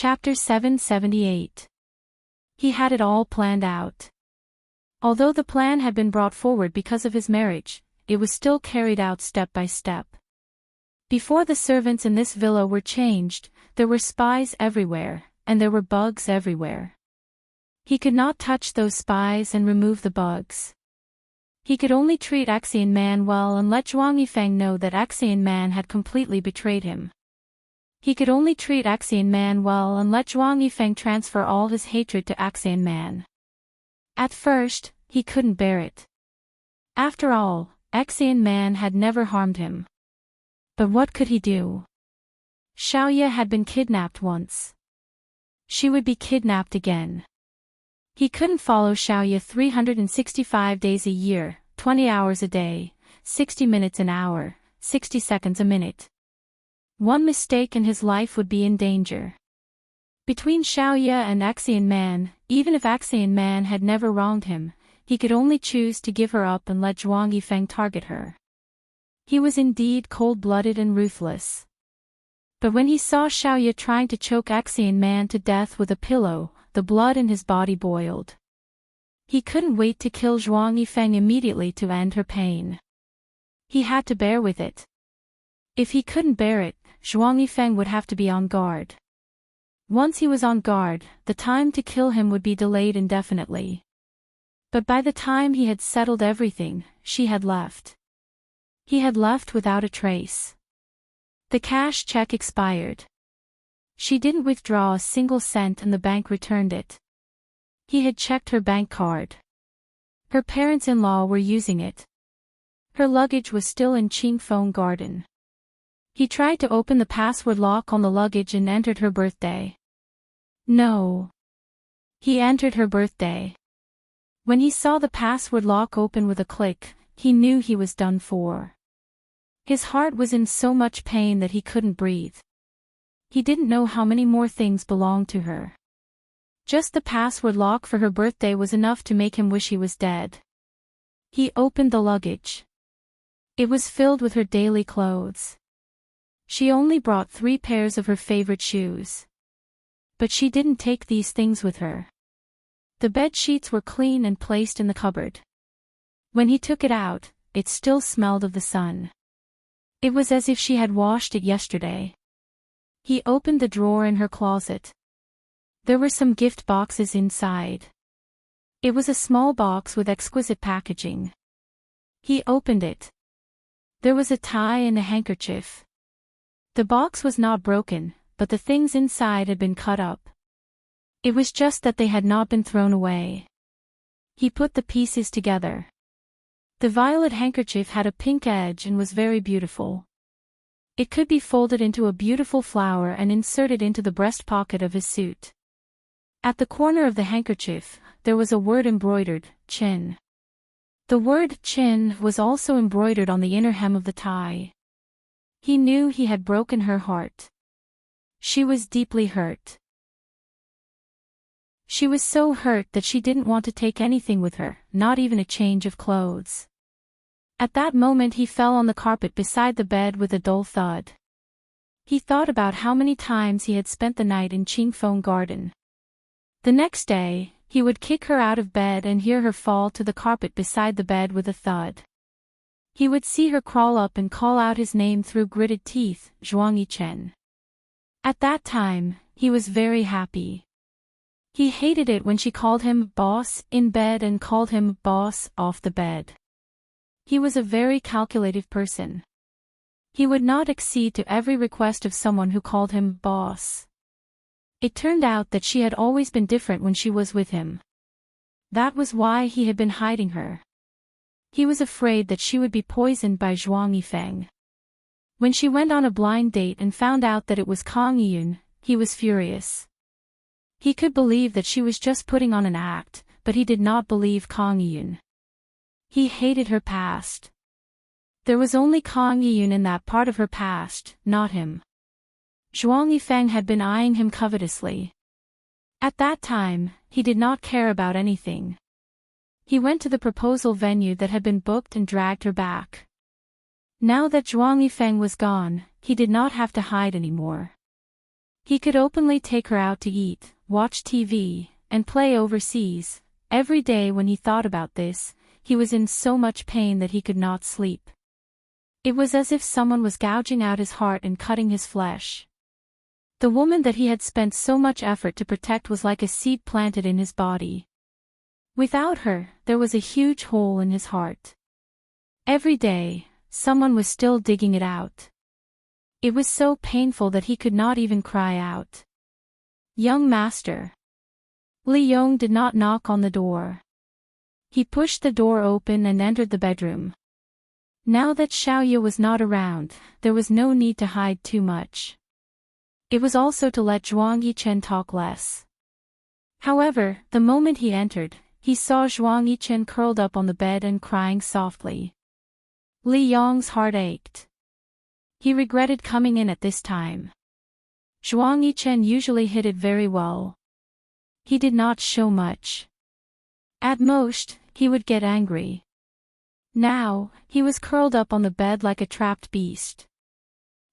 Chapter 778. He had it all planned out. Although the plan had been brought forward because of his marriage, it was still carried out step by step. Before the servants in this villa were changed, there were spies everywhere, and there were bugs everywhere. He could not touch those spies and remove the bugs. He could only treat Axian Man well and let Zhuang Yifeng know that Axian Man had completely betrayed him. He could only treat Axian Man well and let Zhuang Yifeng transfer all his hatred to Axian Man. At first, he couldn't bear it. After all, Axian Man had never harmed him. But what could he do? Xiaoye had been kidnapped once. She would be kidnapped again. He couldn't follow Xiaoye 365 days a year, 20 hours a day, 60 minutes an hour, 60 seconds a minute. One mistake and his life would be in danger. Between Xiaoye and Axian Man, even if Axian Man had never wronged him, he could only choose to give her up and let Zhuang Yifeng target her. He was indeed cold-blooded and ruthless. But when he saw Xiaoye trying to choke Axian Man to death with a pillow, the blood in his body boiled. He couldn't wait to kill Zhuang Yifeng immediately to end her pain. He had to bear with it. If he couldn't bear it, Zhuang Yifeng would have to be on guard. Once he was on guard, the time to kill him would be delayed indefinitely. But by the time he had settled everything, she had left. He had left without a trace. The cash check expired. She didn't withdraw a single cent and the bank returned it. He had checked her bank card. Her parents-in-law were using it. Her luggage was still in Qingfeng Garden. He tried to open the password lock on the luggage and entered her birthday. No. He entered her birthday. When he saw the password lock open with a click, he knew he was done for. His heart was in so much pain that he couldn't breathe. He didn't know how many more things belonged to her. Just the password lock for her birthday was enough to make him wish he was dead. He opened the luggage. It was filled with her daily clothes. She only brought 3 pairs of her favorite shoes. But she didn't take these things with her. The bed sheets were clean and placed in the cupboard. When he took it out, it still smelled of the sun. It was as if she had washed it yesterday. He opened the drawer in her closet. There were some gift boxes inside. It was a small box with exquisite packaging. He opened it. There was a tie and a handkerchief. The box was not broken, but the things inside had been cut up. It was just that they had not been thrown away. He put the pieces together. The violet handkerchief had a pink edge and was very beautiful. It could be folded into a beautiful flower and inserted into the breast pocket of his suit. At the corner of the handkerchief, there was a word embroidered, Chin. The word Chin was also embroidered on the inner hem of the tie. He knew he had broken her heart. She was deeply hurt. She was so hurt that she didn't want to take anything with her, not even a change of clothes. At that moment he fell on the carpet beside the bed with a dull thud. He thought about how many times he had spent the night in Qingfeng Garden. The next day, he would kick her out of bed and hear her fall to the carpet beside the bed with a thud. He would see her crawl up and call out his name through gritted teeth, Zhuang Yichen. At that time, he was very happy. He hated it when she called him boss in bed and called him boss off the bed. He was a very calculative person. He would not accede to every request of someone who called him boss. It turned out that she had always been different when she was with him. That was why he had been hiding her. He was afraid that she would be poisoned by Zhuang Yifeng. When she went on a blind date and found out that it was Kang Yiyun, he was furious. He could believe that she was just putting on an act, but he did not believe Kang Yiyun. He hated her past. There was only Kang Yiyun in that part of her past, not him. Zhuang Yifeng had been eyeing him covetously. At that time, he did not care about anything. He went to the proposal venue that had been booked and dragged her back. Now that Zhuang Yifeng was gone, he did not have to hide anymore. He could openly take her out to eat, watch TV, and play overseas. Every day when he thought about this, he was in so much pain that he could not sleep. It was as if someone was gouging out his heart and cutting his flesh. The woman that he had spent so much effort to protect was like a seed planted in his body. Without her, there was a huge hole in his heart. Every day, someone was still digging it out. It was so painful that he could not even cry out. Young master. Li Yong did not knock on the door. He pushed the door open and entered the bedroom. Now that Xiaoyu was not around, there was no need to hide too much. It was also to let Zhuang Yichen talk less. However, the moment he entered, he saw Zhuang Yichen curled up on the bed and crying softly. Li Yong's heart ached. He regretted coming in at this time. Zhuang Yichen usually hid it very well. He did not show much. At most, he would get angry. Now, he was curled up on the bed like a trapped beast.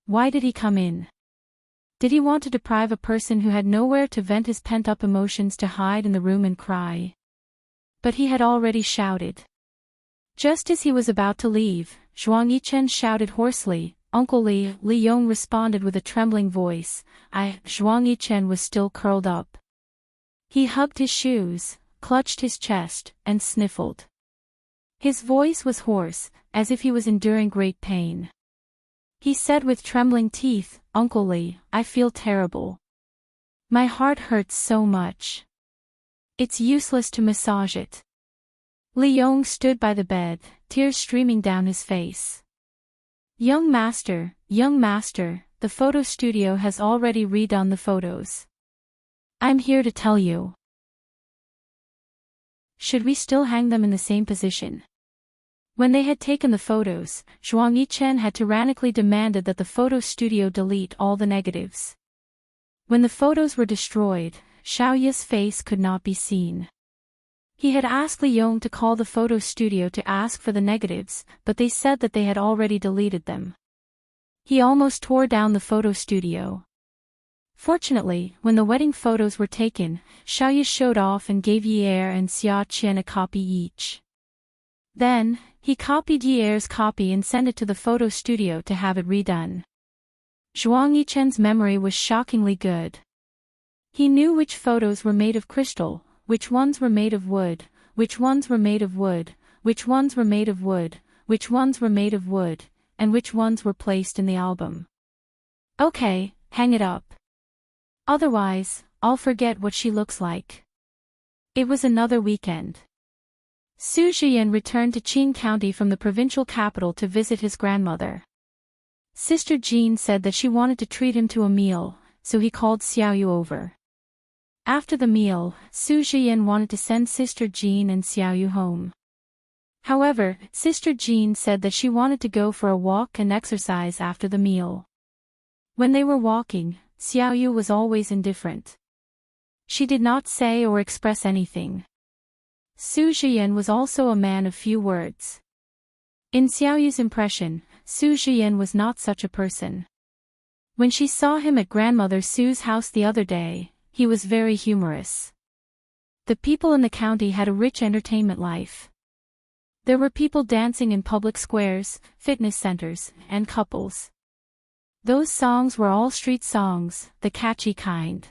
Why did he come in? Did he want to deprive a person who had nowhere to vent his pent-up emotions to hide in the room and cry? But he had already shouted. Just as he was about to leave, Zhuang Yichen shouted hoarsely, "Uncle Li." Li Yong responded with a trembling voice. Zhuang Yichen was still curled up. He hugged his shoes, clutched his chest, and sniffled. His voice was hoarse, as if he was enduring great pain. He said with trembling teeth, "Uncle Li, I feel terrible. My heart hurts so much. It's useless to massage it." Li Yong stood by the bed, tears streaming down his face. Young master, the photo studio has already redone the photos. I'm here to tell you. Should we still hang them in the same position? When they had taken the photos, Zhuang Yichen had tyrannically demanded that the photo studio delete all the negatives. When the photos were destroyed, Xiaoyu's face could not be seen. He had asked Li Yong to call the photo studio to ask for the negatives, but they said that they had already deleted them. He almost tore down the photo studio. Fortunately, when the wedding photos were taken, Xiaoyu showed off and gave Yi-Er and Xia Qian a copy each. Then, he copied Yi-Er's copy and sent it to the photo studio to have it redone. Zhuang Yichen's memory was shockingly good. He knew which photos were made of crystal, which ones were made of wood, which ones were made of wood, which ones were made of wood, which ones were made of wood, and which ones were placed in the album. Okay, hang it up. Otherwise, I'll forget what she looks like. It was another weekend. Su Zhiyan returned to Qin County from the provincial capital to visit his grandmother. Sister Jean said that she wanted to treat him to a meal, so he called Xiaoyu over. After the meal, Su Zhiyan wanted to send Sister Jean and Xiaoyu home. However, Sister Jean said that she wanted to go for a walk and exercise after the meal. When they were walking, Xiaoyu was always indifferent. She did not say or express anything. Su Zhiyan was also a man of few words. In Xiaoyu's impression, Su Zhiyan was not such a person. When she saw him at Grandmother Su's house the other day, he was very humorous. The people in the county had a rich entertainment life. There were people dancing in public squares, fitness centers, and couples. Those songs were all street songs, the catchy kind.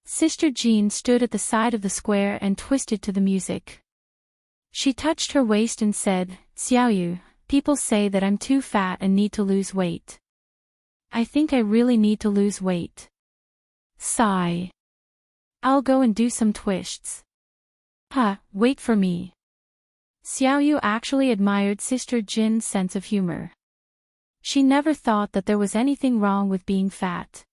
Sister Jean stood at the side of the square and twisted to the music. She touched her waist and said, "Xiaoyu, people say that I'm too fat and need to lose weight. I think I really need to lose weight. Sigh. I'll go and do some twists." Wait for me. Xiaoyu actually admired Sister Jin's sense of humor. She never thought that there was anything wrong with being fat.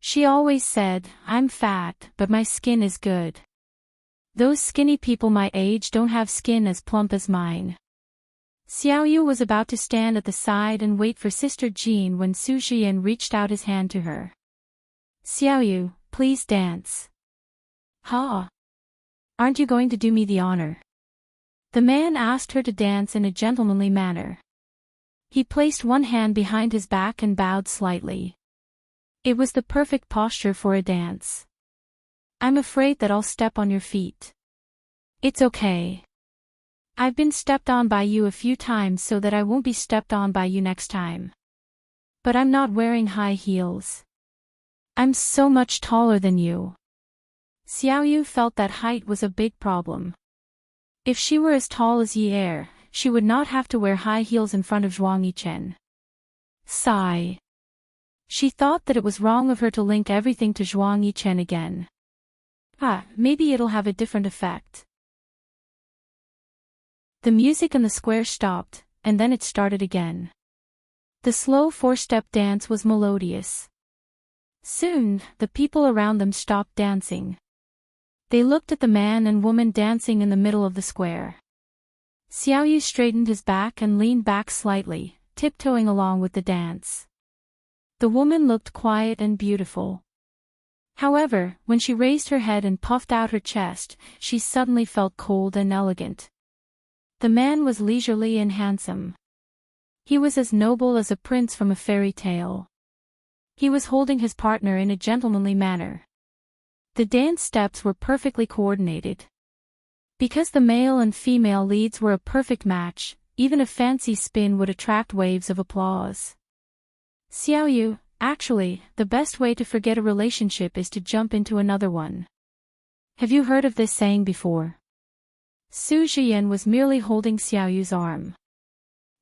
She always said, "I'm fat, but my skin is good. Those skinny people my age don't have skin as plump as mine." Xiaoyu was about to stand at the side and wait for Sister Jean when Su Zhiyan reached out his hand to her. "Xiaoyu, please dance." Aren't you going to do me the honor?" The man asked her to dance in a gentlemanly manner. He placed one hand behind his back and bowed slightly. It was the perfect posture for a dance. I'm afraid that I'll step on your feet. It's okay. I've been stepped on by you a few times so that I won't be stepped on by you next time. But I'm not wearing high heels. I'm so much taller than you. Xiaoyu felt that height was a big problem. If she were as tall as Yi Er, she would not have to wear high heels in front of Zhuang Yichen. Sigh. She thought that it was wrong of her to link everything to Zhuang Yichen again. Maybe it'll have a different effect. The music in the square stopped, and then it started again. The slow four-step dance was melodious. Soon, the people around them stopped dancing. They looked at the man and woman dancing in the middle of the square. Xiaoyu straightened his back and leaned back slightly, tiptoeing along with the dance. The woman looked quiet and beautiful. However, when she raised her head and puffed out her chest, she suddenly felt cold and elegant. The man was leisurely and handsome. He was as noble as a prince from a fairy tale. He was holding his partner in a gentlemanly manner. The dance steps were perfectly coordinated. Because the male and female leads were a perfect match, even a fancy spin would attract waves of applause. Xiaoyu, actually, the best way to forget a relationship is to jump into another one. Have you heard of this saying before? Su Zhiyan was merely holding Xiaoyu's arm.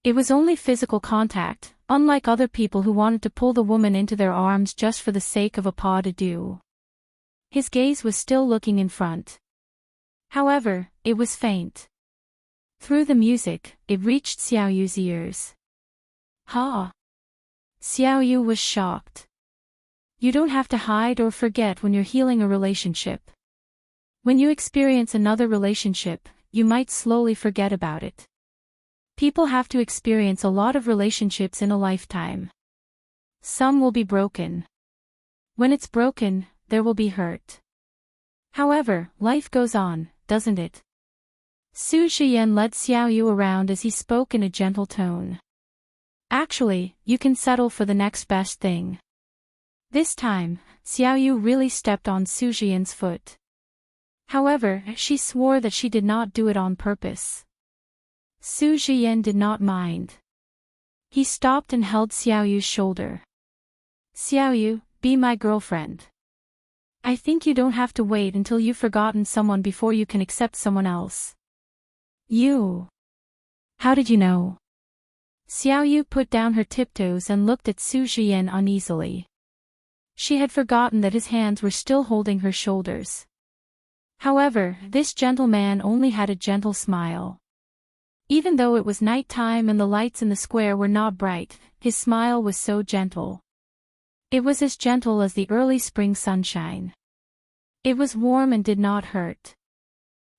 It was only physical contact, unlike other people who wanted to pull the woman into their arms just for the sake of a pas de deux. His gaze was still looking in front. However, it was faint. Through the music, it reached Xiaoyu's ears. Ha! Xiaoyu was shocked. You don't have to hide or forget when you're healing a relationship. When you experience another relationship, you might slowly forget about it. People have to experience a lot of relationships in a lifetime. Some will be broken. When it's broken, there will be hurt. However, life goes on, doesn't it? Su Zhiyan led Xiaoyu around as he spoke in a gentle tone. Actually, you can settle for the next best thing. This time, Xiaoyu really stepped on Su Zhiyan's foot. However, she swore that she did not do it on purpose. Su Zhiyan did not mind. He stopped and held Xiaoyu's shoulder. Xiaoyu, be my girlfriend. I think you don't have to wait until you've forgotten someone before you can accept someone else. You. How did you know? Xiaoyu put down her tiptoes and looked at Su Zhiyan uneasily. She had forgotten that his hands were still holding her shoulders. However, this gentleman only had a gentle smile. Even though it was night time and the lights in the square were not bright, his smile was so gentle. It was as gentle as the early spring sunshine. It was warm and did not hurt.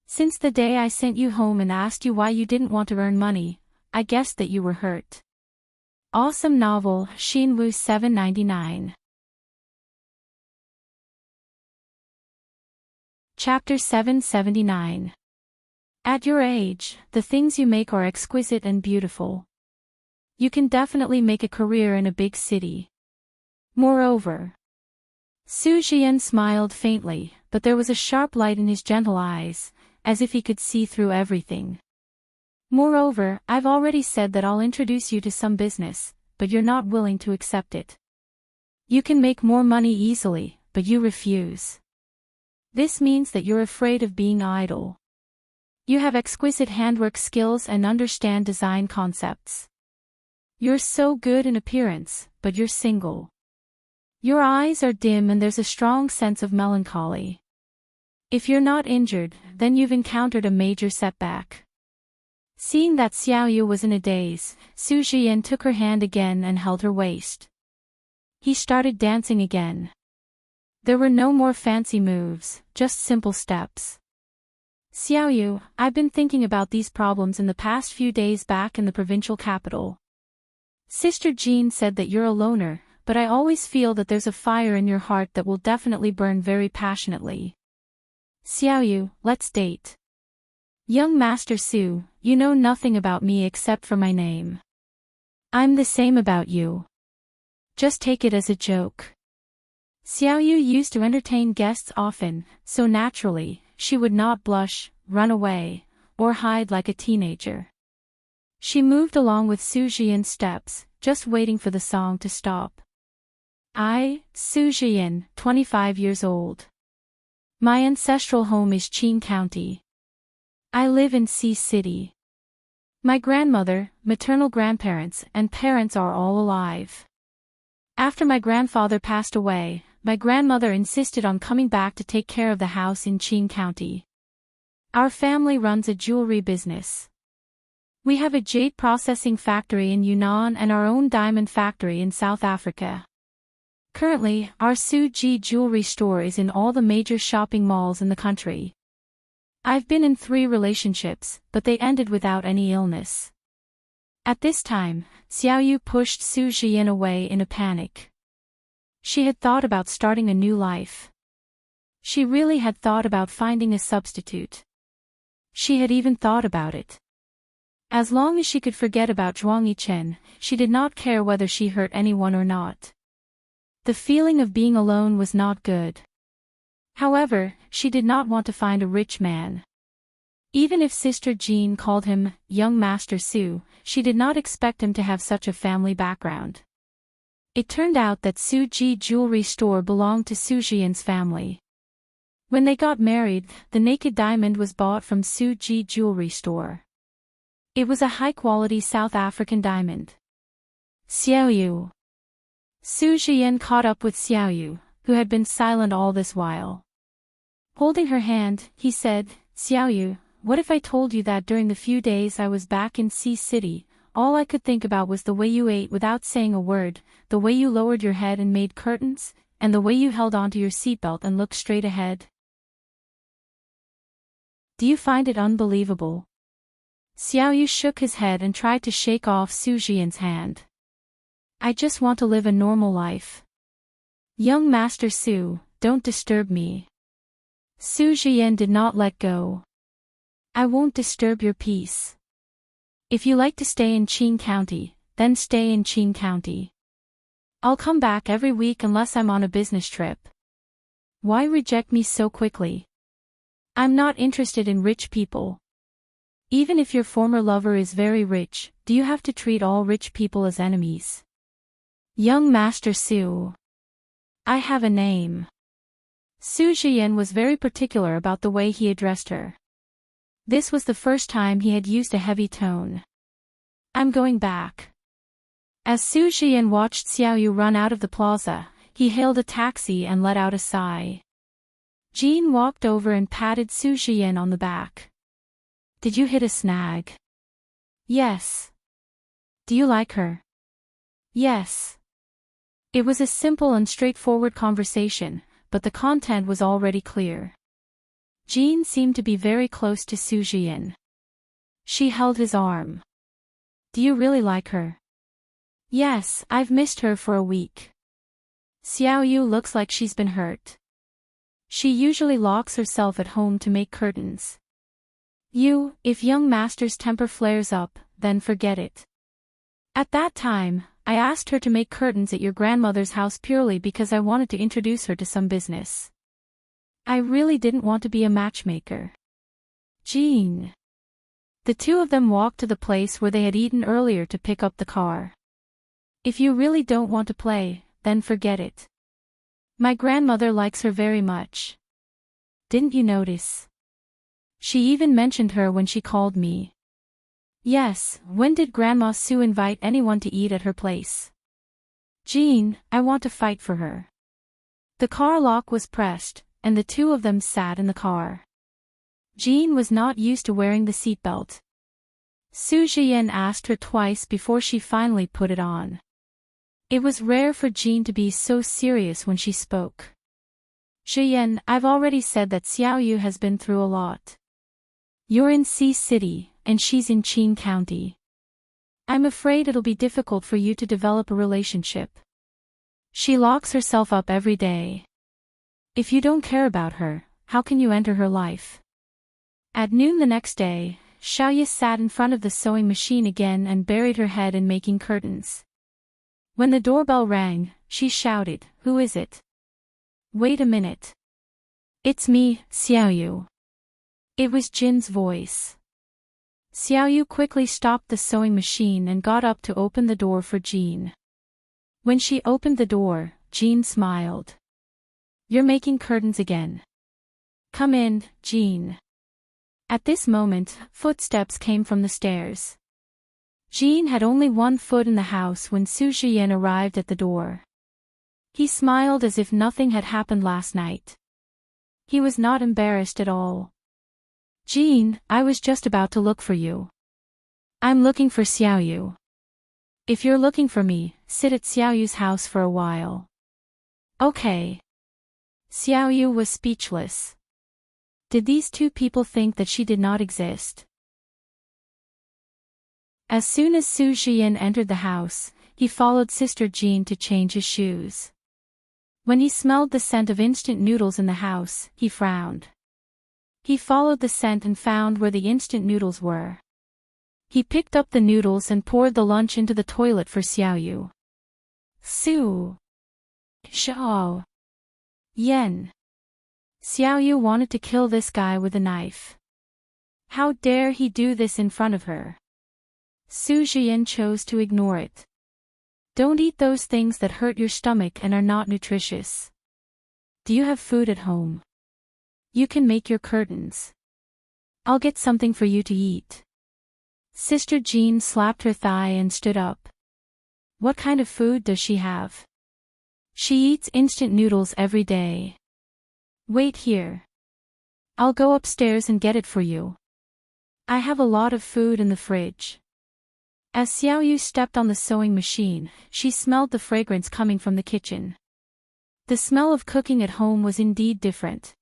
Since the day I sent you home and asked you why you didn't want to earn money, I guessed that you were hurt. Awesome novel, Xinwu 799. Chapter 779. At your age, the things you make are exquisite and beautiful. You can definitely make a career in a big city. Moreover. Su Zhiyan smiled faintly, but there was a sharp light in his gentle eyes, as if he could see through everything. Moreover, I've already said that I'll introduce you to some business, but you're not willing to accept it. You can make more money easily, but you refuse. This means that you're afraid of being idle. You have exquisite handwork skills and understand design concepts. You're so good in appearance, but you're single. Your eyes are dim and there's a strong sense of melancholy. If you're not injured, then you've encountered a major setback. Seeing that Xiaoyu was in a daze, Su Zhiyan took her hand again and held her waist. He started dancing again. There were no more fancy moves, just simple steps. Xiaoyu, I've been thinking about these problems in the past few days back in the provincial capital. Sister Jean said that you're a loner, but I always feel that there's a fire in your heart that will definitely burn very passionately. Xiaoyu, let's date. Young Master Su, you know nothing about me except for my name. I'm the same about you. Just take it as a joke. Xiaoyu used to entertain guests often, so naturally, she would not blush, run away, or hide like a teenager. She moved along with Su Jian's steps, just waiting for the song to stop. I, Su Jian, 25 years old. My ancestral home is Qing County. I live in Sea City. My grandmother, maternal grandparents, and parents are all alive. After my grandfather passed away, my grandmother insisted on coming back to take care of the house in Qing County. Our family runs a jewelry business. We have a jade processing factory in Yunnan and our own diamond factory in South Africa. Currently, our Su Ji jewelry store is in all the major shopping malls in the country. I've been in 3 relationships, but they ended without any illness. At this time, Xiaoyu pushed Su Jian away in a panic. She had thought about starting a new life. She really had thought about finding a substitute. She had even thought about it. As long as she could forget about Zhuang Yichen, she did not care whether she hurt anyone or not. The feeling of being alone was not good. However, she did not want to find a rich man. Even if Sister Jean called him young Master Su, she did not expect him to have such a family background. It turned out that Su Ji jewelry store belonged to Su Jian's family. When they got married, the naked diamond was bought from Su Ji jewelry store. It was a high-quality South African diamond. Xiaoyu. Su Jian caught up with Xiaoyu, who had been silent all this while. Holding her hand, he said, Xiaoyu, what if I told you that during the few days I was back in Sea City, all I could think about was the way you ate without saying a word, the way you lowered your head and made curtains, and the way you held onto your seatbelt and looked straight ahead? Do you find it unbelievable? Xiaoyu shook his head and tried to shake off Su Jian's hand. I just want to live a normal life. Young Master Su, don't disturb me. Su Jian did not let go. I won't disturb your peace. If you like to stay in Qing County, then stay in Qing County. I'll come back every week unless I'm on a business trip. Why reject me so quickly? I'm not interested in rich people. Even if your former lover is very rich, do you have to treat all rich people as enemies? Young Master Su. I have a name. Su Jian was very particular about the way he addressed her. This was the first time he had used a heavy tone. I'm going back. As Su Jian watched Xiaoyu run out of the plaza, he hailed a taxi and let out a sigh. Jean walked over and patted Su Jian on the back. Did you hit a snag? Yes. Do you like her? Yes. It was a simple and straightforward conversation, but the content was already clear. Jean seemed to be very close to Su Jian. She held his arm. Do you really like her? Yes, I've missed her for a week. Xiaoyu looks like she's been hurt. She usually locks herself at home to make curtains. If young master's temper flares up, then forget it. At that time, I asked her to make curtains at your grandmother's house purely because I wanted to introduce her to some business. I really didn't want to be a matchmaker. Jean. The 2 of them walked to the place where they had eaten earlier to pick up the car. If you really don't want to play, then forget it. My grandmother likes her very much. Didn't you notice? She even mentioned her when she called me. Yes, when did Grandma Su invite anyone to eat at her place? Jean, I want to fight for her. The car lock was pressed, and the 2 of them sat in the car. Jean was not used to wearing the seatbelt. Su Jian asked her twice before she finally put it on. It was rare for Jean to be so serious when she spoke. Jian, I've already said that Xiaoyu has been through a lot. You're in Sea City, and she's in Qing County. I'm afraid it'll be difficult for you to develop a relationship. She locks herself up every day. If you don't care about her, how can you enter her life? At noon the next day, Xiaoyu sat in front of the sewing machine again and buried her head in making curtains. When the doorbell rang, she shouted, "Who is it?" Wait a minute. It's me, Xiaoyu. It was Jin's voice. Xiaoyu quickly stopped the sewing machine and got up to open the door for Jin. When she opened the door, Jin smiled. You're making curtains again. Come in, Jin. At this moment, footsteps came from the stairs. Jin had only one foot in the house when Su Zhiyan arrived at the door. He smiled as if nothing had happened last night. He was not embarrassed at all. Jin, I was just about to look for you. I'm looking for Xiaoyu. If you're looking for me, sit at Xiaoyu's house for a while. Okay. Xiaoyu was speechless. Did these two people think that she did not exist? As soon as Su Zhiyan entered the house, he followed Sister Jin to change his shoes. When he smelled the scent of instant noodles in the house, he frowned. He followed the scent and found where the instant noodles were. He picked up the noodles and poured the lunch into the toilet for Xiaoyu. Su Zhao Yan. Xiaoyu wanted to kill this guy with a knife. How dare he do this in front of her? Su Zhiyan chose to ignore it. Don't eat those things that hurt your stomach and are not nutritious. Do you have food at home? You can make your curtains. I'll get something for you to eat. Sister Jean slapped her thigh and stood up. What kind of food does she have? She eats instant noodles every day. Wait here. I'll go upstairs and get it for you. I have a lot of food in the fridge. As Xiaoyu stepped on the sewing machine, she smelled the fragrance coming from the kitchen. The smell of cooking at home was indeed different.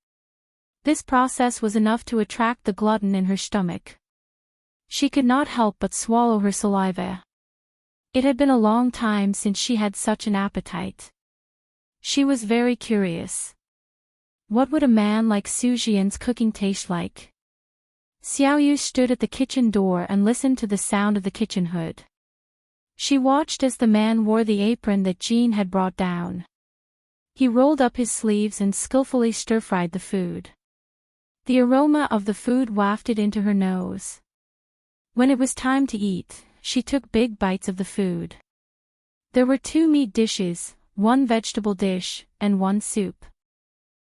This process was enough to attract the glutton in her stomach. She could not help but swallow her saliva. It had been a long time since she had such an appetite. She was very curious. What would a man like Su Zhiyan's cooking taste like? Xiaoyu stood at the kitchen door and listened to the sound of the kitchen hood. She watched as the man wore the apron that Jean had brought down. He rolled up his sleeves and skillfully stir-fried the food. The aroma of the food wafted into her nose. When it was time to eat, she took big bites of the food. There were 2 meat dishes, 1 vegetable dish, and 1 soup.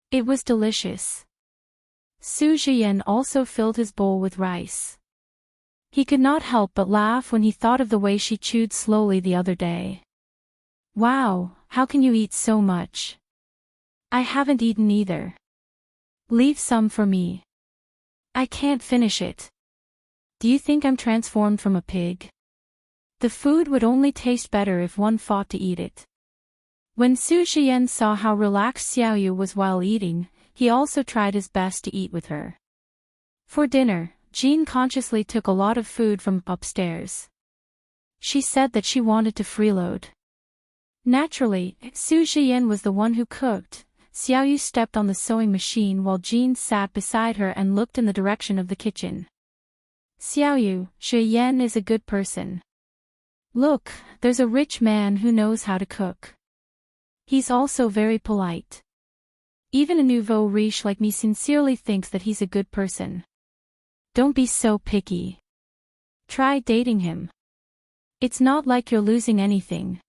It was delicious. Su Zhiyan also filled his bowl with rice. He could not help but laugh when he thought of the way she chewed slowly the other day. Wow, how can you eat so much? I haven't eaten either. Leave some for me. I can't finish it. Do you think I'm transformed from a pig? The food would only taste better if one fought to eat it. When Su Zhiyan saw how relaxed Xiaoyu was while eating, he also tried his best to eat with her. For dinner, Jean consciously took a lot of food from upstairs. She said that she wanted to freeload. Naturally, Su Zhiyan was the one who cooked. Xiaoyu stepped on the sewing machine while Jean sat beside her and looked in the direction of the kitchen. Xiaoyu, Zhiyan is a good person. Look, there's a rich man who knows how to cook. He's also very polite. Even a nouveau riche like me sincerely thinks that he's a good person. Don't be so picky. Try dating him. It's not like you're losing anything.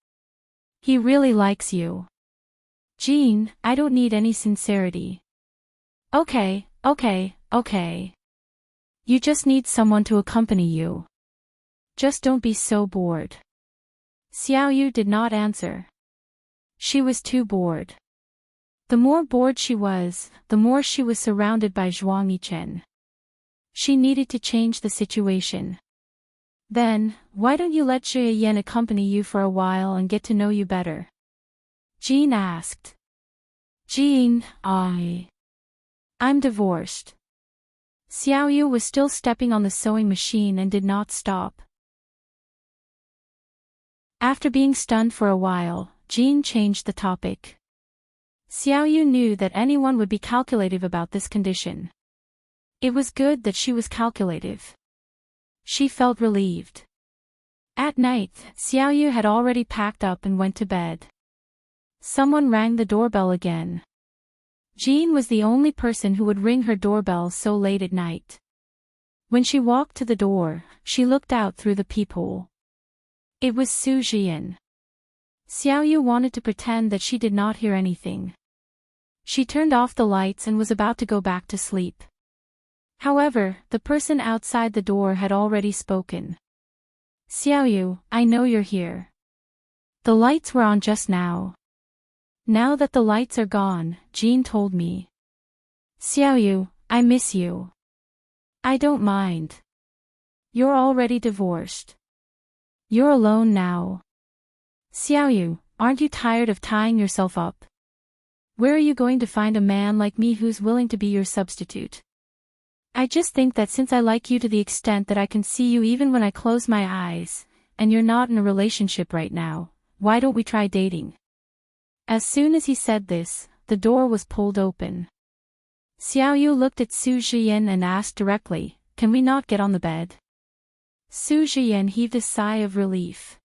He really likes you. Jean, I don't need any sincerity. Okay. You just need someone to accompany you. Just don't be so bored. Xiaoyu did not answer. She was too bored. The more bored she was, the more she was surrounded by Zhuang Yichen. She needed to change the situation. Then, why don't you let Zhe Yan accompany you for a while and get to know you better? Jean asked. Jean, I'm divorced. Xiaoyu was still stepping on the sewing machine and did not stop. After being stunned for a while, Jean changed the topic. Xiaoyu knew that anyone would be calculative about this condition. It was good that she was calculative. She felt relieved. At night, Xiaoyu had already packed up and went to bed. Someone rang the doorbell again. Jean was the only person who would ring her doorbell so late at night. When she walked to the door, she looked out through the peephole. It was Su Jian. Xiaoyu wanted to pretend that she did not hear anything. She turned off the lights and was about to go back to sleep. However, the person outside the door had already spoken. Xiaoyu, I know you're here. The lights were on just now. Now that the lights are gone, Jean told me. Xiaoyu, I miss you. I don't mind. You're already divorced. You're alone now. Xiaoyu, aren't you tired of tying yourself up? Where are you going to find a man like me who's willing to be your substitute? I just think that since I like you to the extent that I can see you even when I close my eyes, and you're not in a relationship right now, why don't we try dating? As soon as he said this, the door was pulled open. Xiaoyu looked at Su Jian and asked directly, can we not get on the bed? Su Jian heaved a sigh of relief.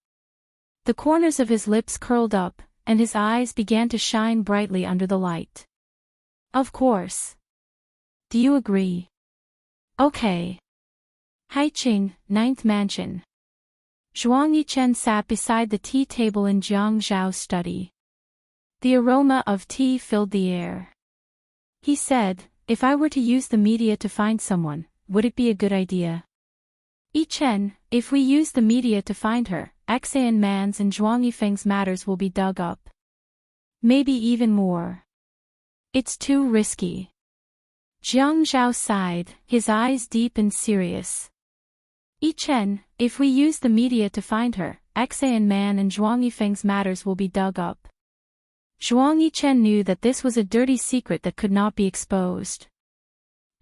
The corners of his lips curled up, and his eyes began to shine brightly under the light. Of course. Do you agree? Okay. Haiqing, 9th Mansion. Zhuang Yichen sat beside the tea table in Jiang Zhao's study. The aroma of tea filled the air. He said, if I were to use the media to find someone, would it be a good idea? Yichen, if we use the media to find her, Xian Man's and Zhuang Yifeng's matters will be dug up. Maybe even more. It's too risky. Jiang Zhao sighed, his eyes deep and serious. Yichen, if we use the media to find her, Xian Man and Zhuang Yifeng's matters will be dug up. Zhuang Yichen knew that this was a dirty secret that could not be exposed.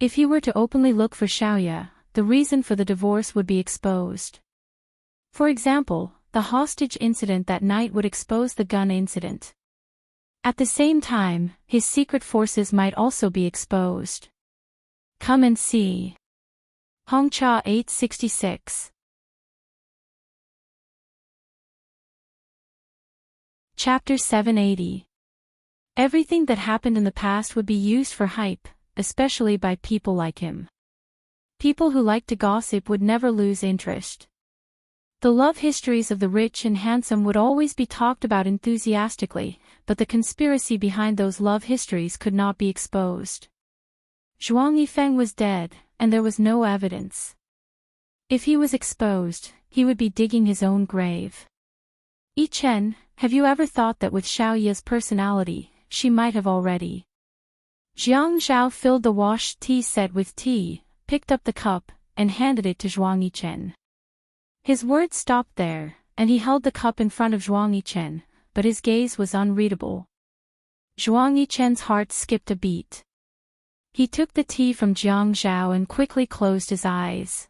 If he were to openly look for Xiaoya, the reason for the divorce would be exposed. For example, the hostage incident that night would expose the gun incident. At the same time, his secret forces might also be exposed. Come and see. Hongcha 866. Chapter 780. Everything that happened in the past would be used for hype, especially by people like him. People who like to gossip would never lose interest. The love histories of the rich and handsome would always be talked about enthusiastically, but the conspiracy behind those love histories could not be exposed. Zhuang Yifeng was dead, and there was no evidence. If he was exposed, he would be digging his own grave. Yichen, have you ever thought that with Xiaoya's personality, she might have already? Jiang Zhao filled the washed tea set with tea, picked up the cup, and handed it to Zhuang Yichen. His words stopped there, and he held the cup in front of Zhuang Yichen, but his gaze was unreadable. Zhuang Yichen's heart skipped a beat. He took the tea from Jiang Zhao and quickly closed his eyes.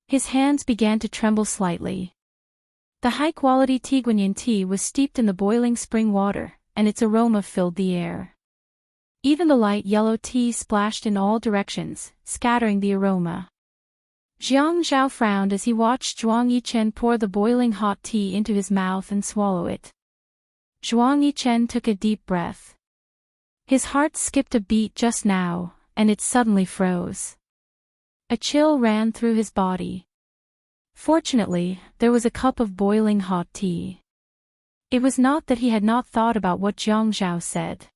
His hands began to tremble slightly. The high-quality Tiguanyin tea was steeped in the boiling spring water, and its aroma filled the air. Even the light yellow tea splashed in all directions, scattering the aroma. Jiang Zhao frowned as he watched Zhuang Yichen pour the boiling hot tea into his mouth and swallow it. Zhuang Yichen took a deep breath. His heart skipped a beat just now, and it suddenly froze. A chill ran through his body. Fortunately, there was a cup of boiling hot tea. It was not that he had not thought about what Jiang Zhao said.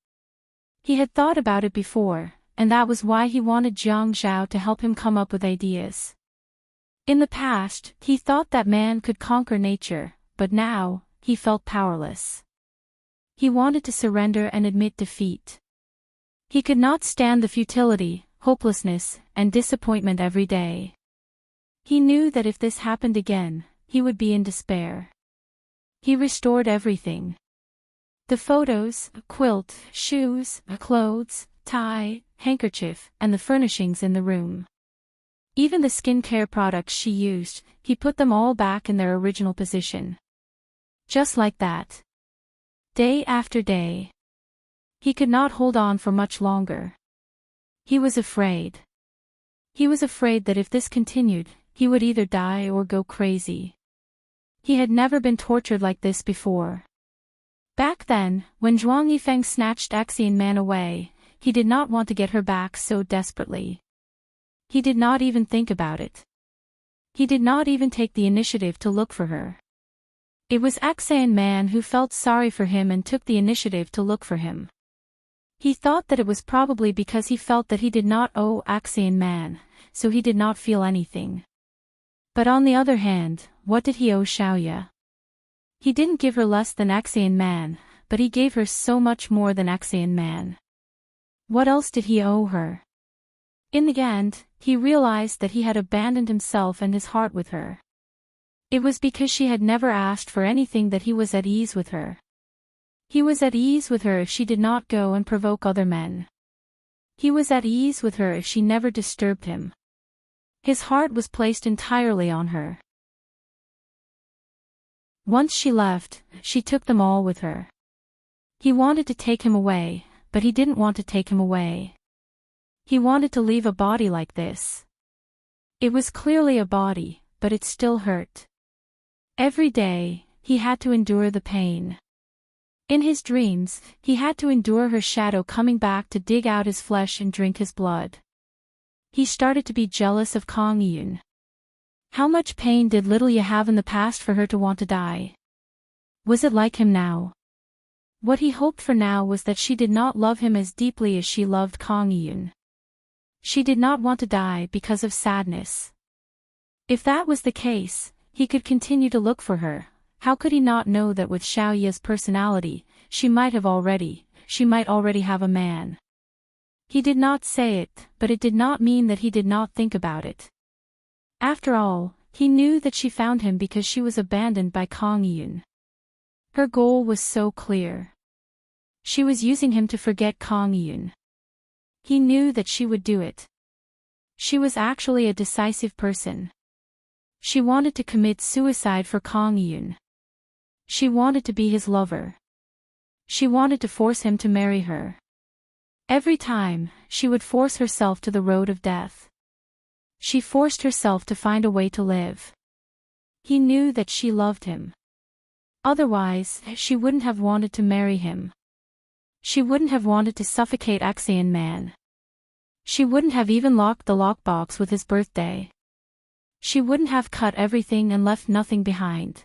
He had thought about it before, and that was why he wanted Jiang Zhao to help him come up with ideas. In the past, he thought that man could conquer nature, but now, he felt powerless. He wanted to surrender and admit defeat. He could not stand the futility, hopelessness, and disappointment every day. He knew that if this happened again, he would be in despair. He restored everything. The photos, a quilt, shoes, clothes, tie, handkerchief, and the furnishings in the room. Even the skincare products she used, he put them all back in their original position. Just like that. Day after day. He could not hold on for much longer. He was afraid. He was afraid that if this continued, he would either die or go crazy. He had never been tortured like this before. Back then, when Zhuang Yifeng snatched Xian Man away, he did not want to get her back so desperately. He did not even think about it. He did not even take the initiative to look for her. It was Axian Man who felt sorry for him and took the initiative to look for him. He thought that it was probably because he felt that he did not owe Axian Man, so he did not feel anything. But on the other hand, what did he owe Xiaoya? He didn't give her less than Axian Man, but he gave her so much more than Axian Man. What else did he owe her? In the end, he realized that he had abandoned himself and his heart with her. It was because she had never asked for anything that he was at ease with her. He was at ease with her if she did not go and provoke other men. He was at ease with her if she never disturbed him. His heart was placed entirely on her. Once she left, she took them all with her. He wanted to take him away, but he didn't want to take him away. He wanted to leave a body like this. It was clearly a body, but it still hurt. Every day, he had to endure the pain. In his dreams, he had to endure her shadow coming back to dig out his flesh and drink his blood. He started to be jealous of Kang Yun. How much pain did little Ye have in the past for her to want to die? Was it like him now? What he hoped for now was that she did not love him as deeply as she loved Kang Yun. She did not want to die because of sadness. If that was the case, he could continue to look for her. How could he not know that with Xiaoya's personality, she might already have a man? He did not say it, but it did not mean that he did not think about it. After all, he knew that she found him because she was abandoned by Kang Yun. Her goal was so clear. She was using him to forget Kang Yun. He knew that she would do it. She was actually a decisive person. She wanted to commit suicide for Kang Yun. She wanted to be his lover. She wanted to force him to marry her. Every time, she would force herself to the road of death. She forced herself to find a way to live. He knew that she loved him. Otherwise, she wouldn't have wanted to marry him. She wouldn't have wanted to suffocate Axian Man. She wouldn't have even locked the lockbox with his birthday. She wouldn't have cut everything and left nothing behind.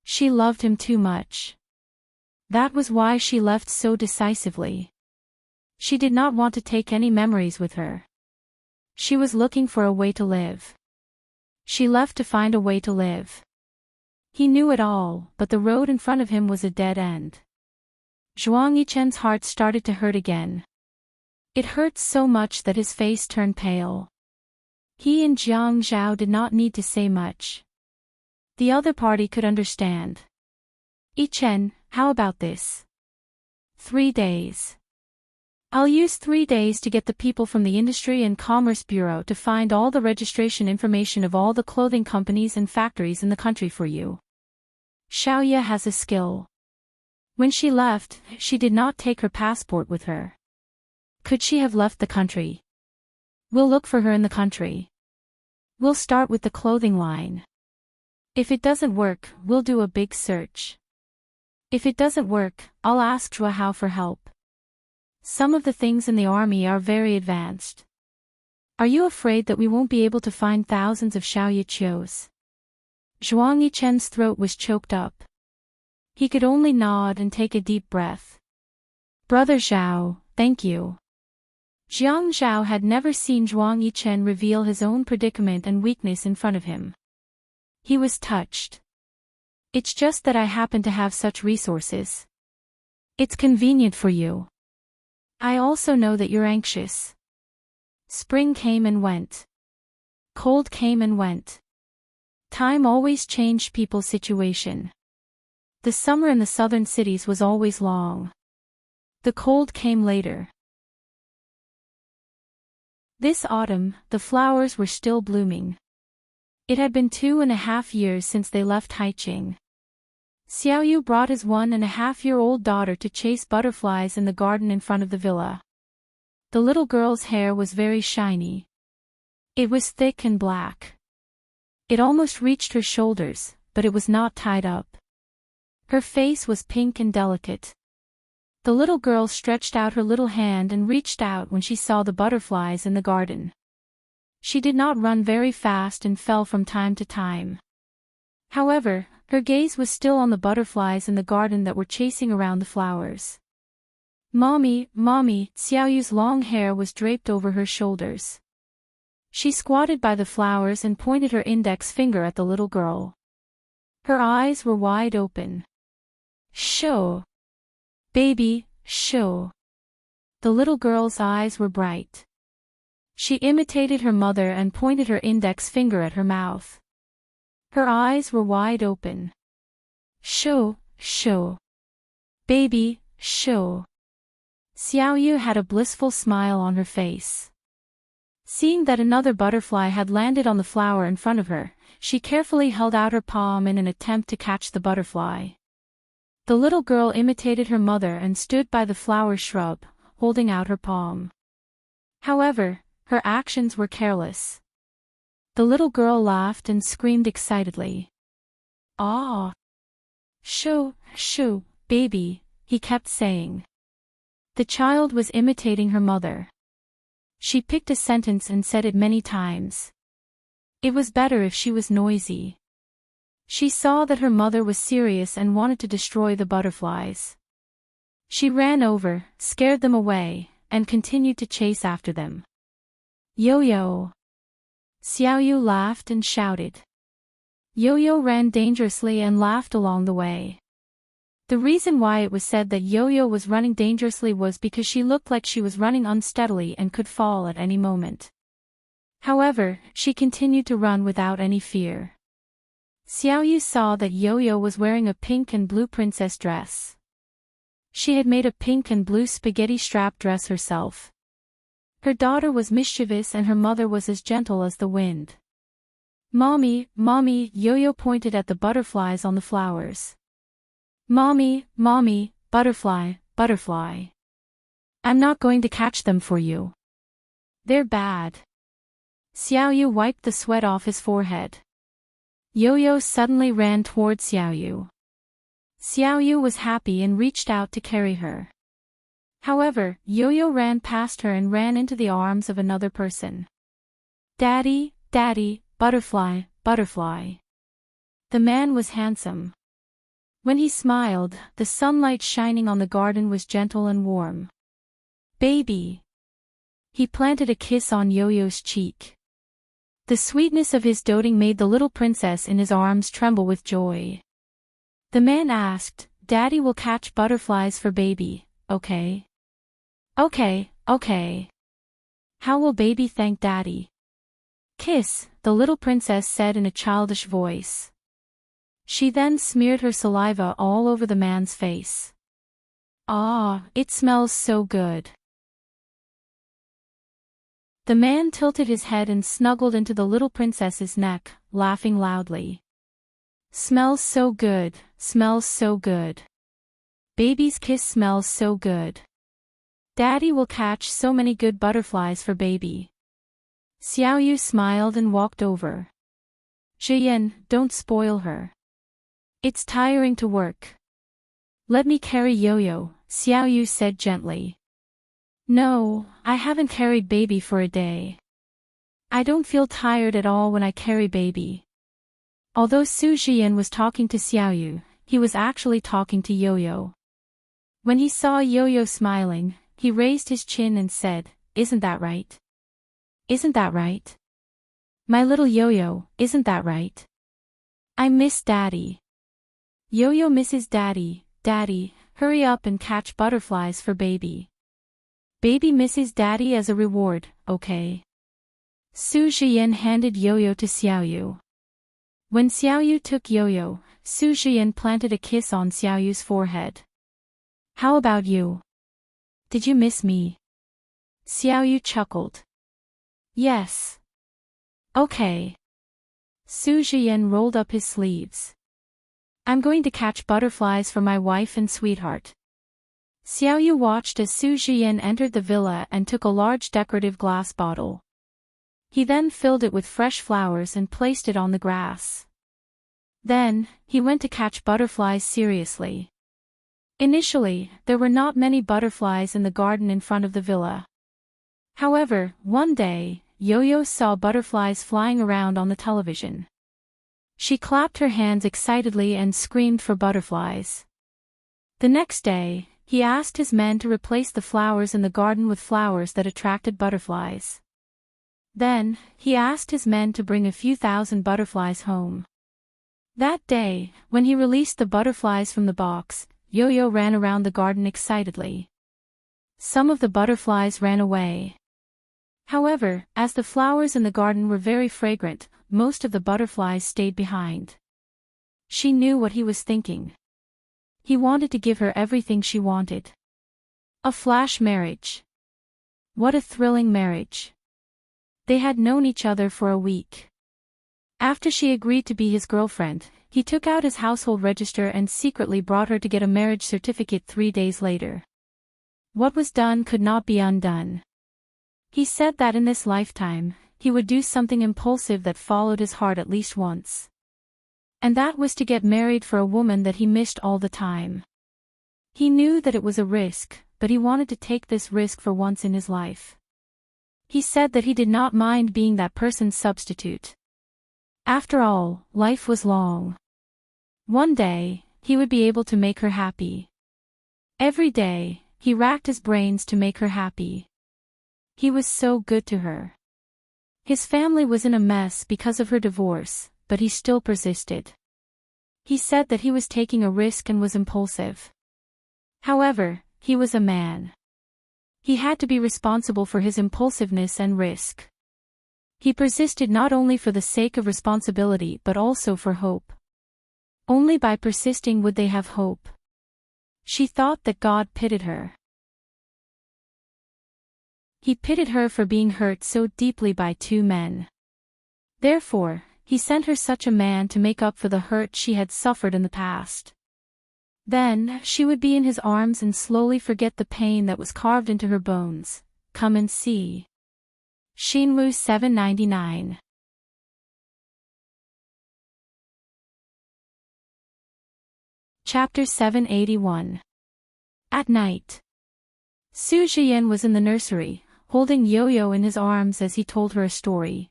She loved him too much. That was why she left so decisively. She did not want to take any memories with her. She was looking for a way to live. She left to find a way to live. He knew it all, but the road in front of him was a dead end. Zhuang Yichen's heart started to hurt again. It hurt so much that his face turned pale. He and Jiang Zhao did not need to say much. The other party could understand. Yichen, how about this? 3 days. I'll use 3 days to get the people from the Industry and Commerce Bureau to find all the registration information of all the clothing companies and factories in the country for you. Xiaoya has a skill. When she left, she did not take her passport with her. Could she have left the country? We'll look for her in the country. We'll start with the clothing line. If it doesn't work, we'll do a big search. If it doesn't work, I'll ask Zhua Hao for help. Some of the things in the army are very advanced. Are you afraid that we won't be able to find thousands of Xiaoya Qius? Zhuang Yichen's throat was choked up. He could only nod and take a deep breath. Brother Zhao, thank you. Jiang Zhao had never seen Zhuang Yichen reveal his own predicament and weakness in front of him. He was touched. It's just that I happen to have such resources. It's convenient for you. I also know that you're anxious. Spring came and went. Cold came and went. Time always changed people's situation. The summer in the southern cities was always long. The cold came later. This autumn, the flowers were still blooming. It had been 2.5 years since they left Haiqing. Xiaoyu brought his 1.5-year-old daughter to chase butterflies in the garden in front of the villa. The little girl's hair was very shiny. It was thick and black. It almost reached her shoulders, but it was not tied up. Her face was pink and delicate. The little girl stretched out her little hand and reached out when she saw the butterflies in the garden. She did not run very fast and fell from time to time. However, her gaze was still on the butterflies in the garden that were chasing around the flowers. Mommy, Mommy, Xiaoyu's long hair was draped over her shoulders. She squatted by the flowers and pointed her index finger at the little girl. Her eyes were wide open. Show. Baby, show. The little girl's eyes were bright. She imitated her mother and pointed her index finger at her mouth. Her eyes were wide open. Show, show. Baby, show. Xiaoyu had a blissful smile on her face. Seeing that another butterfly had landed on the flower in front of her, she carefully held out her palm in an attempt to catch the butterfly. The little girl imitated her mother and stood by the flower shrub, holding out her palm. However, her actions were careless. The little girl laughed and screamed excitedly. Ah! Shoo, shoo, baby, he kept saying. The child was imitating her mother. She picked a sentence and said it many times. It was better if she was noisy. She saw that her mother was serious and wanted to destroy the butterflies. She ran over, scared them away, and continued to chase after them. Yo-yo! Xiaoyu laughed and shouted. Yo-yo ran dangerously and laughed along the way. The reason why it was said that Yo-yo was running dangerously was because she looked like she was running unsteadily and could fall at any moment. However, she continued to run without any fear. Xiaoyu saw that Yo-yo was wearing a pink and blue princess dress. She had made a pink and blue spaghetti strap dress herself. Her daughter was mischievous and her mother was as gentle as the wind. Mommy, Mommy, Yo-yo pointed at the butterflies on the flowers. Mommy, Mommy, butterfly, butterfly. I'm not going to catch them for you. They're bad. Xiaoyu wiped the sweat off his forehead. Yo-yo suddenly ran toward Xiaoyu. Xiaoyu was happy and reached out to carry her. However, Yo-yo ran past her and ran into the arms of another person. Daddy, Daddy, butterfly, butterfly. The man was handsome. When he smiled, the sunlight shining on the garden was gentle and warm. Baby. He planted a kiss on Yo-yo's cheek. The sweetness of his doting made the little princess in his arms tremble with joy. The man asked, Daddy will catch butterflies for baby, okay? Okay, okay. How will baby thank Daddy? Kiss, the little princess said in a childish voice. She then smeared her saliva all over the man's face. Ah, it smells so good. The man tilted his head and snuggled into the little princess's neck, laughing loudly. Smells so good, smells so good. Baby's kiss smells so good. Daddy will catch so many good butterflies for baby. Xiaoyu smiled and walked over. Zhiyan, don't spoil her. It's tiring to work. Let me carry Yo-yo, Xiaoyu said gently. No, I haven't carried baby for a day. I don't feel tired at all when I carry baby. Although Su Zhiyan was talking to Xiaoyu, he was actually talking to Yo-yo. When he saw Yo-yo smiling, he raised his chin and said, Isn't that right? Isn't that right? My little Yo-yo, isn't that right? I miss Daddy. Yo-yo misses Daddy, Daddy, hurry up and catch butterflies for baby. Baby misses Daddy as a reward, okay? Su Zhiyan handed Yo-yo to Xiaoyu. When Xiaoyu took Yo-yo, Su Zhiyan planted a kiss on Xiaoyu's forehead. How about you? Did you miss me? Xiaoyu chuckled. Yes. Okay. Su Zhiyan rolled up his sleeves. I'm going to catch butterflies for my wife and sweetheart. Xiaoyu watched as Su Zhiyan entered the villa and took a large decorative glass bottle. He then filled it with fresh flowers and placed it on the grass. Then, he went to catch butterflies seriously. Initially, there were not many butterflies in the garden in front of the villa. However, one day, Yo-Yo saw butterflies flying around on the television. She clapped her hands excitedly and screamed for butterflies. The next day, he asked his men to replace the flowers in the garden with flowers that attracted butterflies. Then, he asked his men to bring a few thousand butterflies home. That day, when he released the butterflies from the box, Yo-Yo ran around the garden excitedly. Some of the butterflies ran away. However, as the flowers in the garden were very fragrant, most of the butterflies stayed behind. She knew what he was thinking. He wanted to give her everything she wanted. A flash marriage. What a thrilling marriage. They had known each other for a week. After she agreed to be his girlfriend, he took out his household register and secretly brought her to get a marriage certificate 3 days later. What was done could not be undone. He said that in this lifetime, he would do something impulsive that followed his heart at least once. And that was to get married for a woman that he missed all the time. He knew that it was a risk, but he wanted to take this risk for once in his life. He said that he did not mind being that person's substitute. After all, life was long. One day, he would be able to make her happy. Every day, he racked his brains to make her happy. He was so good to her. His family was in a mess because of her divorce, but he still persisted. He said that he was taking a risk and was impulsive. However, he was a man. He had to be responsible for his impulsiveness and risk. He persisted not only for the sake of responsibility but also for hope. Only by persisting would they have hope. She thought that God pitied her. He pitied her for being hurt so deeply by 2 men. Therefore, he sent her such a man to make up for the hurt she had suffered in the past. Then, she would be in his arms and slowly forget the pain that was carved into her bones. Come and see. Shinwoo 799. Chapter 781. At night. Su Jian was in the nursery, holding Yo-Yo in his arms as he told her a story.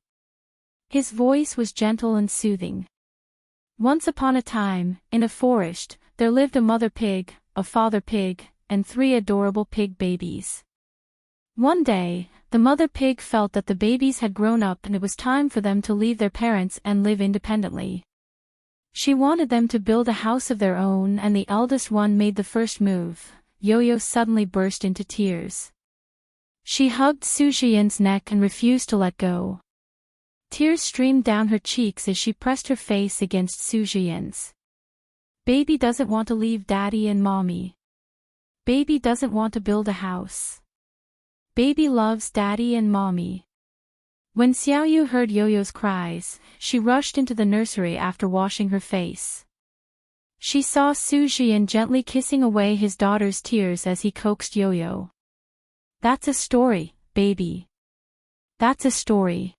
His voice was gentle and soothing. Once upon a time, in a forest, there lived a mother pig, a father pig, and 3 adorable pig babies. One day, the mother pig felt that the babies had grown up and it was time for them to leave their parents and live independently. She wanted them to build a house of their own, and the eldest one made the first move. Yo-Yo suddenly burst into tears. She hugged Su Jian's neck and refused to let go. Tears streamed down her cheeks as she pressed her face against Su Jian's. Baby doesn't want to leave Daddy and Mommy. Baby doesn't want to build a house. Baby loves Daddy and Mommy. When Xiaoyu heard Yo-Yo's cries, she rushed into the nursery after washing her face. She saw Su Jian gently kissing away his daughter's tears as he coaxed Yo-Yo. That's a story, baby. That's a story.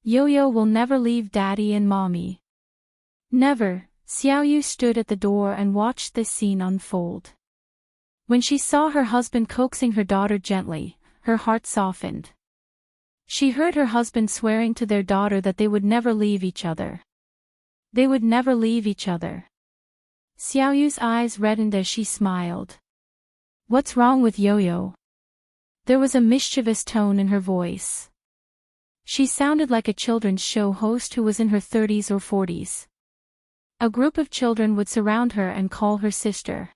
Yo-Yo will never leave Daddy and Mommy. Never. Xiaoyu stood at the door and watched this scene unfold. When she saw her husband coaxing her daughter gently, her heart softened. She heard her husband swearing to their daughter that they would never leave each other. They would never leave each other. Xiaoyu's eyes reddened as she smiled. What's wrong with Yo-Yo? There was a mischievous tone in her voice. She sounded like a children's show host who was in her 30s or 40s. A group of children would surround her and call her sister.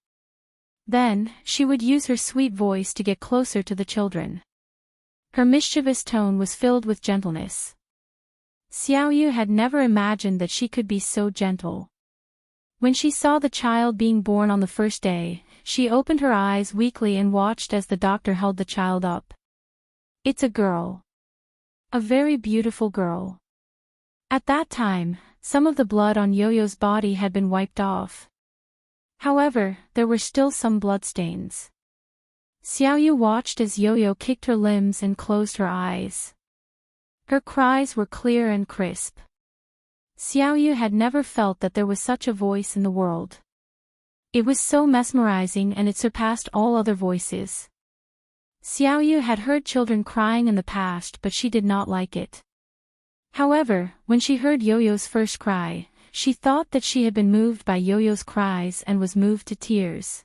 Then, she would use her sweet voice to get closer to the children. Her mischievous tone was filled with gentleness. Xiaoyu had never imagined that she could be so gentle. When she saw the child being born on the first day, she opened her eyes weakly and watched as the doctor held the child up. It's a girl. A very beautiful girl. At that time, some of the blood on Yo-Yo's body had been wiped off. However, there were still some bloodstains. Xiaoyu watched as Yo-Yo kicked her limbs and closed her eyes. Her cries were clear and crisp. Xiaoyu had never felt that there was such a voice in the world. It was so mesmerizing and it surpassed all other voices. Xiaoyu had heard children crying in the past, but she did not like it. However, when she heard Yo-Yo's first cry, she thought that she had been moved by Yo-Yo's cries and was moved to tears.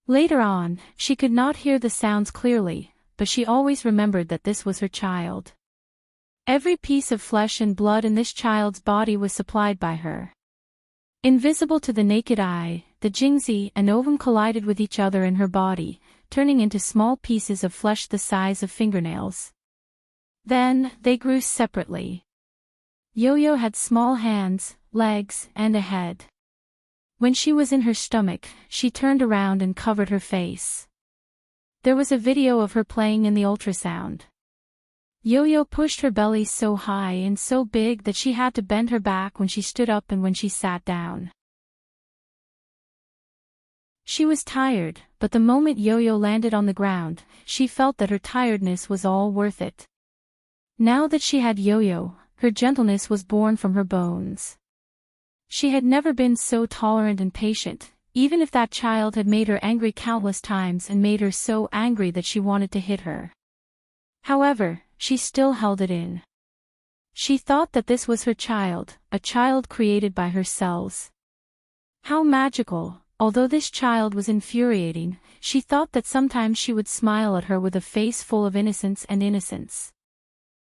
Later on, she could not hear the sounds clearly, but she always remembered that this was her child. Every piece of flesh and blood in this child's body was supplied by her. Invisible to the naked eye, the Jingzi and ovum collided with each other in her body, turning into small pieces of flesh the size of fingernails. Then, they grew separately. Yo-Yo had small hands, legs, and a head. When she was in her stomach, she turned around and covered her face. There was a video of her playing in the ultrasound. Yo-Yo pushed her belly so high and so big that she had to bend her back when she stood up and when she sat down. She was tired, but the moment Yo-Yo landed on the ground, she felt that her tiredness was all worth it. Now that she had Yo-Yo, her gentleness was born from her bones. She had never been so tolerant and patient, even if that child had made her angry countless times and made her so angry that she wanted to hit her. However, she still held it in. She thought that this was her child, a child created by her cells. How magical! Although this child was infuriating, she thought that sometimes she would smile at her with a face full of innocence and innocence.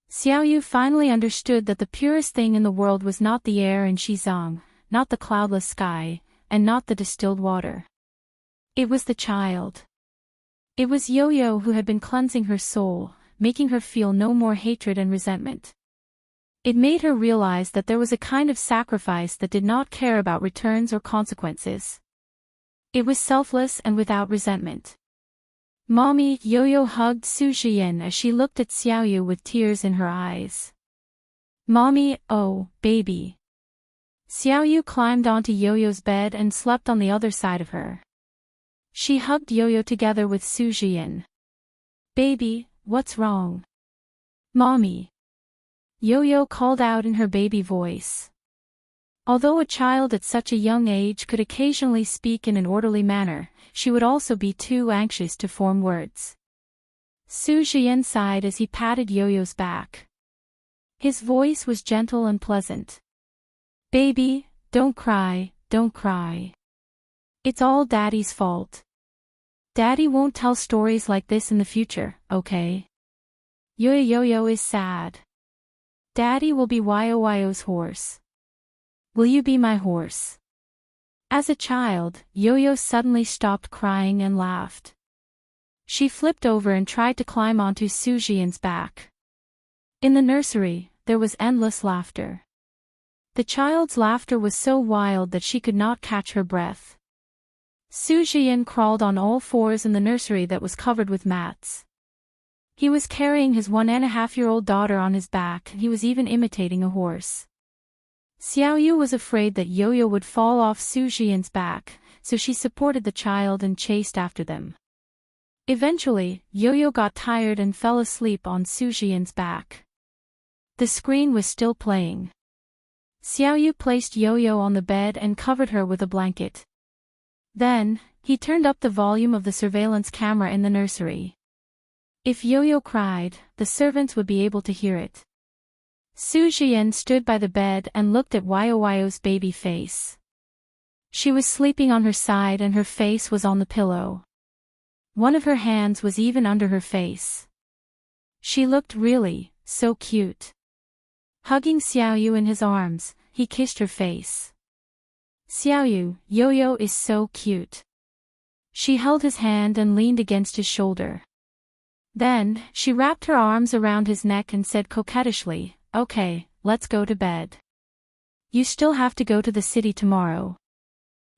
Xiaoyu finally understood that the purest thing in the world was not the air in Xizang, not the cloudless sky, and not the distilled water. It was the child. It was Yo-Yo who had been cleansing her soul, making her feel no more hatred and resentment. It made her realize that there was a kind of sacrifice that did not care about returns or consequences. It was selfless and without resentment. Mommy, Yo-Yo hugged Su Zhiyan as she looked at Xiaoyu with tears in her eyes. Mommy, oh, baby. Xiaoyu climbed onto Yo-Yo's bed and slept on the other side of her. She hugged Yo-Yo together with Su Zhiyan. Baby, what's wrong? Mommy. Yo-Yo called out in her baby voice. Although a child at such a young age could occasionally speak in an orderly manner, she would also be too anxious to form words. Su Zhiyan sighed as he patted Yo-Yo's back. His voice was gentle and pleasant. Baby, don't cry, don't cry. It's all Daddy's fault. Daddy won't tell stories like this in the future, okay? Yo-Yo is sad. Daddy will be Yo-Yo's horse. Will you be my horse? As a child, Yo-Yo suddenly stopped crying and laughed. She flipped over and tried to climb onto Su Zhiyan's back. In the nursery, there was endless laughter. The child's laughter was so wild that she could not catch her breath. Su Zhiyan crawled on all fours in the nursery that was covered with mats. He was carrying his 1.5-year-old daughter on his back, and he was even imitating a horse. Xiaoyu was afraid that Yo-Yo would fall off Su Zhiyan's back, so she supported the child and chased after them. Eventually, Yo-Yo got tired and fell asleep on Su Zhiyan's back. The screen was still playing. Xiaoyu placed Yo-Yo on the bed and covered her with a blanket. Then, he turned up the volume of the surveillance camera in the nursery. If Yo-Yo cried, the servants would be able to hear it. Su Zhiyan stood by the bed and looked at Yo-Yo's baby face. She was sleeping on her side and her face was on the pillow. One of her hands was even under her face. She looked really, so cute. Hugging Xiaoyu in his arms, he kissed her face. Xiaoyu, Yo-Yo is so cute. She held his hand and leaned against his shoulder. Then, she wrapped her arms around his neck and said coquettishly, Okay, let's go to bed. You still have to go to the city tomorrow.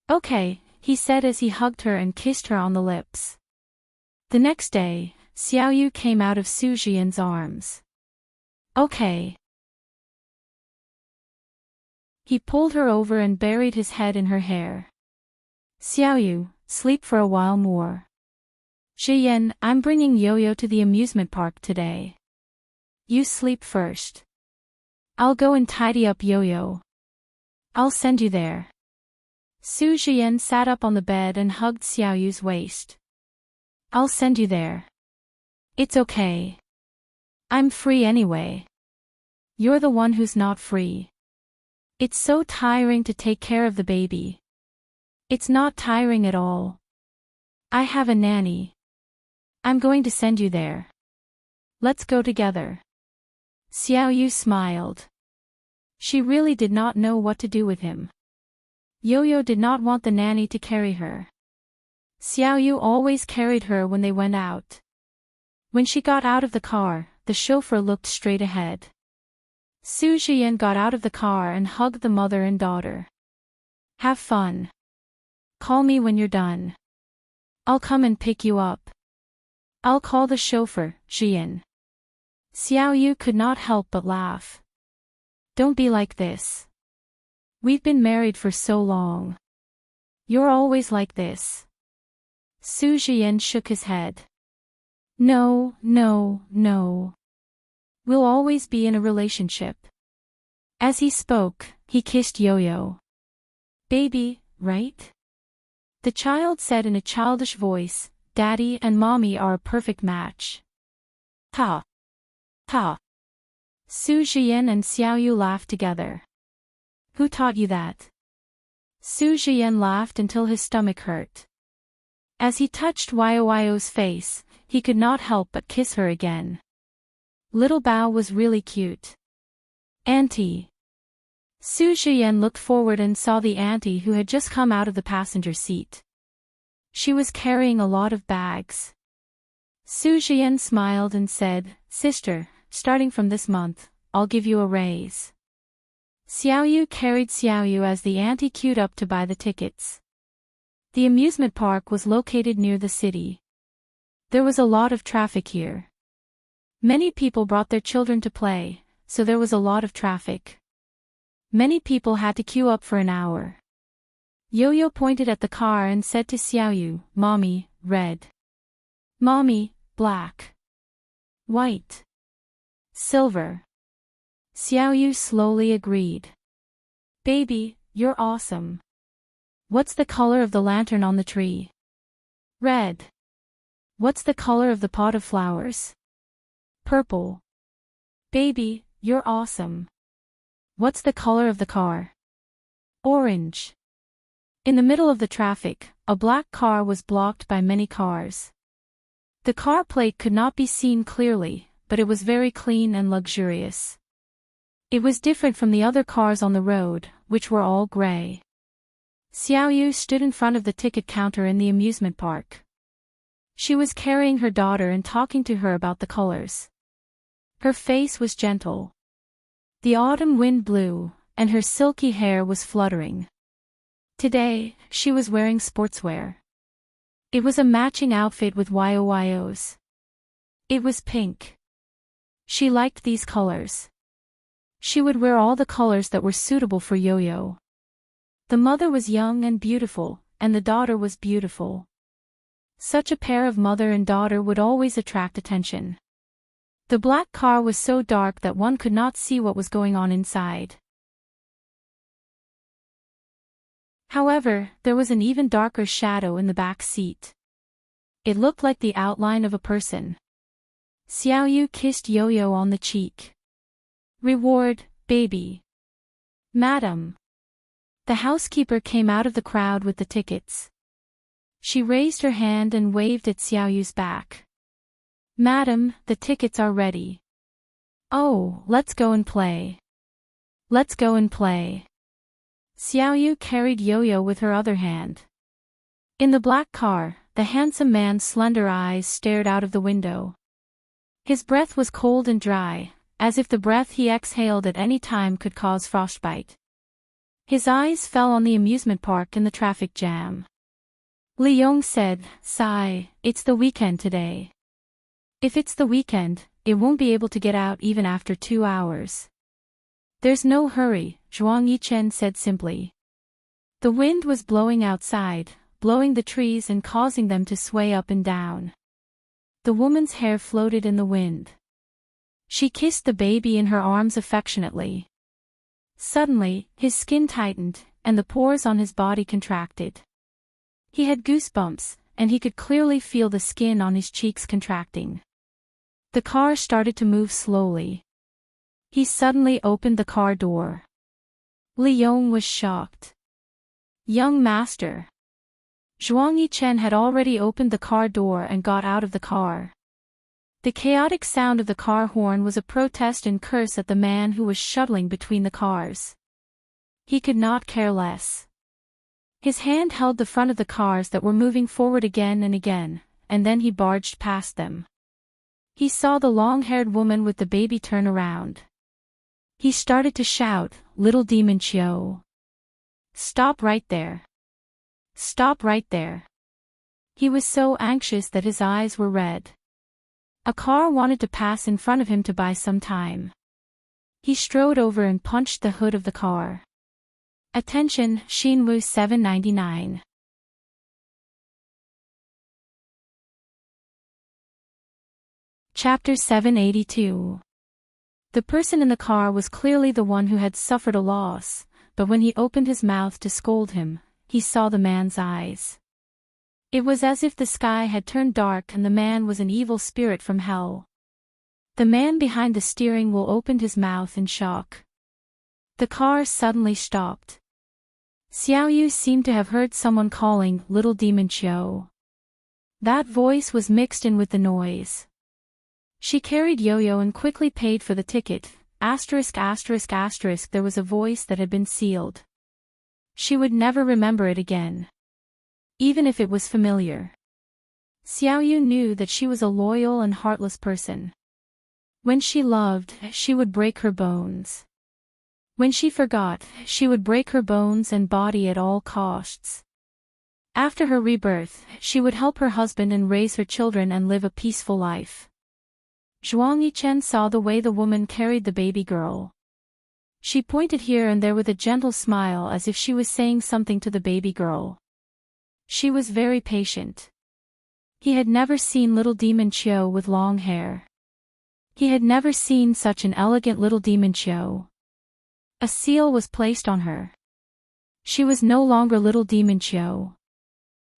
Okay, he said as he hugged her and kissed her on the lips. The next day, Xiaoyu came out of Su Zhiyan's arms. Okay. He pulled her over and buried his head in her hair. Xiaoyu, sleep for a while more. Zhiyan, I'm bringing Yo-Yo to the amusement park today. You sleep first. I'll go and tidy up Yo-Yo. I'll send you there. Su Jian sat up on the bed and hugged Xiaoyu's waist. I'll send you there. It's okay. I'm free anyway. You're the one who's not free. It's so tiring to take care of the baby. It's not tiring at all. I have a nanny. I'm going to send you there. Let's go together. Xiaoyu smiled. She really did not know what to do with him. Yo-Yo did not want the nanny to carry her. Xiaoyu always carried her when they went out. When she got out of the car, the chauffeur looked straight ahead. Su Jian got out of the car and hugged the mother and daughter. Have fun. Call me when you're done. I'll come and pick you up. I'll call the chauffeur, Jian. Xiaoyu could not help but laugh. Don't be like this. We've been married for so long. You're always like this. Su Jian shook his head. No, no, no. We'll always be in a relationship. As he spoke, he kissed Yo-Yo. Baby, right? The child said in a childish voice, Daddy and Mommy are a perfect match. Ha! Ha! Su Jian and Xiaoyu laughed together. Who taught you that? Su Jian laughed until his stomach hurt. As he touched Yoyo's face, he could not help but kiss her again. Little Bao was really cute. Auntie. Su Jian looked forward and saw the auntie who had just come out of the passenger seat. She was carrying a lot of bags. Su Jian smiled and said, Sister, starting from this month, I'll give you a raise. Xiaoyu carried Xiaoyu as the auntie queued up to buy the tickets. The amusement park was located near the city. There was a lot of traffic here. Many people brought their children to play, so there was a lot of traffic. Many people had to queue up for an hour. Yo-Yo pointed at the car and said to Xiaoyu, Mommy, red. Mommy, black. White. Silver. Xiaoyu slowly agreed. Baby, you're awesome. What's the color of the lantern on the tree? Red. What's the color of the pot of flowers? Purple. Baby, you're awesome. What's the color of the car? Orange. In the middle of the traffic, a black car was blocked by many cars. The car plate could not be seen clearly, but it was very clean and luxurious. It was different from the other cars on the road, which were all gray. Xiaoyu stood in front of the ticket counter in the amusement park. She was carrying her daughter and talking to her about the colors. Her face was gentle. The autumn wind blew, and her silky hair was fluttering. Today, she was wearing sportswear. It was a matching outfit with Yoyo's. It was pink. She liked these colors. She would wear all the colors that were suitable for Yo-Yo. The mother was young and beautiful, and the daughter was beautiful. Such a pair of mother and daughter would always attract attention. The black car was so dark that one could not see what was going on inside. However, there was an even darker shadow in the back seat. It looked like the outline of a person. Xiaoyu kissed Yo-Yo on the cheek. Reward, baby. Madam. The housekeeper came out of the crowd with the tickets. She raised her hand and waved at Xiaoyu's back. Madam, the tickets are ready. Oh, let's go and play. Let's go and play. Xiaoyu carried Yo-Yo with her other hand. In the black car, the handsome man's slender eyes stared out of the window. His breath was cold and dry, as if the breath he exhaled at any time could cause frostbite. His eyes fell on the amusement park and the traffic jam. Li Yong said, Sigh, it's the weekend today. If it's the weekend, it won't be able to get out even after 2 hours. There's no hurry, Zhuang Yichen said simply. The wind was blowing outside, blowing the trees and causing them to sway up and down. The woman's hair floated in the wind. She kissed the baby in her arms affectionately. Suddenly, his skin tightened, and the pores on his body contracted. He had goosebumps, and he could clearly feel the skin on his cheeks contracting. The car started to move slowly. He suddenly opened the car door. Li Yong was shocked. Young master. Zhuang Yichen had already opened the car door and got out of the car. The chaotic sound of the car horn was a protest and curse at the man who was shuttling between the cars. He could not care less. His hand held the front of the cars that were moving forward again and again, and then he barged past them. He saw the long-haired woman with the baby turn around. He started to shout, "Little demon Chiu! Stop right there! Stop right there!" He was so anxious that his eyes were red. A car wanted to pass in front of him to buy some time. He strode over and punched the hood of the car. Attention, Xinwu 799. Chapter 782. The person in the car was clearly the one who had suffered a loss, but when he opened his mouth to scold him, he saw the man's eyes. It was as if the sky had turned dark and the man was an evil spirit from hell. The man behind the steering wheel opened his mouth in shock. The car suddenly stopped. Xiaoyu seemed to have heard someone calling, "Little demon Chiu." That voice was mixed in with the noise. She carried Yo-Yo and quickly paid for the ticket. There was a voice that had been sealed. She would never remember it again. Even if it was familiar. Xiaoyu knew that she was a loyal and heartless person. When she loved, she would break her bones. When she forgot, she would break her bones and body at all costs. After her rebirth, she would help her husband and raise her children and live a peaceful life. Zhuang Yichen saw the way the woman carried the baby girl. She pointed here and there with a gentle smile as if she was saying something to the baby girl. She was very patient. He had never seen little demon Chiu with long hair. He had never seen such an elegant little demon Chiu. A seal was placed on her. She was no longer little demon Chiu.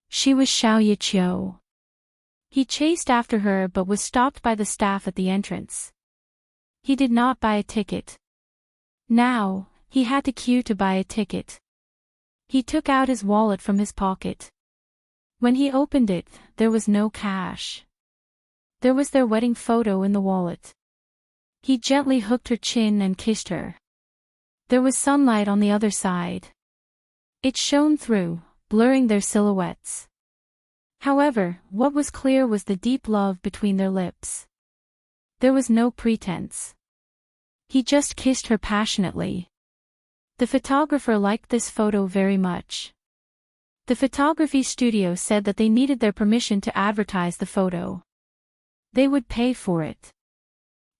She was Xiaoye Chiu. He chased after her but was stopped by the staff at the entrance. He did not buy a ticket. Now, he had to queue to buy a ticket. He took out his wallet from his pocket. When he opened it, there was no cash. There was their wedding photo in the wallet. He gently hooked her chin and kissed her. There was sunlight on the other side. It shone through, blurring their silhouettes. However, what was clear was the deep love between their lips. There was no pretense. He just kissed her passionately. The photographer liked this photo very much. The photography studio said that they needed their permission to advertise the photo. They would pay for it.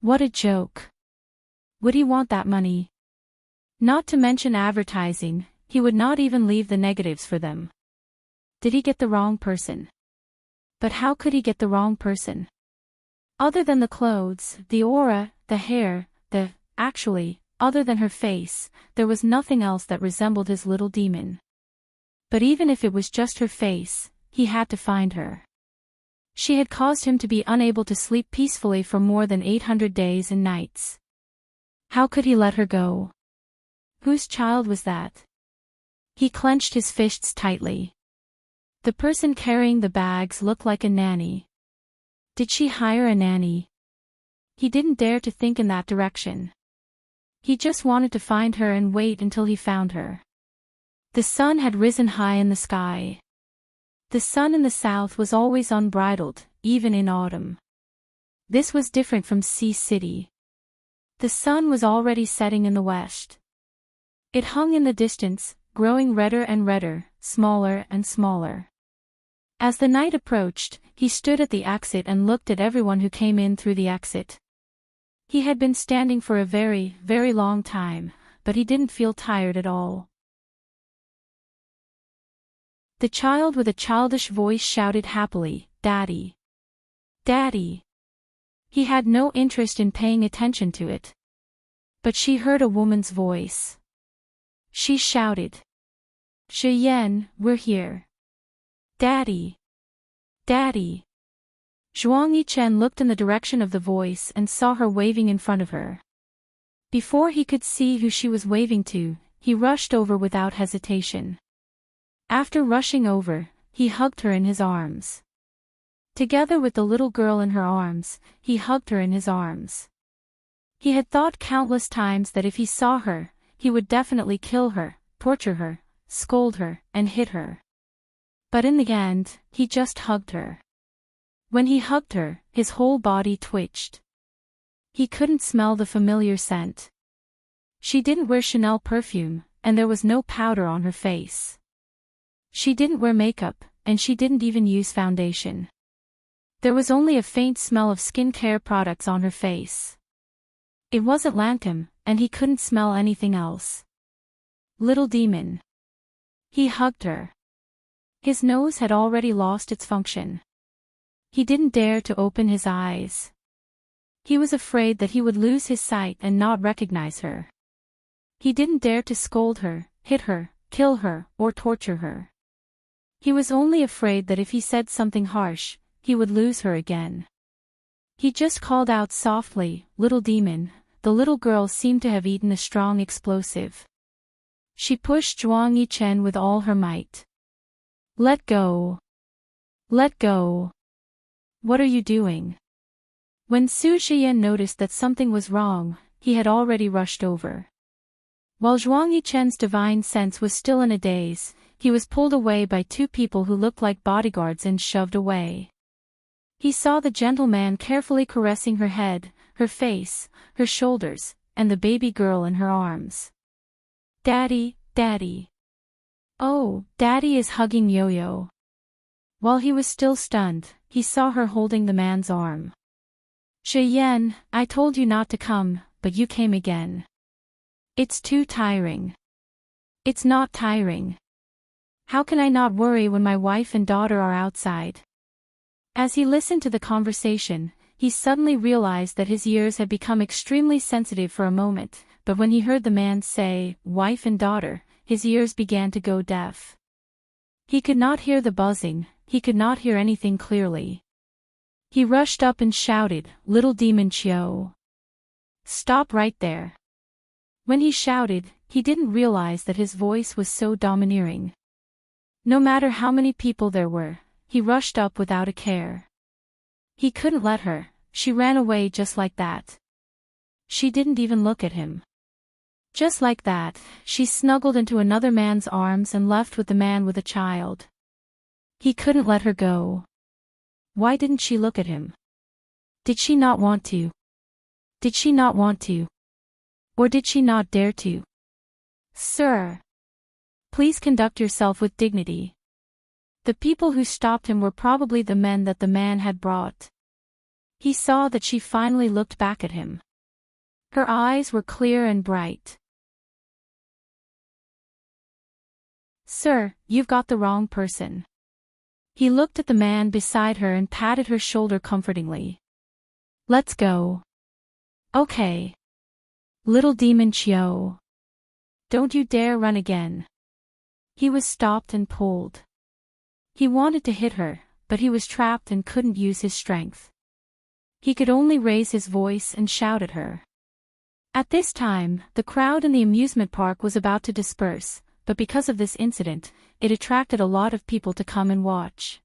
What a joke. Would he want that money? Not to mention advertising, he would not even leave the negatives for them. Did he get the wrong person? But how could he get the wrong person? Other than the clothes, the aura, the hair, actually, other than her face, there was nothing else that resembled his little demon. But even if it was just her face, he had to find her. She had caused him to be unable to sleep peacefully for more than 800 days and nights. How could he let her go? Whose child was that? He clenched his fists tightly. The person carrying the bags looked like a nanny. Did she hire a nanny? He didn't dare to think in that direction. He just wanted to find her and wait until he found her. The sun had risen high in the sky. The sun in the south was always unbridled, even in autumn. This was different from Sea City. The sun was already setting in the west. It hung in the distance, growing redder and redder, smaller and smaller. As the night approached, he stood at the exit and looked at everyone who came in through the exit. He had been standing for a very, very long time, but he didn't feel tired at all. The child with a childish voice shouted happily, "Daddy! Daddy!" He had no interest in paying attention to it. But she heard a woman's voice. She shouted, Shiyan, we're here. Daddy. Daddy. Zhuang Yichen looked in the direction of the voice and saw her waving in front of her. Before he could see who she was waving to, he rushed over without hesitation. After rushing over, he hugged her in his arms. Together with the little girl in her arms, he hugged her in his arms. He had thought countless times that if he saw her, he would definitely kill her, torture her, scold her, and hit her. But in the end, he just hugged her. When he hugged her, his whole body twitched. He couldn't smell the familiar scent. She didn't wear Chanel perfume, and there was no powder on her face. She didn't wear makeup, and she didn't even use foundation. There was only a faint smell of skincare products on her face. It wasn't Lancome, and he couldn't smell anything else. Little demon. He hugged her. His nose had already lost its function. He didn't dare to open his eyes. He was afraid that he would lose his sight and not recognize her. He didn't dare to scold her, hit her, kill her, or torture her. He was only afraid that if he said something harsh, he would lose her again. He just called out softly, "Little demon." The little girl seemed to have eaten a strong explosive. She pushed Zhuang Yichen with all her might. "Let go. Let go. What are you doing?" When Su Shiyan noticed that something was wrong, he had already rushed over. While Zhuang Yichen's divine sense was still in a daze, he was pulled away by two people who looked like bodyguards and shoved away. He saw the gentleman carefully caressing her head, her face, her shoulders, and the baby girl in her arms. "Daddy, Daddy. Oh, Daddy is hugging Yo-Yo." While he was still stunned, he saw her holding the man's arm. "Shiyan, I told you not to come, but you came again. It's too tiring." "It's not tiring. How can I not worry when my wife and daughter are outside?" As he listened to the conversation, he suddenly realized that his ears had become extremely sensitive for a moment, but when he heard the man say, "wife and daughter," his ears began to go deaf. He could not hear the buzzing, he could not hear anything clearly. He rushed up and shouted, "Little demon Chiu! Stop right there!" When he shouted, he didn't realize that his voice was so domineering. No matter how many people there were, he rushed up without a care. He couldn't let her, she ran away just like that. She didn't even look at him. Just like that, she snuggled into another man's arms and left with the man with a child. He couldn't let her go. Why didn't she look at him? Did she not want to? Did she not want to? Or did she not dare to? "Sir! Please conduct yourself with dignity." The people who stopped him were probably the men that the man had brought. He saw that she finally looked back at him. Her eyes were clear and bright. "Sir, you've got the wrong person." He looked at the man beside her and patted her shoulder comfortingly. "Let's go." "Okay. Little demon Chiu. Don't you dare run again." He was stopped and pulled. He wanted to hit her, but he was trapped and couldn't use his strength. He could only raise his voice and shout at her. At this time, the crowd in the amusement park was about to disperse, but because of this incident, it attracted a lot of people to come and watch.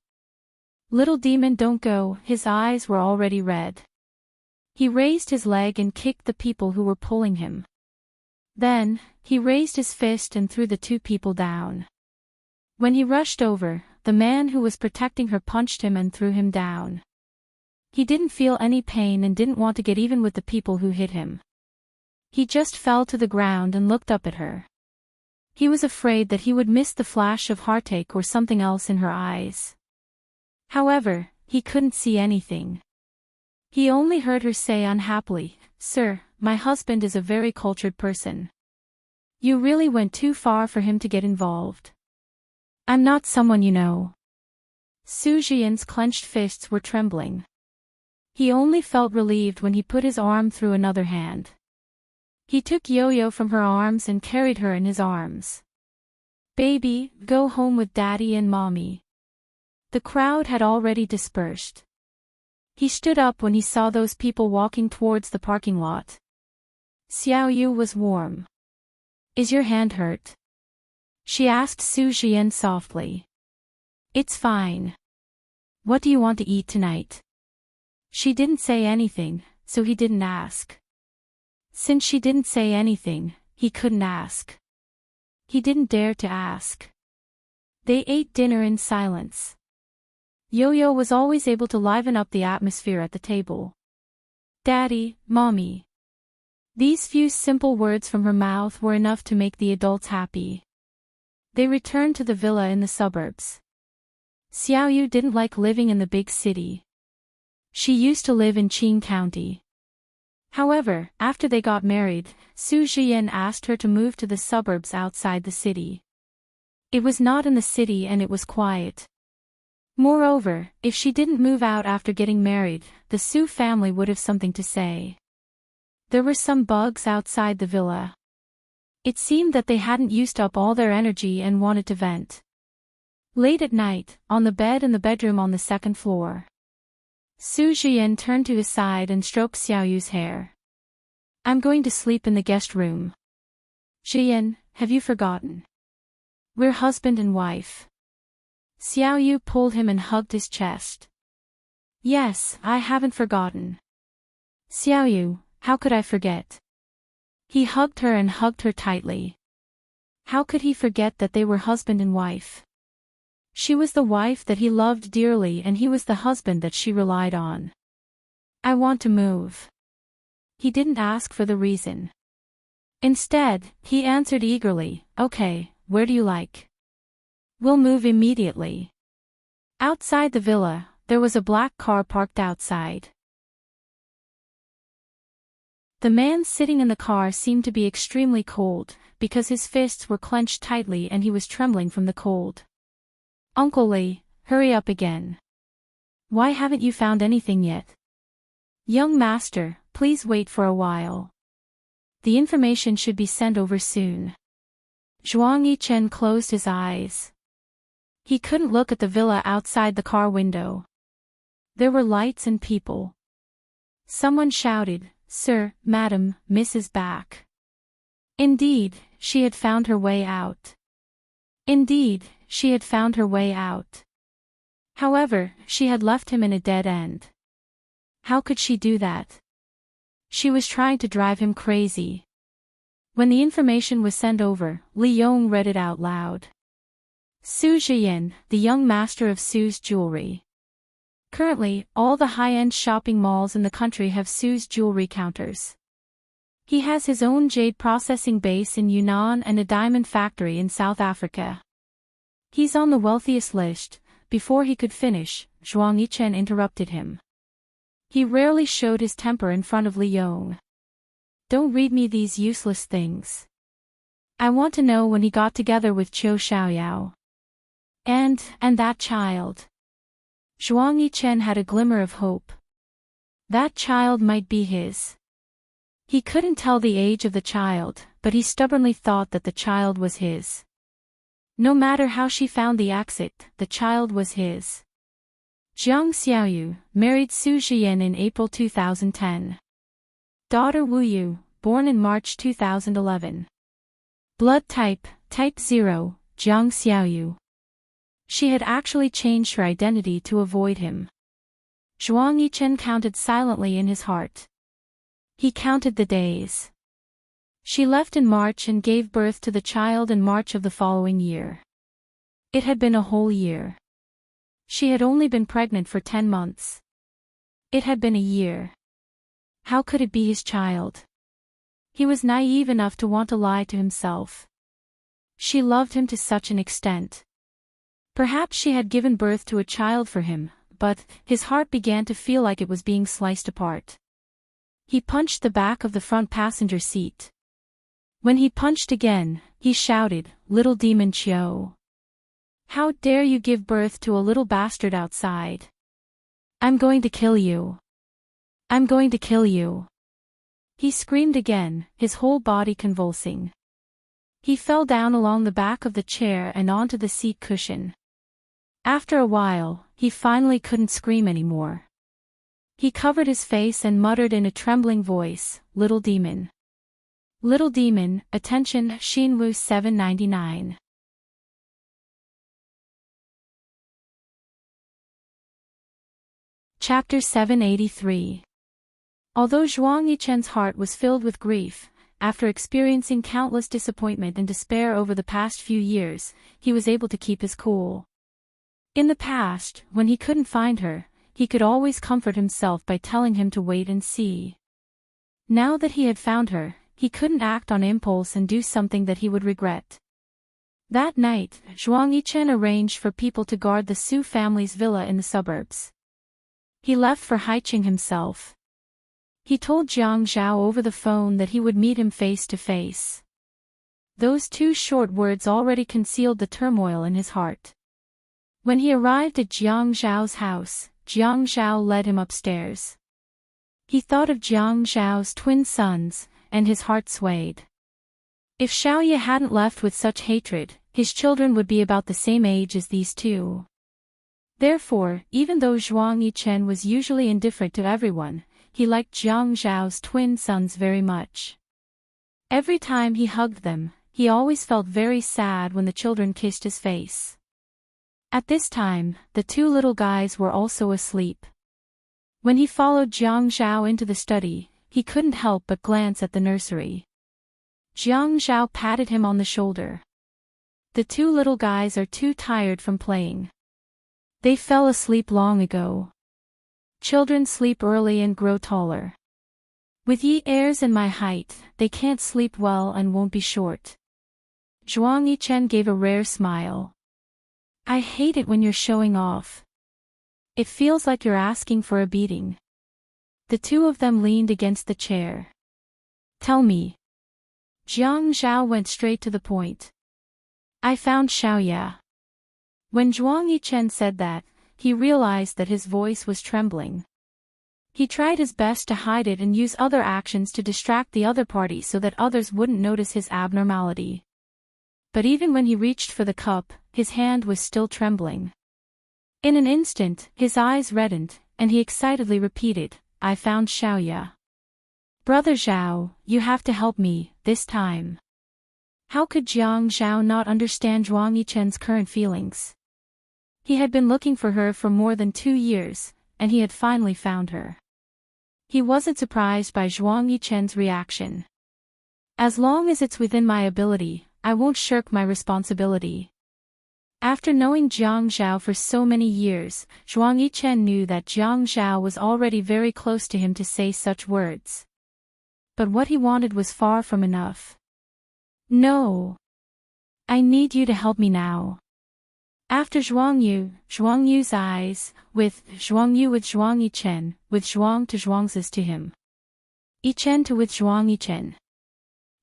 "Little demon, don't go," his eyes were already red. He raised his leg and kicked the people who were pulling him. Then, he raised his fist and threw the two people down. When he rushed over, the man who was protecting her punched him and threw him down. He didn't feel any pain and didn't want to get even with the people who hit him. He just fell to the ground and looked up at her. He was afraid that he would miss the flash of heartache or something else in her eyes. However, he couldn't see anything. He only heard her say unhappily, "Sir, my husband is a very cultured person. You really went too far for him to get involved. I'm not someone you know." Su Jian's clenched fists were trembling. He only felt relieved when he put his arm through another hand. He took Yo-Yo from her arms and carried her in his arms. Baby, go home with Daddy and Mommy. The crowd had already dispersed. He stood up when he saw those people walking towards the parking lot. Xiao Yu was warm. Is your hand hurt? She asked Su Jian softly. It's fine. What do you want to eat tonight? She didn't say anything, so he didn't ask. Since she didn't say anything, he couldn't ask. He didn't dare to ask. They ate dinner in silence. Yo-Yo was always able to liven up the atmosphere at the table. Daddy, Mommy. These few simple words from her mouth were enough to make the adults happy. They returned to the villa in the suburbs. Xiao Yu didn't like living in the big city. She used to live in Qing County. However, after they got married, Su Jian asked her to move to the suburbs outside the city. It was not in the city and it was quiet. Moreover, if she didn't move out after getting married, the Su family would have something to say. There were some bugs outside the villa. It seemed that they hadn't used up all their energy and wanted to vent. Late at night, on the bed in the bedroom on the second floor, Su Jian turned to his side and stroked Xiao Yu's hair. I'm going to sleep in the guest room. Jian, have you forgotten? We're husband and wife. Xiao Yu pulled him and hugged his chest. Yes, I haven't forgotten. Xiao Yu, how could I forget? He hugged her and hugged her tightly. How could he forget that they were husband and wife? She was the wife that he loved dearly and he was the husband that she relied on. I want to move. He didn't ask for the reason. Instead, he answered eagerly, okay, where do you like? We'll move immediately. Outside the villa, there was a black car parked outside. The man sitting in the car seemed to be extremely cold, because his fists were clenched tightly and he was trembling from the cold. Uncle Lee, hurry up again. Why haven't you found anything yet? Young master, please wait for a while. The information should be sent over soon. Zhuang Yichen closed his eyes. He couldn't look at the villa outside the car window. There were lights and people. Someone shouted, Sir, Madam, Mrs. back. Indeed, she had found her way out. Indeed, she had found her way out. However, she had left him in a dead end. How could she do that? She was trying to drive him crazy. When the information was sent over, Li Yong read it out loud. Su Jian, the young master of Su's jewelry. Currently, all the high-end shopping malls in the country have Su's jewelry counters. He has his own jade processing base in Yunnan and a diamond factory in South Africa. He's on the wealthiest list. Before he could finish, Zhuang Yichen interrupted him. He rarely showed his temper in front of Li Yong. Don't read me these useless things. I want to know when he got together with Qiu Xiaoyao. And that child. Zhuang Yichen had a glimmer of hope. That child might be his. He couldn't tell the age of the child, but he stubbornly thought that the child was his. No matter how she found the exit, the child was his. Jiang Xiaoyu, married Su Jian in April 2010. Daughter Wu Yu, born in March 2011. Blood type, type 0, Jiang Xiaoyu. She had actually changed her identity to avoid him. Zhuang Yichen counted silently in his heart. He counted the days. She left in March and gave birth to the child in March of the following year. It had been a whole year. She had only been pregnant for 10 months. It had been a year. How could it be his child? He was naive enough to want to lie to himself. She loved him to such an extent. Perhaps she had given birth to a child for him, but his heart began to feel like it was being sliced apart. He punched the back of the front passenger seat. When he punched again, he shouted, "Little demon Qiu! How dare you give birth to a little bastard outside? I'm going to kill you! I'm going to kill you!" He screamed again, his whole body convulsing. He fell down along the back of the chair and onto the seat cushion. After a while, he finally couldn't scream anymore. He covered his face and muttered in a trembling voice, "Little demon. Little demon, attention, Shinwoo 799. Chapter 783. Although Zhuang Yichen's heart was filled with grief, after experiencing countless disappointment and despair over the past few years, he was able to keep his cool. In the past, when he couldn't find her, he could always comfort himself by telling him to wait and see. Now that he had found her, he couldn't act on impulse and do something that he would regret. That night, Zhuang Yichen arranged for people to guard the Su family's villa in the suburbs. He left for Haiqing himself. He told Jiang Zhao over the phone that he would meet him face to face. Those two short words already concealed the turmoil in his heart. When he arrived at Jiang Zhao's house, Jiang Zhao led him upstairs. He thought of Jiang Zhao's twin sons, and his heart swayed. If Xiaoye hadn't left with such hatred, his children would be about the same age as these two. Therefore, even though Zhuang Yichen was usually indifferent to everyone, he liked Jiang Zhao's twin sons very much. Every time he hugged them, he always felt very sad when the children kissed his face. At this time, the two little guys were also asleep. When he followed Jiang Zhao into the study, he couldn't help but glance at the nursery. Jiang Zhao patted him on the shoulder. The two little guys are too tired from playing. They fell asleep long ago. Children sleep early and grow taller. With ye heirs and my height, they can't sleep well and won't be short. Zhuang Yichen gave a rare smile. I hate it when you're showing off. It feels like you're asking for a beating. The two of them leaned against the chair. Tell me. Jiang Zhao went straight to the point. I found Xiaoye. When Zhuang Yichen said that, he realized that his voice was trembling. He tried his best to hide it and use other actions to distract the other party so that others wouldn't notice his abnormality. But even when he reached for the cup, his hand was still trembling. In an instant, his eyes reddened, and he excitedly repeated, I found Xiaoye. Brother Zhao, you have to help me, this time. How could Jiang Zhao not understand Zhuang Yichen's current feelings? He had been looking for her for more than 2 years, and he had finally found her. He wasn't surprised by Zhuang Yichen's reaction. As long as it's within my ability, I won't shirk my responsibility. After knowing Jiang Zhao for so many years, Zhuang Yichen knew that Jiang Zhao was already very close to him to say such words. But what he wanted was far from enough. No. I need you to help me now. After Zhuang Yu's eyes, with Zhuang Yichen, with Zhuang to Zhuang's to him. Yichen to with Zhuang Yichen.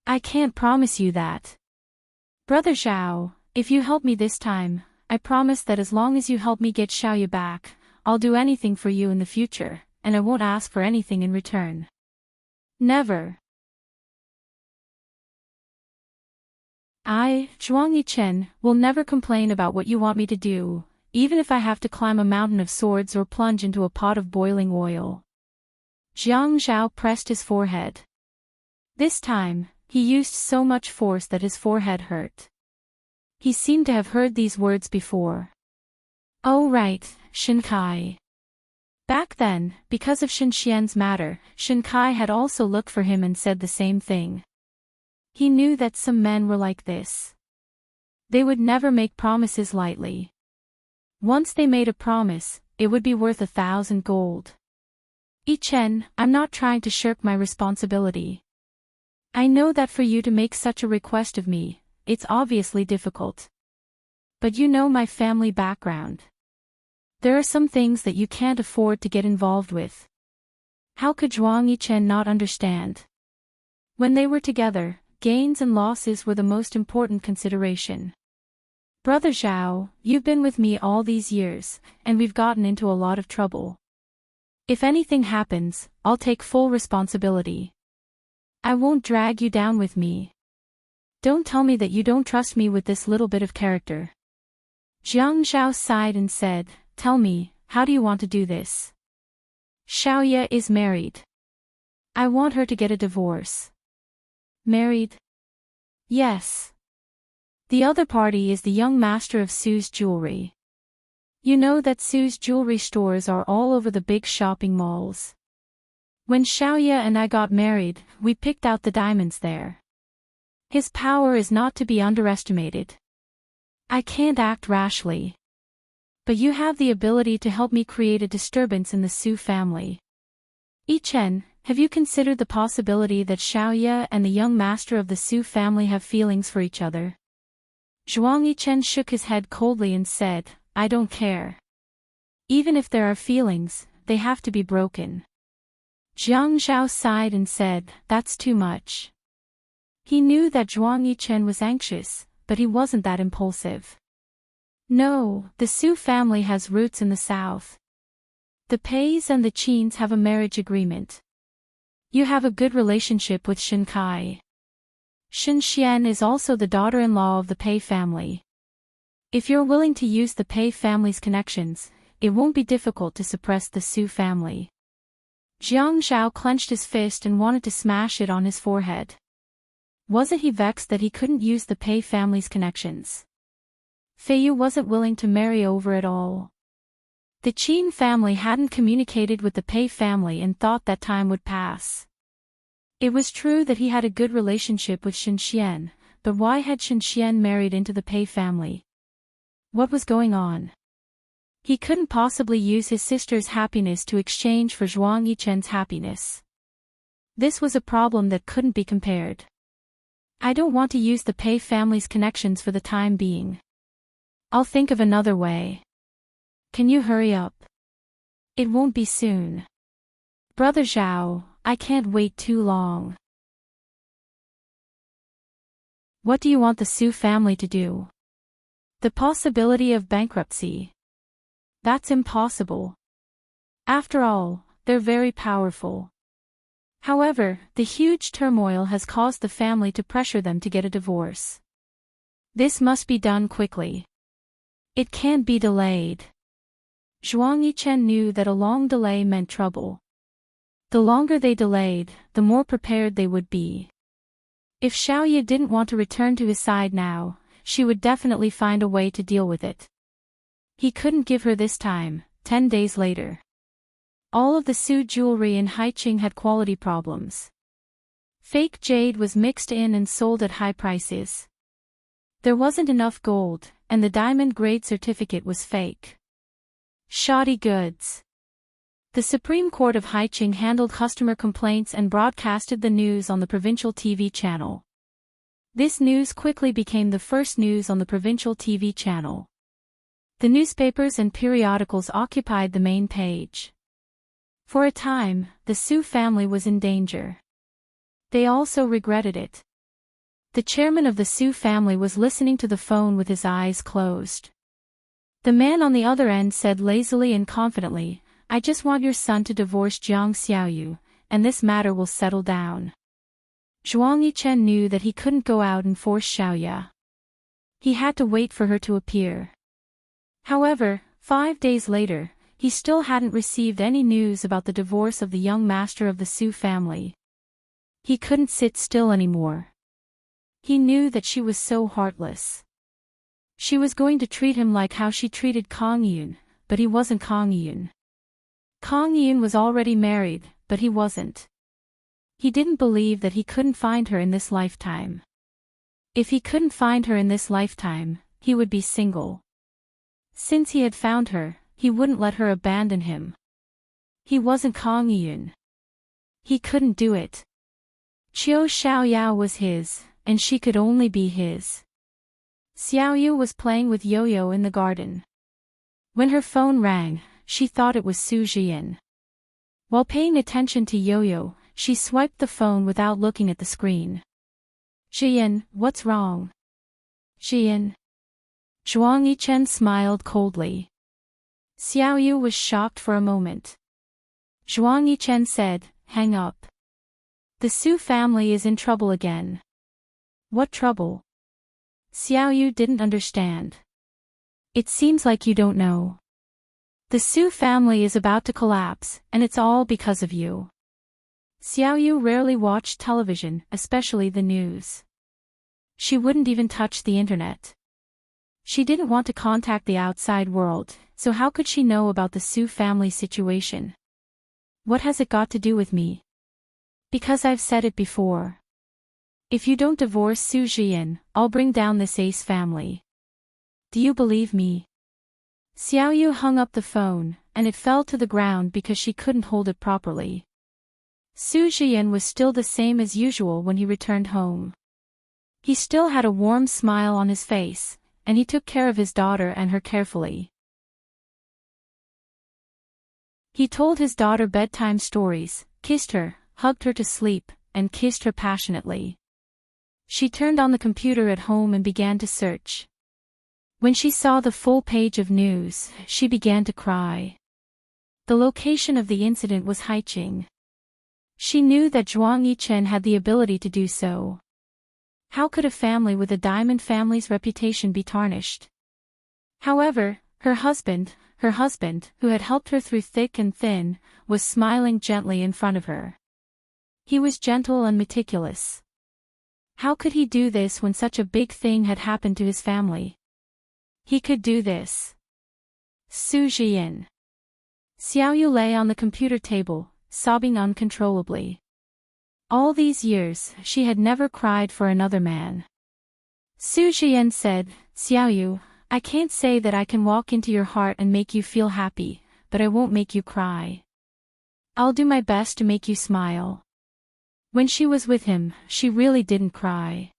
I can't promise you that. Brother Zhao, if you help me this time, I promise that as long as you help me get Xiaoye back, I'll do anything for you in the future, and I won't ask for anything in return. Never. I, Zhuang Yichen, will never complain about what you want me to do, even if I have to climb a mountain of swords or plunge into a pot of boiling oil. Jiang Zhao pressed his forehead. This time, he used so much force that his forehead hurt. He seemed to have heard these words before. Oh right, Shen Kai. Back then, because of Shen Xian's matter, Shen Kai had also looked for him and said the same thing. He knew that some men were like this. They would never make promises lightly. Once they made a promise, it would be worth 1,000 gold. Yichen, I'm not trying to shirk my responsibility. I know that for you to make such a request of me, it's obviously difficult. But you know my family background. There are some things that you can't afford to get involved with. How could Zhuang Yichen not understand? When they were together, gains and losses were the most important consideration. Brother Zhao, you've been with me all these years, and we've gotten into a lot of trouble. If anything happens, I'll take full responsibility. I won't drag you down with me. Don't tell me that you don't trust me with this little bit of character. Jiang Zhao sighed and said, tell me, how do you want to do this? Xiaoya is married. I want her to get a divorce. Married? Yes. The other party is the young master of Sue's jewelry. You know that Sue's jewelry stores are all over the big shopping malls. When Xiaoya and I got married, we picked out the diamonds there. His power is not to be underestimated. I can't act rashly. But you have the ability to help me create a disturbance in the Su family. Yichen, have you considered the possibility that Xiaoya and the young master of the Su family have feelings for each other? Zhuang Yichen shook his head coldly and said, I don't care. Even if there are feelings, they have to be broken. Jiang Zhao sighed and said, that's too much. He knew that Zhuang Yichen was anxious, but he wasn't that impulsive. No, the Su family has roots in the south. The Peis and the Qins have a marriage agreement. You have a good relationship with Shen Kai. Shen Xian is also the daughter-in-law of the Pei family. If you're willing to use the Pei family's connections, it won't be difficult to suppress the Su family. Jiang Zhao clenched his fist and wanted to smash it on his forehead. Wasn't he vexed that he couldn't use the Pei family's connections? Feiyu wasn't willing to marry over at all. The Qin family hadn't communicated with the Pei family and thought that time would pass. It was true that he had a good relationship with Shen Xian, but why had Shen Xian married into the Pei family? What was going on? He couldn't possibly use his sister's happiness to exchange for Zhuang Yichen's happiness. This was a problem that couldn't be compared. I don't want to use the Pei family's connections for the time being. I'll think of another way. Can you hurry up? It won't be soon. Brother Zhao, I can't wait too long. What do you want the Su family to do? The possibility of bankruptcy. That's impossible. After all, they're very powerful. However, the huge turmoil has caused the family to pressure them to get a divorce. This must be done quickly. It can't be delayed. Zhuang Yichen knew that a long delay meant trouble. The longer they delayed, the more prepared they would be. If Xiaoya didn't want to return to his side now, she would definitely find a way to deal with it. He couldn't give her this time. 10 days later. All of the Su jewelry in Haiqing had quality problems. Fake jade was mixed in and sold at high prices. There wasn't enough gold, and the diamond grade certificate was fake. Shoddy goods. The Supreme Court of Haiqing handled customer complaints and broadcasted the news on the provincial TV channel. This news quickly became the first news on the provincial TV channel. The newspapers and periodicals occupied the main page. For a time, the Su family was in danger. They also regretted it. The chairman of the Su family was listening to the phone with his eyes closed. The man on the other end said lazily and confidently, I just want your son to divorce Jiang Xiaoyu, and this matter will settle down. Zhuang Yichen knew that he couldn't go out and force Xiaoya. He had to wait for her to appear. However, 5 days later, he still hadn't received any news about the divorce of the young master of the Su family. He couldn't sit still anymore. He knew that she was so heartless. She was going to treat him like how she treated Kang Yun, but he wasn't Kang Yun. Kang Yun was already married, but he wasn't. He didn't believe that he couldn't find her in this lifetime. If he couldn't find her in this lifetime, he would be single. Since he had found her, he wouldn't let her abandon him. He wasn't Kang Yun. He couldn't do it. Qiu Xiaoyao was his, and she could only be his. Xiaoyu was playing with Yo-Yo in the garden. When her phone rang, she thought it was Su Jian. While paying attention to Yo-Yo, she swiped the phone without looking at the screen. Jian, what's wrong? Jian. Zhuang Yichen smiled coldly. Xiaoyu was shocked for a moment. Zhuang Yichen said, hang up. The Su family is in trouble again. What trouble? Xiaoyu didn't understand. It seems like you don't know. The Su family is about to collapse, and it's all because of you. Xiaoyu rarely watched television, especially the news. She wouldn't even touch the internet. She didn't want to contact the outside world, so how could she know about the Su family situation? What has it got to do with me? Because I've said it before. If you don't divorce Su Jian, I'll bring down this Ace family. Do you believe me? Xiaoyu hung up the phone, and it fell to the ground because she couldn't hold it properly. Su Jian was still the same as usual when he returned home. He still had a warm smile on his face, and he took care of his daughter and her carefully. He told his daughter bedtime stories, kissed her, hugged her to sleep, and kissed her passionately. She turned on the computer at home and began to search. When she saw the full page of news, she began to cry. The location of the incident was Haiqing. She knew that Zhuang Yichen had the ability to do so. How could a family with a diamond family's reputation be tarnished? However, her husband, who had helped her through thick and thin, was smiling gently in front of her. He was gentle and meticulous. How could he do this when such a big thing had happened to his family? He could do this. Su Jian. Xiaoyu lay on the computer table, sobbing uncontrollably. All these years, she had never cried for another man. Su Jian said, Xiaoyu, I can't say that I can walk into your heart and make you feel happy, but I won't make you cry. I'll do my best to make you smile. When she was with him, she really didn't cry.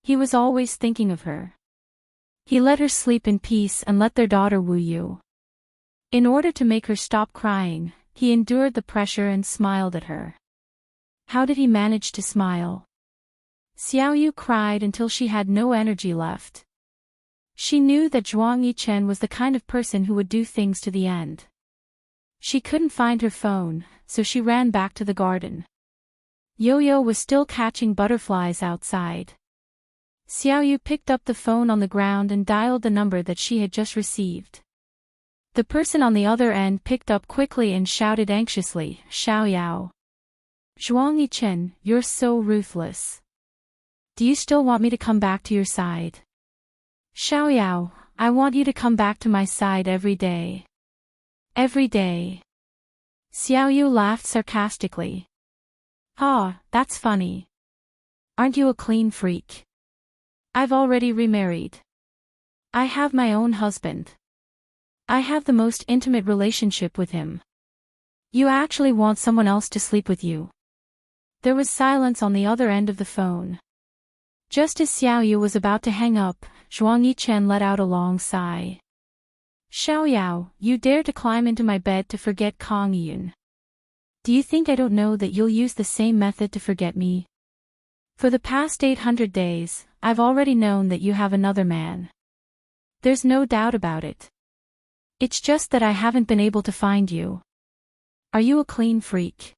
He was always thinking of her. He let her sleep in peace and let their daughter Wu Yu. In order to make her stop crying, he endured the pressure and smiled at her. How did he manage to smile? Xiaoyu cried until she had no energy left. She knew that Zhuang Yichen was the kind of person who would do things to the end. She couldn't find her phone, so she ran back to the garden. Yo-Yo was still catching butterflies outside. Xiaoyu picked up the phone on the ground and dialed the number that she had just received. The person on the other end picked up quickly and shouted anxiously, Xiaoyao. Zhuang Yichen, you're so ruthless. Do you still want me to come back to your side? Xiaoyao, I want you to come back to my side every day. Every day. Xiaoyu laughed sarcastically. Ah, that's funny. Aren't you a clean freak? I've already remarried. I have my own husband. I have the most intimate relationship with him. You actually want someone else to sleep with you. There was silence on the other end of the phone. Just as Xiaoyu was about to hang up, Zhuang Yichen let out a long sigh. Xiaoyao, you dare to climb into my bed to forget Kang Yun. Do you think I don't know that you'll use the same method to forget me? For the past 800 days, I've already known that you have another man. There's no doubt about it. It's just that I haven't been able to find you. Are you a clean freak?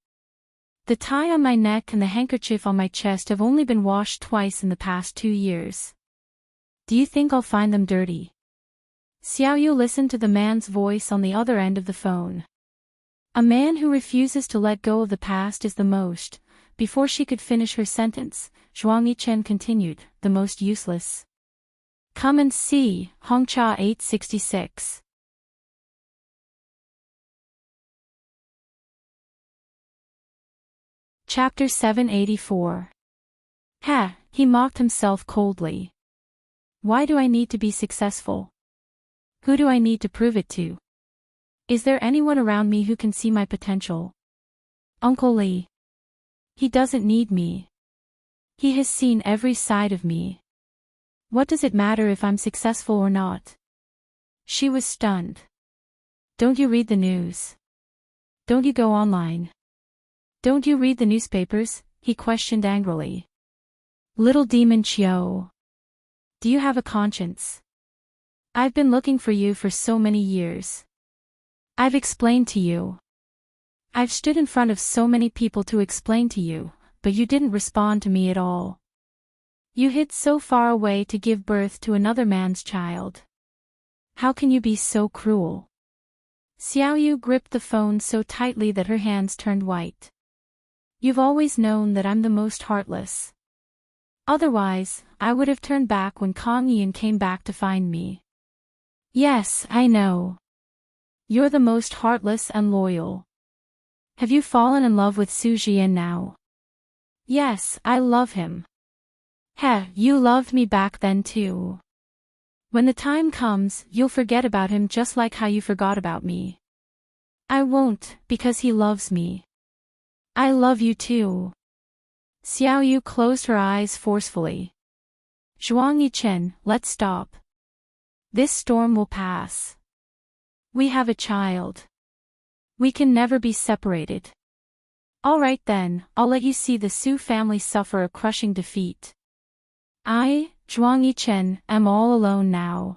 The tie on my neck and the handkerchief on my chest have only been washed twice in the past 2 years. Do you think I'll find them dirty? Xiaoyu listened to the man's voice on the other end of the phone. A man who refuses to let go of the past is the most. Before she could finish her sentence, Zhuang Yichen continued, the most useless. Come and see, Hongcha 866. Chapter 784. Ha, he mocked himself coldly. Why do I need to be successful? Who do I need to prove it to? Is there anyone around me who can see my potential? Uncle Li. He doesn't need me. He has seen every side of me. What does it matter if I'm successful or not? She was stunned. Don't you read the news? Don't you go online? Don't you read the newspapers? He questioned angrily. Little demon Chiu. Do you have a conscience? I've been looking for you for so many years. I've explained to you. I've stood in front of so many people to explain to you, but you didn't respond to me at all. You hid so far away to give birth to another man's child. How can you be so cruel? Xiaoyu gripped the phone so tightly that her hands turned white. You've always known that I'm the most heartless. Otherwise, I would have turned back when Kang Yian came back to find me. Yes, I know. You're the most heartless and loyal. Have you fallen in love with Su Jian now? Yes, I love him. Heh, you loved me back then too. When the time comes, you'll forget about him just like how you forgot about me. I won't, because he loves me. I love you too. Xiaoyu closed her eyes forcefully. Zhuang Yichen, let's stop. This storm will pass. We have a child. We can never be separated. All right then, I'll let you see the Su family suffer a crushing defeat. I, Zhuang Yichen, am all alone now.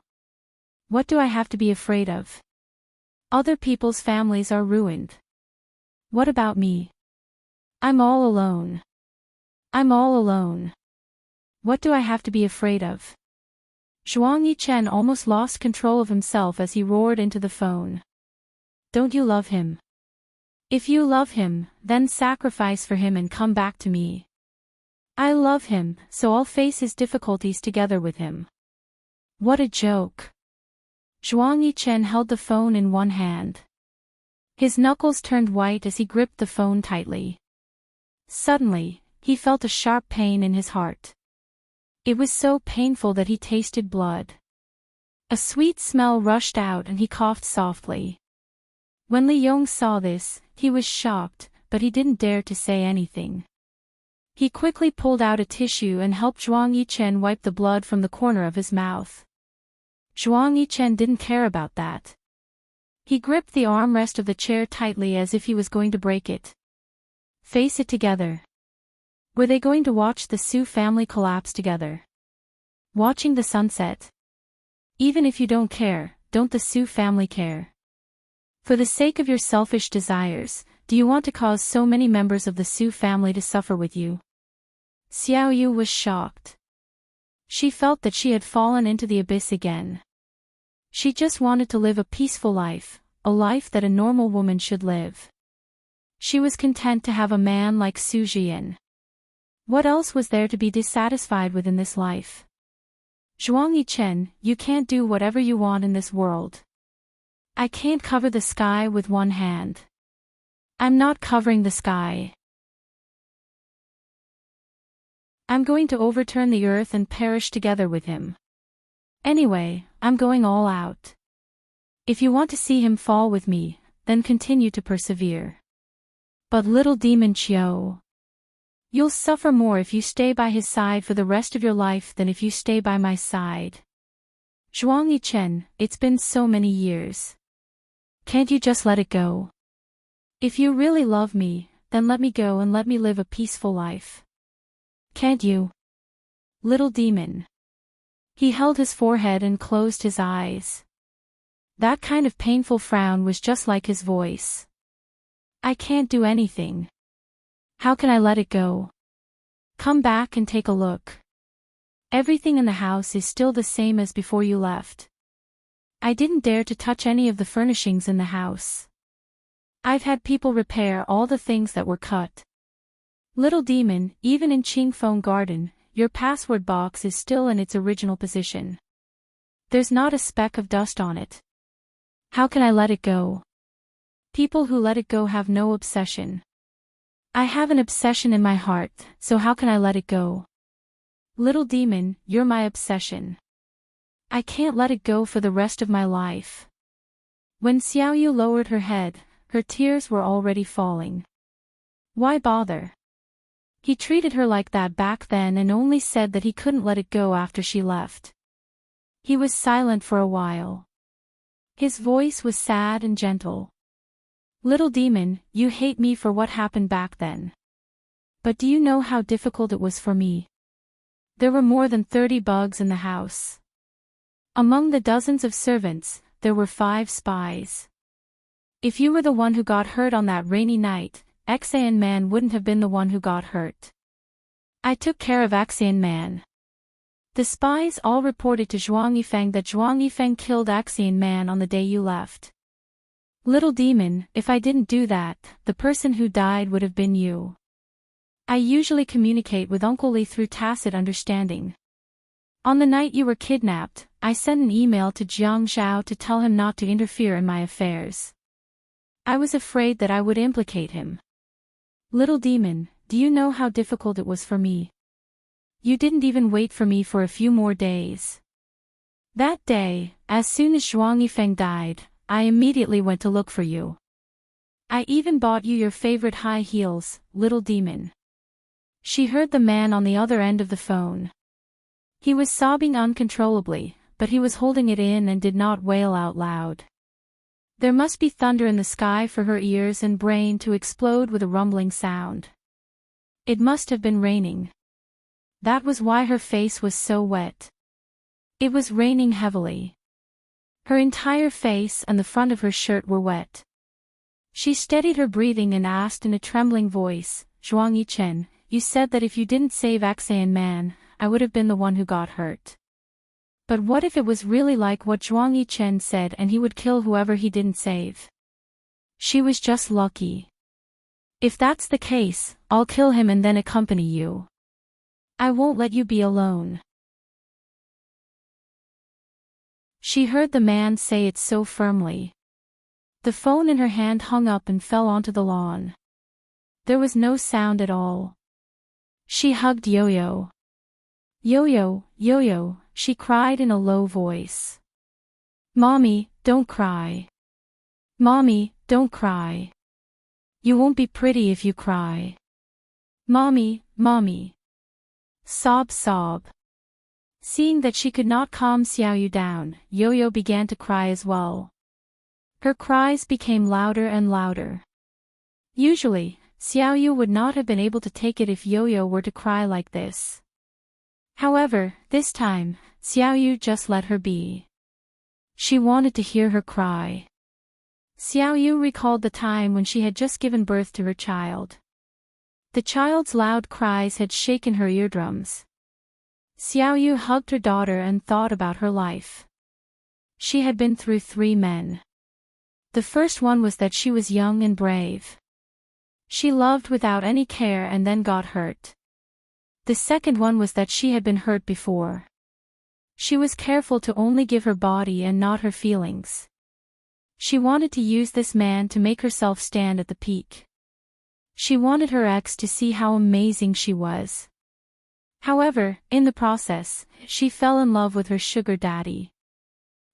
What do I have to be afraid of? Other people's families are ruined. What about me? I'm all alone. I'm all alone. What do I have to be afraid of? Zhuang Yichen almost lost control of himself as he roared into the phone. Don't you love him? If you love him, then sacrifice for him and come back to me. I love him, so I'll face his difficulties together with him. What a joke. Zhuang Yichen held the phone in one hand. His knuckles turned white as he gripped the phone tightly. Suddenly, he felt a sharp pain in his heart. It was so painful that he tasted blood. A sweet smell rushed out and he coughed softly. When Li Yong saw this, he was shocked, but he didn't dare to say anything. He quickly pulled out a tissue and helped Zhuang Yichen wipe the blood from the corner of his mouth. Zhuang Yichen didn't care about that. He gripped the armrest of the chair tightly as if he was going to break it. Face it together. Were they going to watch the Su family collapse together? Watching the sunset? Even if you don't care, don't the Su family care? For the sake of your selfish desires, do you want to cause so many members of the Su family to suffer with you? Xiaoyu was shocked. She felt that she had fallen into the abyss again. She just wanted to live a peaceful life, a life that a normal woman should live. She was content to have a man like Su Jian. What else was there to be dissatisfied with in this life? Zhuang Yichen, you can't do whatever you want in this world. I can't cover the sky with one hand. I'm not covering the sky. I'm going to overturn the earth and perish together with him. Anyway, I'm going all out. If you want to see him fall with me, then continue to persevere. But little demon Qiu, you'll suffer more if you stay by his side for the rest of your life than if you stay by my side. Zhuang Yichen, it's been so many years. Can't you just let it go? If you really love me, then let me go and let me live a peaceful life. Can't you? Little demon. He held his forehead and closed his eyes. That kind of painful frown was just like his voice. I can't do anything. How can I let it go? Come back and take a look. Everything in the house is still the same as before you left. I didn't dare to touch any of the furnishings in the house. I've had people repair all the things that were cut. Little demon, even in Qingfeng Garden, your password box is still in its original position. There's not a speck of dust on it. How can I let it go? People who let it go have no obsession. I have an obsession in my heart, so how can I let it go? Little demon, you're my obsession. I can't let it go for the rest of my life. When Xiaoyu lowered her head, her tears were already falling. Why bother? He treated her like that back then and only said that he couldn't let it go after she left. He was silent for a while. His voice was sad and gentle. Little demon, you hate me for what happened back then. But do you know how difficult it was for me? There were more than 30 bugs in the house. Among the dozens of servants, there were 5 spies. If you were the one who got hurt on that rainy night, Xian Man wouldn't have been the one who got hurt. I took care of Xian Man. The spies all reported to Zhuang Yifeng that Zhuang Yifeng killed Axian Man on the day you left. Little demon, if I didn't do that, the person who died would have been you. I usually communicate with Uncle Li through tacit understanding. On the night you were kidnapped, I sent an email to Jiang Zhao to tell him not to interfere in my affairs. I was afraid that I would implicate him. Little demon, do you know how difficult it was for me? You didn't even wait for me for a few more days. That day, as soon as Zhuang Yifeng died, I immediately went to look for you. I even bought you your favorite high heels, little demon. She heard the man on the other end of the phone. He was sobbing uncontrollably, but he was holding it in and did not wail out loud. There must be thunder in the sky for her ears and brain to explode with a rumbling sound. It must have been raining. That was why her face was so wet. It was raining heavily. Her entire face and the front of her shirt were wet. She steadied her breathing and asked in a trembling voice, Zhuang Yichen, you said that if you didn't save Axian Man, I would have been the one who got hurt. But what if it was really like what Zhuang Yichen said and he would kill whoever he didn't save? She was just lucky. If that's the case, I'll kill him and then accompany you. I won't let you be alone. She heard the man say it so firmly. The phone in her hand hung up and fell onto the lawn. There was no sound at all. She hugged Yo-Yo. Yo-Yo, Yo-Yo, she cried in a low voice. Mommy, don't cry. Mommy, don't cry. You won't be pretty if you cry. Mommy, Mommy. Sob, sob. Seeing that she could not calm Xiaoyu down, Yo-Yo began to cry as well. Her cries became louder and louder. Usually, Xiaoyu would not have been able to take it if Yo-Yo were to cry like this. However, this time, Xiaoyu just let her be. She wanted to hear her cry. Xiaoyu recalled the time when she had just given birth to her child. The child's loud cries had shaken her eardrums. Xiaoyu hugged her daughter and thought about her life. She had been through 3 men. The first one was that she was young and brave. She loved without any care and then got hurt. The second one was that she had been hurt before. She was careful to only give her body and not her feelings. She wanted to use this man to make herself stand at the peak. She wanted her ex to see how amazing she was. However, in the process, she fell in love with her sugar daddy.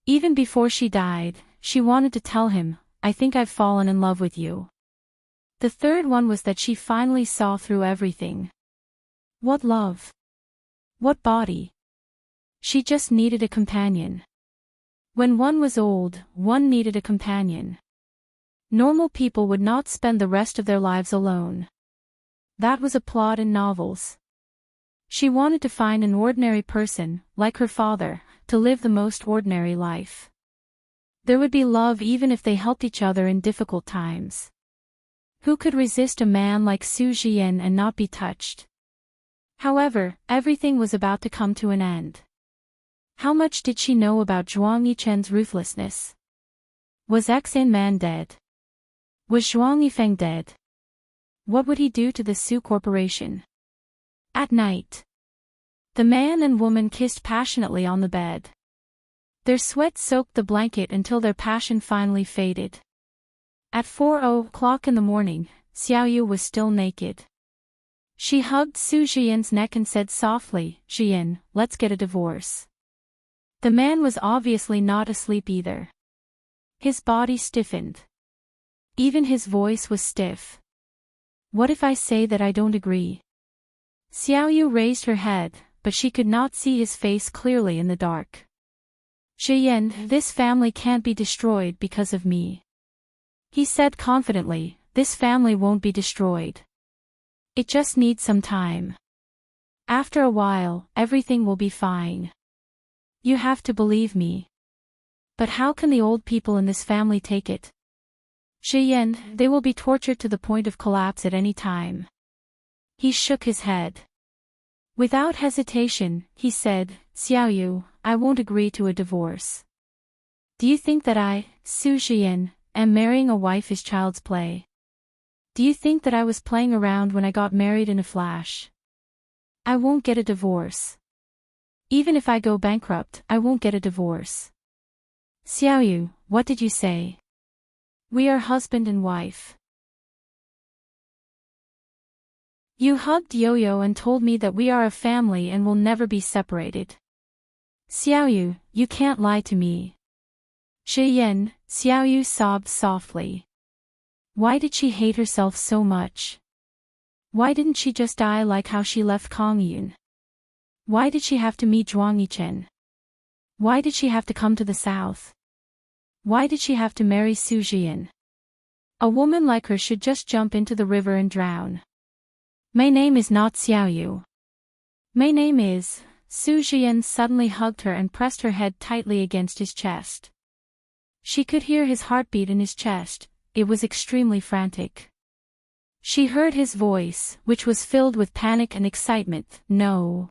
Even before she died, she wanted to tell him, I think I've fallen in love with you. The third one was that she finally saw through everything. What love? What body? She just needed a companion. When one was old, one needed a companion. Normal people would not spend the rest of their lives alone. That was a plot in novels. She wanted to find an ordinary person, like her father, to live the most ordinary life. There would be love even if they helped each other in difficult times. Who could resist a man like Su Jian and not be touched? However, everything was about to come to an end. How much did she know about Zhuang Yichen's ruthlessness? Was Axian Man dead? Was Zhuang Yifeng dead? What would he do to the Su Corporation? At night, the man and woman kissed passionately on the bed. Their sweat soaked the blanket until their passion finally faded. At 4:00 in the morning, Xiaoyu was still naked. She hugged Su Jian's neck and said softly, Jian, let's get a divorce. The man was obviously not asleep either. His body stiffened. Even his voice was stiff. What if I say that I don't agree? Xiaoyu raised her head, but she could not see his face clearly in the dark. Jian, this family can't be destroyed because of me. He said confidently, this family won't be destroyed. It just needs some time. After a while, everything will be fine. You have to believe me. But how can the old people in this family take it? Jian, they will be tortured to the point of collapse at any time. He shook his head. Without hesitation, he said, Xiaoyu, I won't agree to a divorce. Do you think that I, Su Jian, am marrying a wife is child's play? Do you think that I was playing around when I got married in a flash? I won't get a divorce. Even if I go bankrupt, I won't get a divorce. Xiaoyu, what did you say? We are husband and wife. You hugged Yo-Yo and told me that we are a family and will never be separated. Xiaoyu, you can't lie to me. Shiyan, Xiaoyu sobbed softly. Why did she hate herself so much? Why didn't she just die like how she left Kongyun? Why did she have to meet Zhuang Yichen? Why did she have to come to the south? Why did she have to marry Su Jian? A woman like her should just jump into the river and drown. My name is not Xiaoyu. My name is... Su Jian suddenly hugged her and pressed her head tightly against his chest. She could hear his heartbeat in his chest, it was extremely frantic. She heard his voice, which was filled with panic and excitement. No.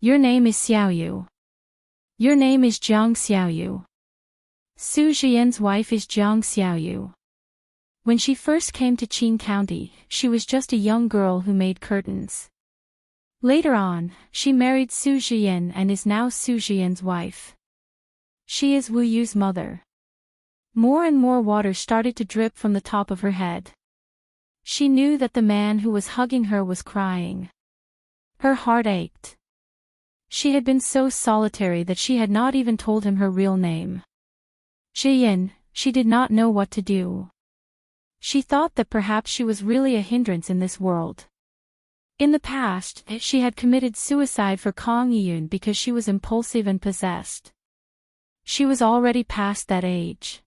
Your name is Xiaoyu. Your name is Jiang Xiaoyu. Su Jian's wife is Jiang Xiaoyu. When she first came to Qin County, she was just a young girl who made curtains. Later on, she married Su Jian and is now Su Jian's wife. She is Wu Yu's mother. More and more water started to drip from the top of her head. She knew that the man who was hugging her was crying. Her heart ached. She had been so solitary that she had not even told him her real name. Jian, she did not know what to do. She thought that perhaps she was really a hindrance in this world. In the past, she had committed suicide for Kong Yiyun because she was impulsive and possessed. She was already past that age.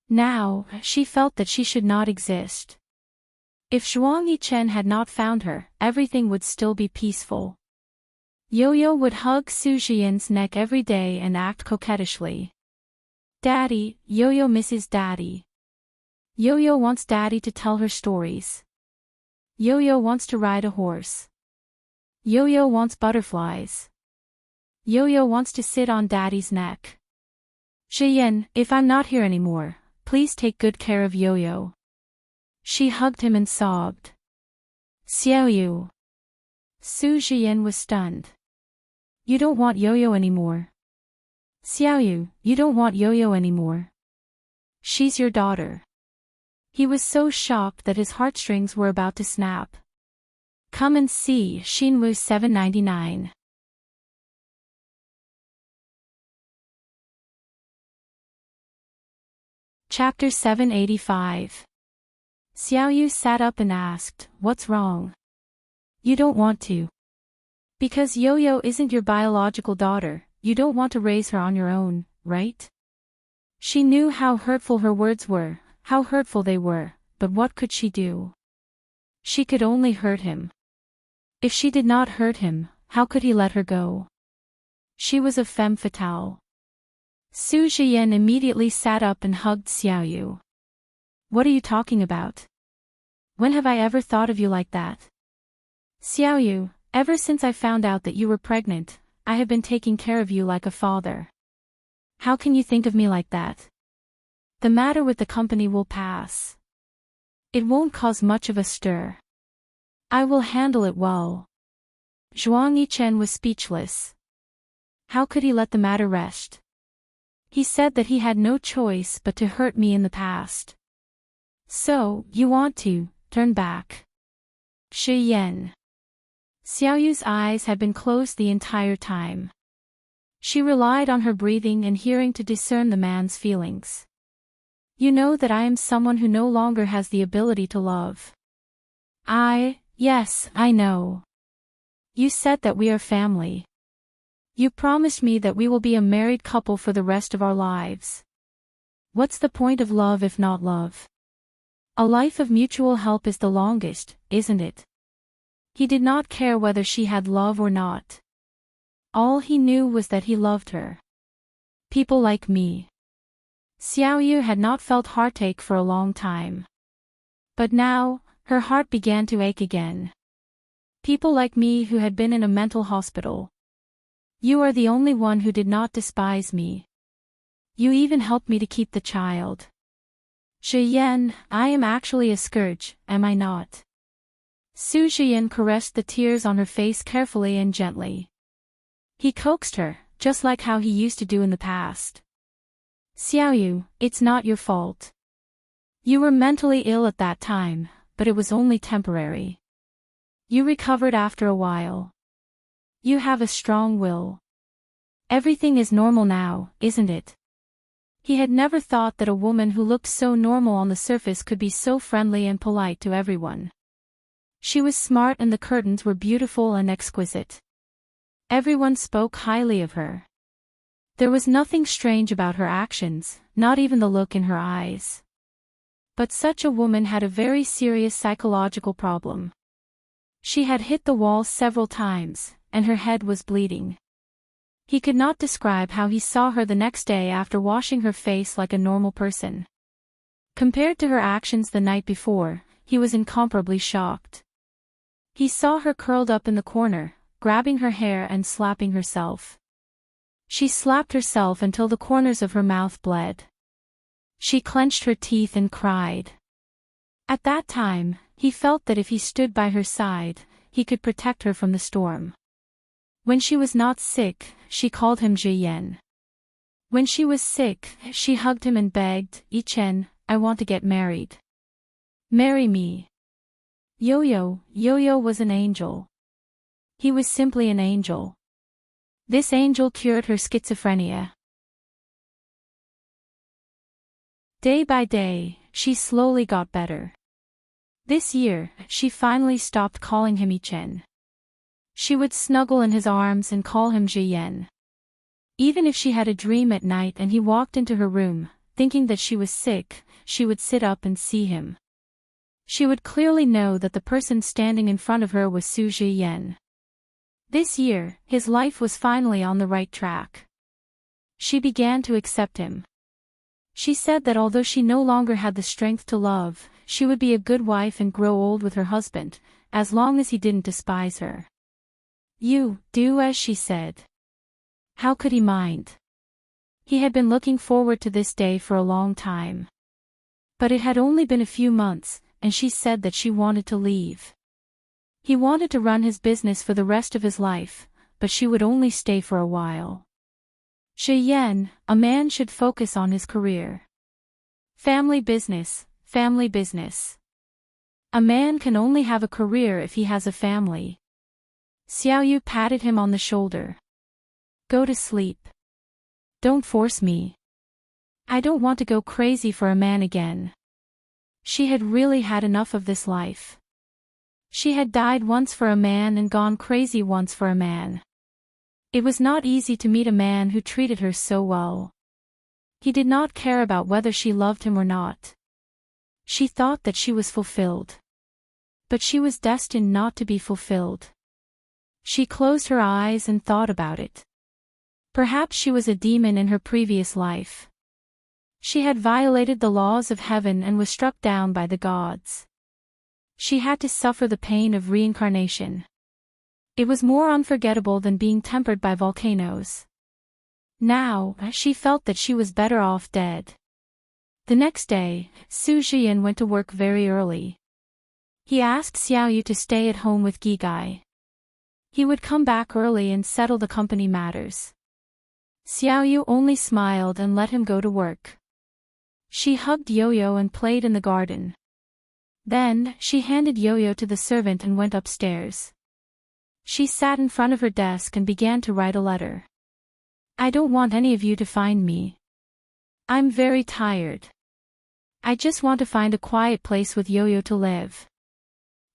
Now, she felt that she should not exist. If Zhuang Yichen had not found her, everything would still be peaceful. Yo-Yo would hug Su Jian's neck every day and act coquettishly. Daddy, Yo-Yo misses Daddy. Yo-Yo wants Daddy to tell her stories. Yo-Yo wants to ride a horse. Yo-Yo wants butterflies. Yo-Yo wants to sit on Daddy's neck. Jian, if I'm not here anymore, please take good care of Yo-Yo. She hugged him and sobbed. Xiaoyu. Su Jian was stunned. You don't want Yo-Yo anymore. Xiaoyu, you don't want Yo-Yo anymore. She's your daughter. He was so shocked that his heartstrings were about to snap. Come and see Xinwu 799. Chapter 785. Xiaoyu sat up and asked, What's wrong? You don't want to. Because Yo-Yo isn't your biological daughter, you don't want to raise her on your own, right? She knew how hurtful her words were, how hurtful they were, but what could she do? She could only hurt him. If she did not hurt him, how could he let her go? She was a femme fatale. Su Jian immediately sat up and hugged Xiaoyu. What are you talking about? When have I ever thought of you like that? Xiaoyu, ever since I found out that you were pregnant, I have been taking care of you like a father. How can you think of me like that? The matter with the company will pass. It won't cause much of a stir. I will handle it well. Zhuang Yichen was speechless. How could he let the matter rest? He said that he had no choice but to hurt me in the past. So, you want to turn back? Shi Yan. Xiaoyu's eyes had been closed the entire time. She relied on her breathing and hearing to discern the man's feelings. You know that I am someone who no longer has the ability to love. Yes, I know. You said that we are family. You promised me that we will be a married couple for the rest of our lives. What's the point of love if not love? A life of mutual help is the longest, isn't it? He did not care whether she had love or not. All he knew was that he loved her. People like me. Xiaoyu had not felt heartache for a long time. But now, her heart began to ache again. People like me who had been in a mental hospital. You are the only one who did not despise me. You even helped me to keep the child. Zhiyan, I am actually a scourge, am I not? Su Zhiyan caressed the tears on her face carefully and gently. He coaxed her, just like how he used to do in the past. Xiaoyu, it's not your fault. You were mentally ill at that time, but it was only temporary. You recovered after a while. You have a strong will. Everything is normal now, isn't it? He had never thought that a woman who looked so normal on the surface could be so friendly and polite to everyone. She was smart and the curtains were beautiful and exquisite. Everyone spoke highly of her. There was nothing strange about her actions, not even the look in her eyes. But such a woman had a very serious psychological problem. She had hit the wall several times, and her head was bleeding. He could not describe how he saw her the next day after washing her face like a normal person. Compared to her actions the night before, he was incomparably shocked. He saw her curled up in the corner, grabbing her hair and slapping herself. She slapped herself until the corners of her mouth bled. She clenched her teeth and cried. At that time, he felt that if he stood by her side, he could protect her from the storm. When she was not sick, she called him Zhiyan. When she was sick, she hugged him and begged, "Yichen, I want to get married. Marry me." Yo-Yo was an angel. He was simply an angel. This angel cured her schizophrenia. Day by day, she slowly got better. This year, she finally stopped calling him Yichen. She would snuggle in his arms and call him Zhiyan. Even if she had a dream at night and he walked into her room, thinking that she was sick, she would sit up and see him. She would clearly know that the person standing in front of her was Su Zhiyan. This year, his life was finally on the right track. She began to accept him. She said that although she no longer had the strength to love, she would be a good wife and grow old with her husband, as long as he didn't despise her. You, do as she said. How could he mind? He had been looking forward to this day for a long time. But it had only been a few months, and she said that she wanted to leave. He wanted to run his business for the rest of his life, but she would only stay for a while. Zhiyan, a man should focus on his career. Family business, family business. A man can only have a career if he has a family. Xiaoyu patted him on the shoulder. Go to sleep. Don't force me. I don't want to go crazy for a man again. She had really had enough of this life. She had died once for a man and gone crazy once for a man. It was not easy to meet a man who treated her so well. He did not care about whether she loved him or not. She thought that she was fulfilled. But she was destined not to be fulfilled. She closed her eyes and thought about it. Perhaps she was a demon in her previous life. She had violated the laws of heaven and was struck down by the gods. She had to suffer the pain of reincarnation. It was more unforgettable than being tempered by volcanoes. Now, she felt that she was better off dead. The next day, Su Zhiyan went to work very early. He asked Xiaoyu to stay at home with Gigai. He would come back early and settle the company matters. Xiaoyu only smiled and let him go to work. She hugged Yo-Yo and played in the garden. Then, she handed Yo-Yo to the servant and went upstairs. She sat in front of her desk and began to write a letter. I don't want any of you to find me. I'm very tired. I just want to find a quiet place with Yo-Yo to live.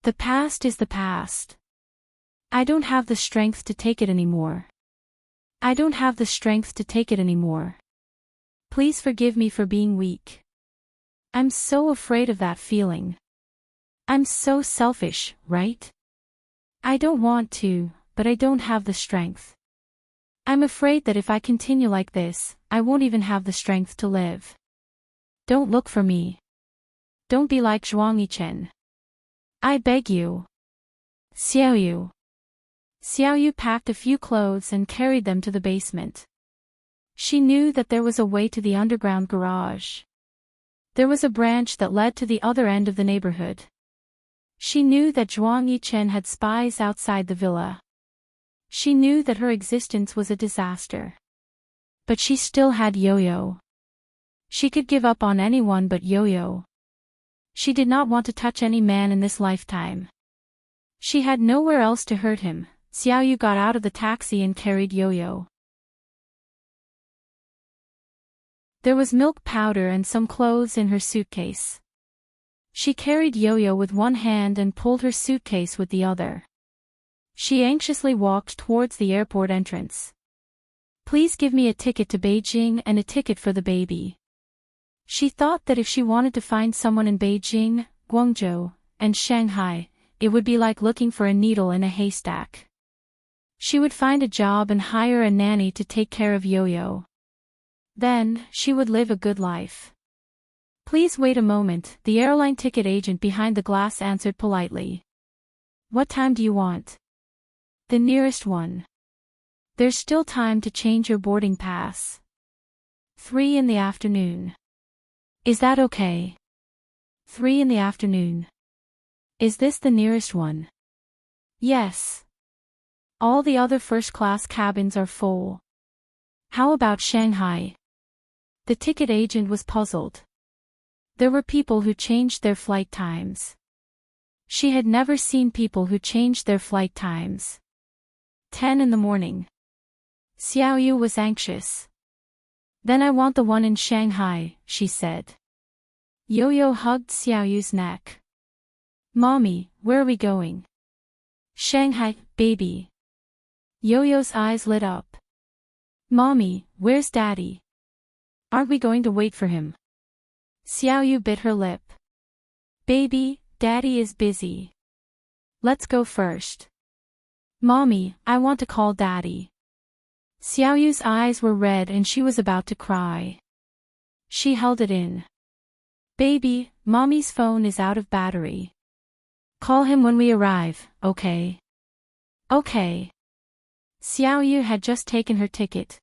The past is the past. I don't have the strength to take it anymore. I don't have the strength to take it anymore. Please forgive me for being weak. I'm so afraid of that feeling. I'm so selfish, right? I don't want to, but I don't have the strength. I'm afraid that if I continue like this, I won't even have the strength to live. Don't look for me. Don't be like Zhuang Yichen. I beg you. Xiaoyu. Xiaoyu packed a few clothes and carried them to the basement. She knew that there was a way to the underground garage. There was a branch that led to the other end of the neighborhood. She knew that Zhuang Yichen had spies outside the villa. She knew that her existence was a disaster. But she still had Yo-Yo. She could give up on anyone but Yo-Yo. She did not want to touch any man in this lifetime. She had nowhere else to hurt him. Xiaoyu got out of the taxi and carried Yo-Yo. There was milk powder and some clothes in her suitcase. She carried Yo-Yo with one hand and pulled her suitcase with the other. She anxiously walked towards the airport entrance. Please give me a ticket to Beijing and a ticket for the baby. She thought that if she wanted to find someone in Beijing, Guangzhou, and Shanghai, it would be like looking for a needle in a haystack. She would find a job and hire a nanny to take care of Yo-Yo. Then, she would live a good life. Please wait a moment, the airline ticket agent behind the glass answered politely. What time do you want? The nearest one. There's still time to change your boarding pass. 3 in the afternoon. Is that okay? 3 in the afternoon. Is this the nearest one? Yes. All the other first-class cabins are full. How about Shanghai? The ticket agent was puzzled. There were people who changed their flight times. She had never seen people who changed their flight times. 10 in the morning. Xiaoyu was anxious. Then I want the one in Shanghai, she said. Yo-Yo hugged Xiaoyu's neck. Mommy, where are we going? Shanghai, baby. Yo-Yo's eyes lit up. Mommy, where's Daddy? Aren't we going to wait for him? Xiaoyu bit her lip. Baby, Daddy is busy. Let's go first. Mommy, I want to call Daddy. Xiaoyu's eyes were red and she was about to cry. She held it in. Baby, Mommy's phone is out of battery. Call him when we arrive, okay? Okay. Xiaoyu had just taken her ticket.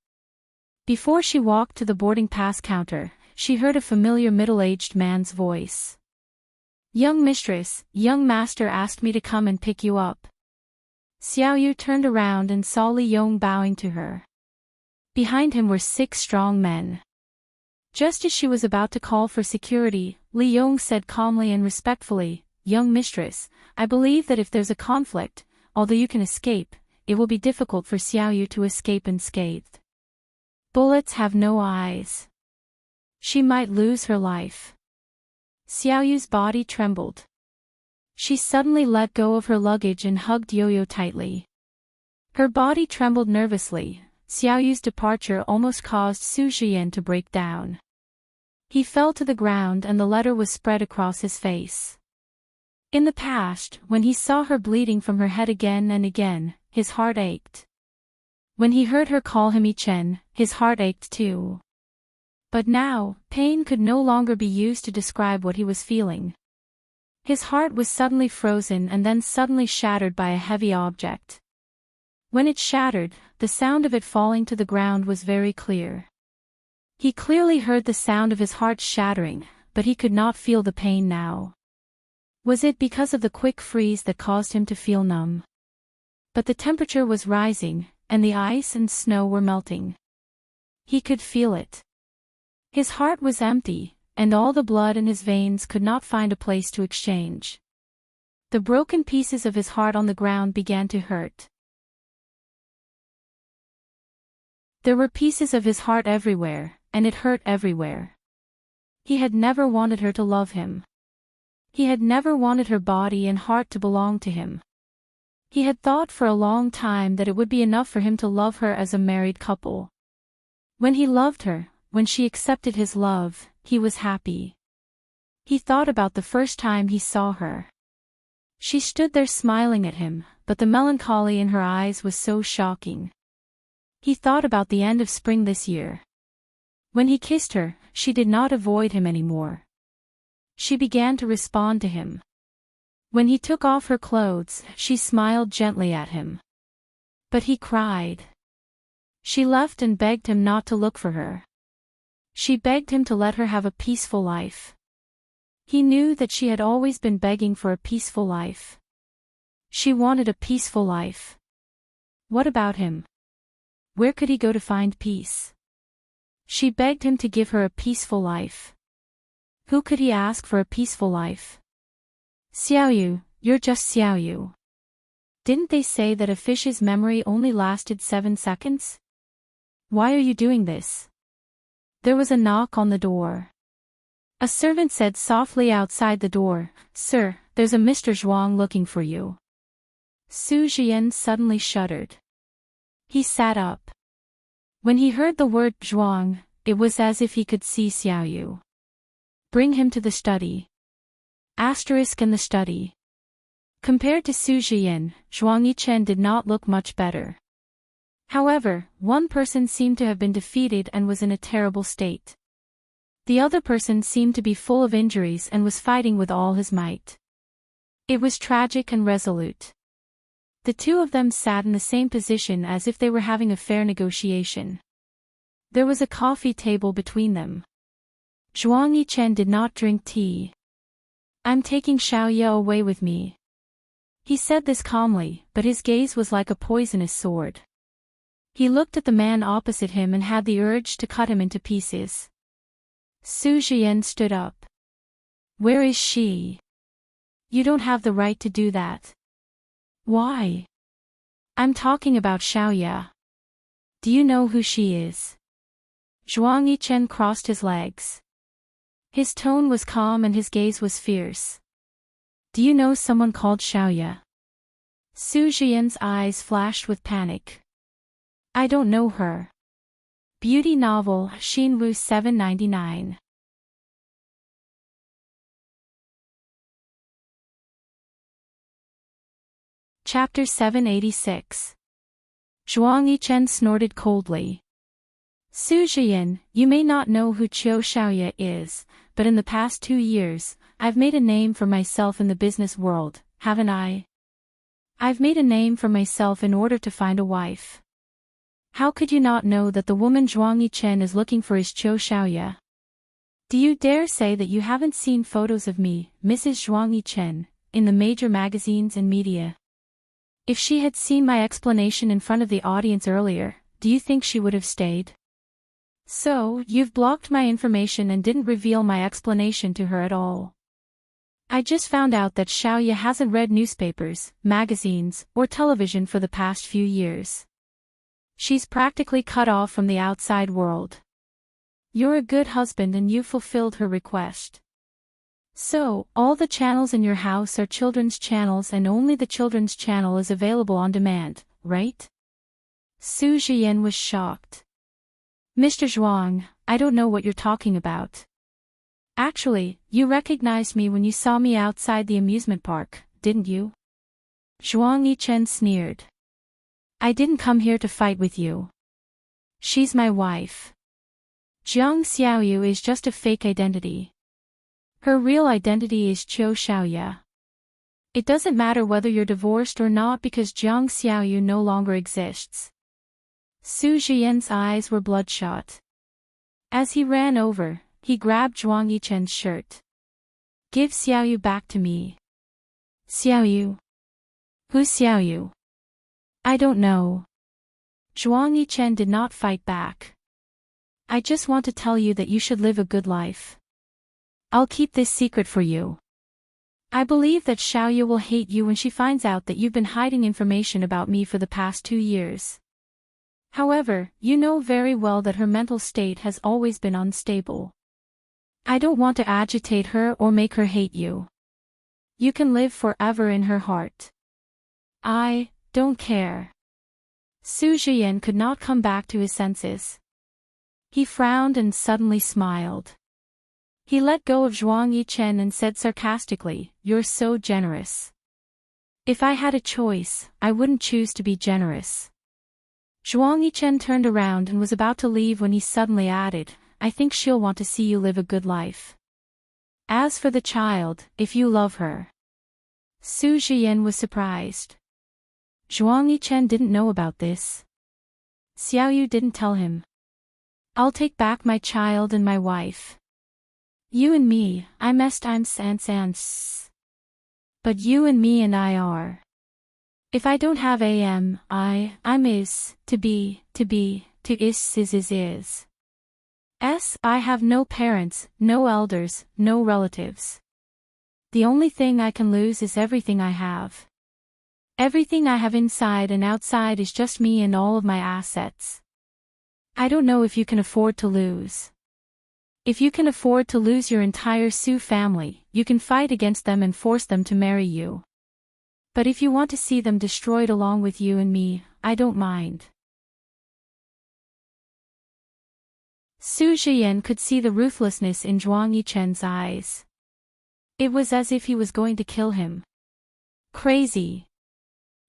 Before she walked to the boarding pass counter, she heard a familiar middle-aged man's voice. Young mistress, young master asked me to come and pick you up. Xiaoyu turned around and saw Li Yong bowing to her. Behind him were 6 strong men. Just as she was about to call for security, Li Yong said calmly and respectfully, Young mistress, I believe that if there's a conflict, although you can escape, it will be difficult for Xiaoyu to escape unscathed. Bullets have no eyes. She might lose her life. Xiaoyu's body trembled. She suddenly let go of her luggage and hugged Yo-Yo tightly. Her body trembled nervously. Xiaoyu's departure almost caused Su Zhiyan to break down. He fell to the ground and the letter was spread across his face. In the past, when he saw her bleeding from her head again and again, his heart ached. When he heard her call him Yichen, his heart ached too. But now, pain could no longer be used to describe what he was feeling. His heart was suddenly frozen and then suddenly shattered by a heavy object. When it shattered, the sound of it falling to the ground was very clear. He clearly heard the sound of his heart shattering, but he could not feel the pain now. Was it because of the quick freeze that caused him to feel numb? But the temperature was rising, and the ice and snow were melting. He could feel it. His heart was empty, and all the blood in his veins could not find a place to exchange. The broken pieces of his heart on the ground began to hurt. There were pieces of his heart everywhere, and it hurt everywhere. He had never wanted her to love him. He had never wanted her body and heart to belong to him. He had thought for a long time that it would be enough for him to love her as a married couple. When he loved her, when she accepted his love, he was happy. He thought about the first time he saw her. She stood there smiling at him, but the melancholy in her eyes was so shocking. He thought about the end of spring this year. When he kissed her, she did not avoid him anymore. She began to respond to him. When he took off her clothes, she smiled gently at him. But he cried. She left and begged him not to look for her. She begged him to let her have a peaceful life. He knew that she had always been begging for a peaceful life. She wanted a peaceful life. What about him? Where could he go to find peace? She begged him to give her a peaceful life. Who could he ask for a peaceful life? Xiaoyu, you're just Xiaoyu. Didn't they say that a fish's memory only lasted 7 seconds? Why are you doing this? There was a knock on the door. A servant said softly outside the door, "Sir, there's a Mr. Zhuang looking for you." Su Jian suddenly shuddered. He sat up. When he heard the word Zhuang, it was as if he could see Xiaoyu. Bring him to the study. Asterisk in the study. Compared to Su Jian, Zhuang Yichen did not look much better. However, one person seemed to have been defeated and was in a terrible state. The other person seemed to be full of injuries and was fighting with all his might. It was tragic and resolute. The two of them sat in the same position as if they were having a fair negotiation. There was a coffee table between them. Zhuang Yichen did not drink tea. "I'm taking Xiaoye away with me." He said this calmly, but his gaze was like a poisonous sword. He looked at the man opposite him and had the urge to cut him into pieces. Su Jian stood up. "Where is she?" "You don't have the right to do that." "Why?" "I'm talking about Xiaoye. Do you know who she is?" Zhuang Yichen crossed his legs. His tone was calm and his gaze was fierce. "Do you know someone called Xiaoye?" Su Jian's eyes flashed with panic. "I don't know her." Beauty novel, Xinwu 799. Chapter 786. Zhuang Yichen snorted coldly. "Su Jian, you may not know who Qiu Xiaoye is, but in the past 2 years, I've made a name for myself in the business world, haven't I? I've made a name for myself in order to find a wife. How could you not know that the woman Zhuang Yichen is looking for is Qiu Xiaoye? Do you dare say that you haven't seen photos of me, Mrs. Zhuang Yichen, in the major magazines and media? If she had seen my explanation in front of the audience earlier, do you think she would have stayed? So, you've blocked my information and didn't reveal my explanation to her at all. I just found out that Xiaoye hasn't read newspapers, magazines, or television for the past few years. She's practically cut off from the outside world. You're a good husband and you fulfilled her request. So, all the channels in your house are children's channels and only the children's channel is available on demand, right?" Su Jian was shocked. "Mr. Zhuang, I don't know what you're talking about. Actually, you recognized me when you saw me outside the amusement park, didn't you?" Zhuang Yichen sneered. "I didn't come here to fight with you. She's my wife. Jiang Xiaoyu is just a fake identity. Her real identity is Qiu Xiaoye. It doesn't matter whether you're divorced or not because Jiang Xiaoyu no longer exists." Su Jian's eyes were bloodshot. As he ran over, he grabbed Zhuang Yichen's shirt. "Give Xiaoyu back to me." "Xiaoyu? Who's Xiaoyu?" "I don't know." Zhuang Yichen did not fight back. "I just want to tell you that you should live a good life. I'll keep this secret for you. I believe that Xiaoyu will hate you when she finds out that you've been hiding information about me for the past 2 years. However, you know very well that her mental state has always been unstable. I don't want to agitate her or make her hate you. You can live forever in her heart. I don't care." Su Jian could not come back to his senses. He frowned and suddenly smiled. He let go of Zhuang Yichen and said sarcastically, "You're so generous. If I had a choice, I wouldn't choose to be generous." Zhuang Yichen turned around and was about to leave when he suddenly added, "I think she'll want to see you live a good life. As for the child, if you love her." Su Zhiyan was surprised. Zhuang Yichen didn't know about this. Xiaoyu didn't tell him. I'll take back my child and my wife. You and me, I'm sans. But you and me and I are. If I don't have I'm is, to be, to is. I have no parents, no elders, no relatives. The only thing I can lose is everything I have. Everything I have inside and outside is just me and all of my assets. I don't know if you can afford to lose. If you can afford to lose your entire Su family, you can fight against them and force them to marry you. But if you want to see them destroyed along with you and me, I don't mind. Su Zhiyan could see the ruthlessness in Zhuang Yichen's eyes. It was as if he was going to kill him. Crazy.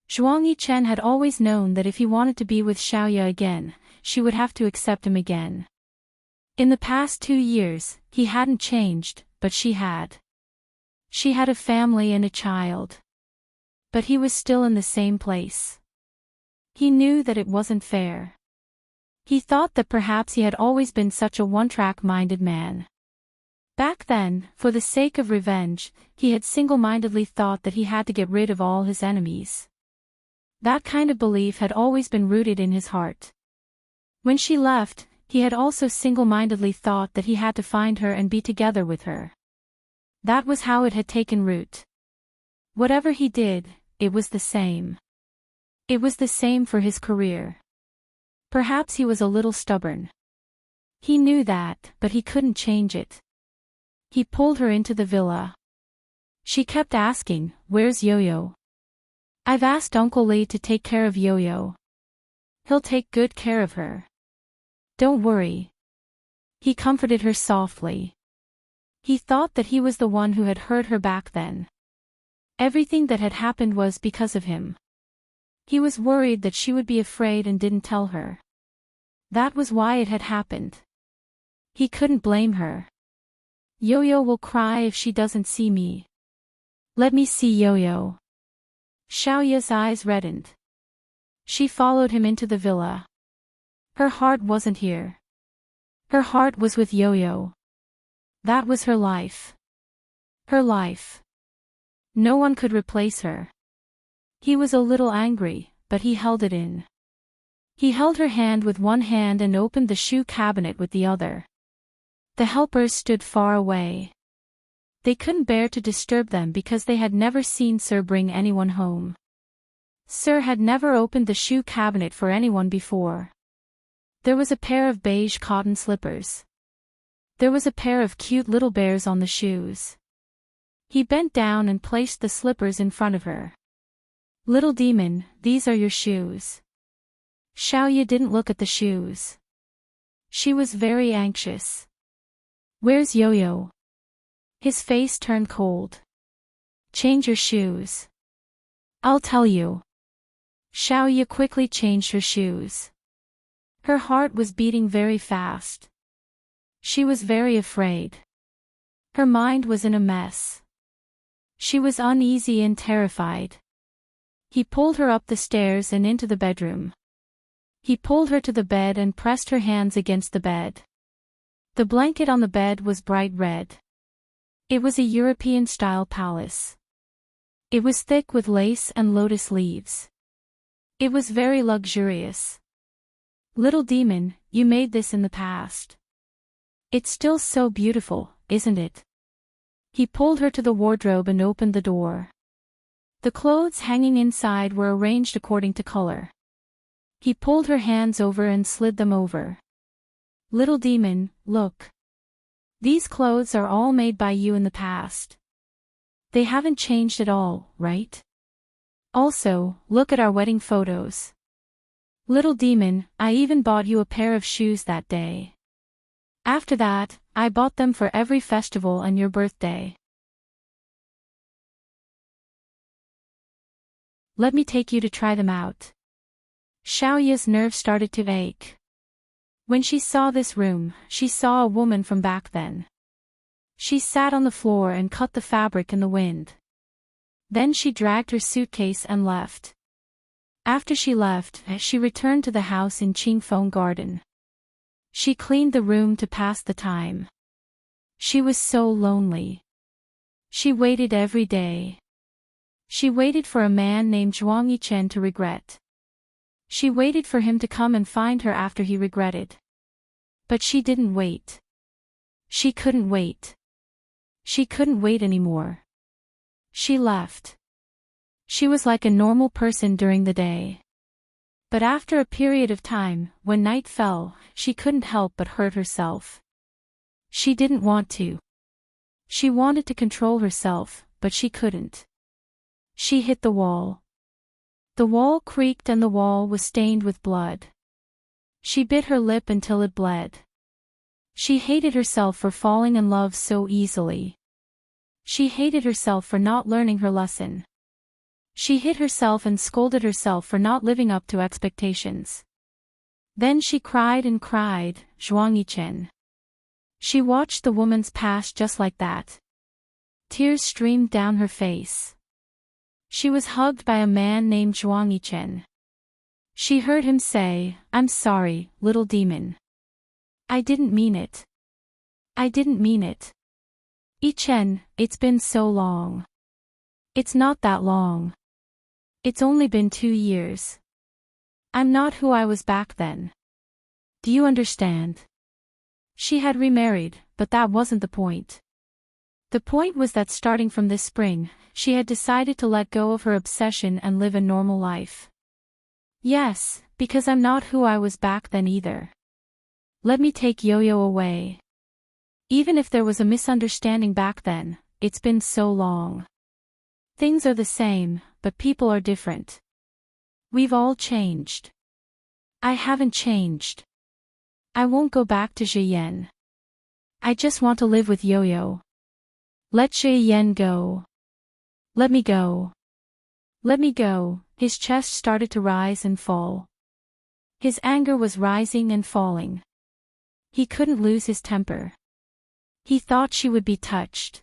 Zhuang Yichen had always known that if he wanted to be with Xiaoya again, she would have to accept him again. In the past 2 years, he hadn't changed, but she had. She had a family and a child. But he was still in the same place. He knew that it wasn't fair. He thought that perhaps he had always been such a one-track-minded man. Back then, for the sake of revenge, he had single-mindedly thought that he had to get rid of all his enemies. That kind of belief had always been rooted in his heart. When she left, he had also single-mindedly thought that he had to find her and be together with her. That was how it had taken root. Whatever he did, it was the same. It was the same for his career. Perhaps he was a little stubborn. He knew that, but he couldn't change it. He pulled her into the villa. She kept asking, "Where's Yo-Yo?" "I've asked Uncle Lee to take care of Yo-Yo. He'll take good care of her. Don't worry." He comforted her softly. He thought that he was the one who had hurt her back then. Everything that had happened was because of him. He was worried that she would be afraid and didn't tell her. That was why it had happened. He couldn't blame her. "Yo-Yo will cry if she doesn't see me. Let me see Yo-Yo." Xiaoya's eyes reddened. She followed him into the villa. Her heart wasn't here. Her heart was with Yo-Yo. That was her life. Her life. No one could replace her. He was a little angry, but he held it in. He held her hand with one hand and opened the shoe cabinet with the other. The helpers stood far away. They couldn't bear to disturb them because they had never seen Sir bring anyone home. Sir had never opened the shoe cabinet for anyone before. There was a pair of beige cotton slippers. There was a pair of cute little bears on the shoes. He bent down and placed the slippers in front of her. "Little demon, these are your shoes." Xiaoya didn't look at the shoes. She was very anxious. "Where's Yo-Yo?" His face turned cold. "Change your shoes." "I'll tell you." Xiaoya quickly changed her shoes. Her heart was beating very fast. She was very afraid. Her mind was in a mess. She was uneasy and terrified. He pulled her up the stairs and into the bedroom. He pulled her to the bed and pressed her hands against the bed. The blanket on the bed was bright red. It was a European-style palace. It was thick with lace and lotus leaves. It was very luxurious. "Little demon, you made this in the past. It's still so beautiful, isn't it?" He pulled her to the wardrobe and opened the door. The clothes hanging inside were arranged according to color. He pulled her hands over and slid them over. "Little demon, look. These clothes are all made by you in the past. They haven't changed at all, right? Also, look at our wedding photos. Little demon, I even bought you a pair of shoes that day. After that, I bought them for every festival and your birthday. Let me take you to try them out." Xiaoya's nerves started to ache. When she saw this room, she saw a woman from back then. She sat on the floor and cut the fabric in the wind. Then she dragged her suitcase and left. After she left, she returned to the house in Qingfeng Garden. She cleaned the room to pass the time. She was so lonely. She waited every day. She waited for a man named Zhuang Yichen to regret. She waited for him to come and find her after he regretted. But she didn't wait. She couldn't wait. She couldn't wait anymore. She left. She was like a normal person during the day. But after a period of time, when night fell, she couldn't help but hurt herself. She didn't want to. She wanted to control herself, but she couldn't. She hit the wall. The wall creaked and the wall was stained with blood. She bit her lip until it bled. She hated herself for falling in love so easily. She hated herself for not learning her lesson. She hit herself and scolded herself for not living up to expectations. Then she cried and cried, Zhuang Yichen. She watched the woman's pass just like that. Tears streamed down her face. She was hugged by a man named Zhuang Yichen. She heard him say, "I'm sorry, little demon. I didn't mean it. I didn't mean it. Yichen, it's been so long. It's not that long. It's only been 2 years. I'm not who I was back then. Do you understand?" She had remarried, but that wasn't the point. The point was that starting from this spring, she had decided to let go of her obsession and live a normal life. Yes, because I'm not who I was back then either. Let me take Yo-Yo away. Even if there was a misunderstanding back then, it's been so long. Things are the same, but people are different. We've all changed. I haven't changed. I won't go back to Zhiyan. I just want to live with Yo-Yo. Let Zhiyan go. Let me go. Let me go. His chest started to rise and fall. His anger was rising and falling. He couldn't lose his temper. He thought she would be touched.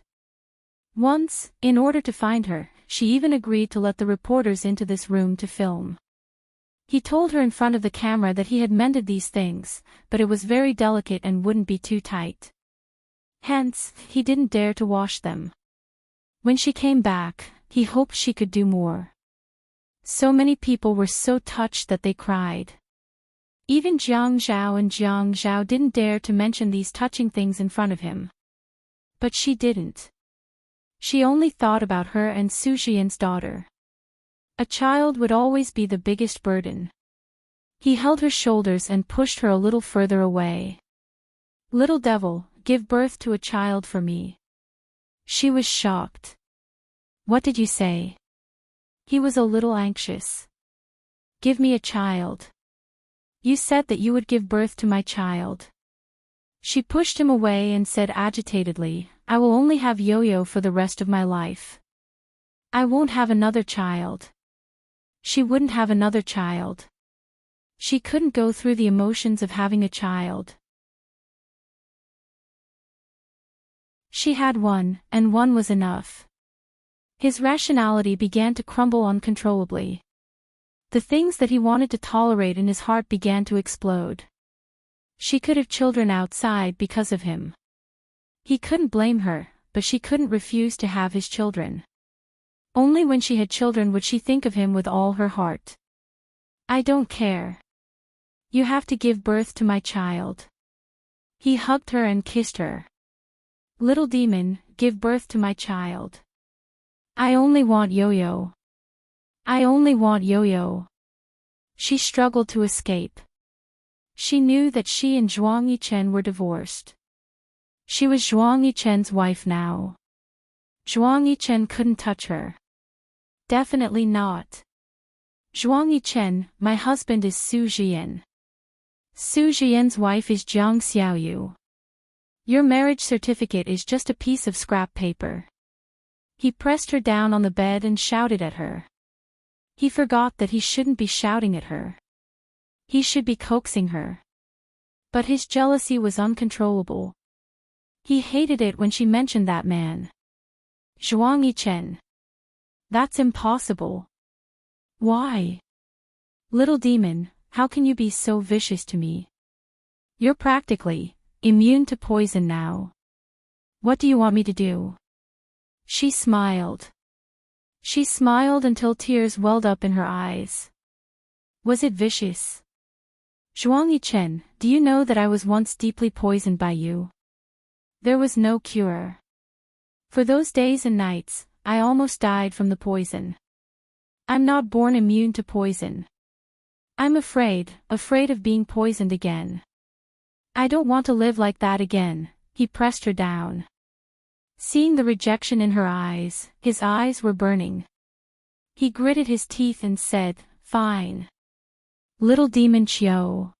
Once, in order to find her, she even agreed to let the reporters into this room to film. He told her in front of the camera that he had mended these things, but it was very delicate and wouldn't be too tight. Hence, he didn't dare to wash them. When she came back, he hoped she could do more. So many people were so touched that they cried. Even Jiang Zhao and Jiang Zhao didn't dare to mention these touching things in front of him. But she didn't. She only thought about her and Su Jian's daughter. A child would always be the biggest burden. He held her shoulders and pushed her a little further away. "Little devil, give birth to a child for me." She was shocked. "What did you say?" He was a little anxious. "Give me a child. You said that you would give birth to my child." She pushed him away and said agitatedly, "I will only have Yo-Yo for the rest of my life. I won't have another child." She wouldn't have another child. She couldn't go through the emotions of having a child. She had one, and one was enough. His rationality began to crumble uncontrollably. The things that he wanted to tolerate in his heart began to explode. She could have children outside because of him. He couldn't blame her, but she couldn't refuse to have his children. Only when she had children would she think of him with all her heart. "I don't care. You have to give birth to my child." He hugged her and kissed her. "Little demon, give birth to my child. I only want Yo-Yo. I only want Yo-Yo." She struggled to escape. She knew that she and Zhuang Yichen were divorced. She was Zhuang Yichen's wife now. Zhuang Yichen couldn't touch her. Definitely not. "Zhuang Yichen, my husband is Su Jian. Su Jian's wife is Jiang Xiaoyu. Your marriage certificate is just a piece of scrap paper." He pressed her down on the bed and shouted at her. He forgot that he shouldn't be shouting at her. He should be coaxing her. But his jealousy was uncontrollable. He hated it when she mentioned that man. "Zhuang Yichen. That's impossible. Why? Little demon, how can you be so vicious to me? You're practically immune to poison now. What do you want me to do? She smiled. She smiled until tears welled up in her eyes. Was it vicious? Zhuang Yichen, do you know that I was once deeply poisoned by you? There was no cure. For those days and nights, I almost died from the poison. I'm not born immune to poison. I'm afraid of being poisoned again. I don't want to live like that again. He pressed her down. Seeing the rejection in her eyes, his eyes were burning. He gritted his teeth and said, "Fine. Little demon Chiu.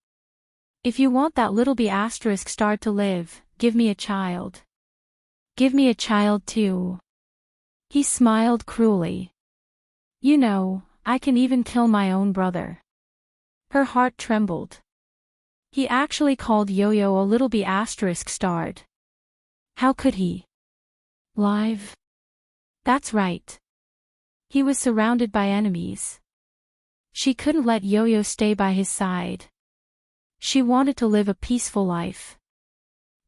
If you want that little B** star to live, give me a child. Give me a child too." He smiled cruelly. "You know, I can even kill my own brother." Her heart trembled. He actually called Yo-Yo a little B** starred. How could he? Live? That's right. He was surrounded by enemies. She couldn't let Yo-Yo stay by his side. She wanted to live a peaceful life.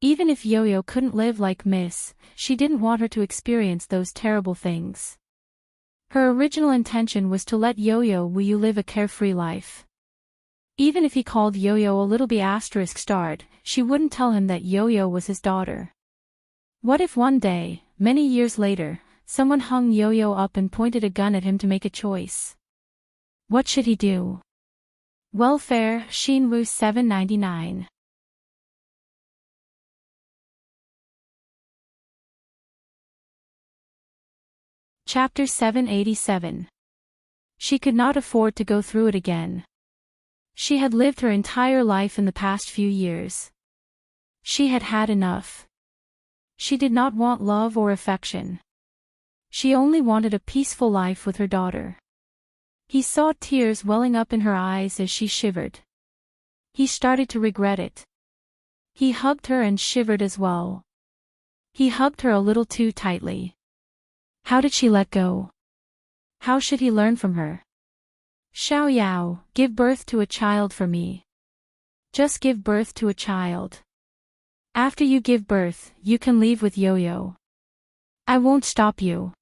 Even if Yo-Yo couldn't live like Miss, she didn't want her to experience those terrible things. Her original intention was to let Yo-Yo Wu live a carefree life. Even if he called Yo-Yo a little B** starred, she wouldn't tell him that Yo-Yo was his daughter. What if one day, many years later, someone hung Yo-Yo up and pointed a gun at him to make a choice? What should he do? Welfare, Xinwu 799. Chapter 787. She could not afford to go through it again. She had lived her entire life in the past few years. She had had enough. She did not want love or affection. She only wanted a peaceful life with her daughter. He saw tears welling up in her eyes as she shivered. He started to regret it. He hugged her and shivered as well. He hugged her a little too tightly. How did she let go? How should he learn from her? "Xiao Yao, give birth to a child for me. Just give birth to a child. After you give birth, you can leave with Yo-Yo. I won't stop you.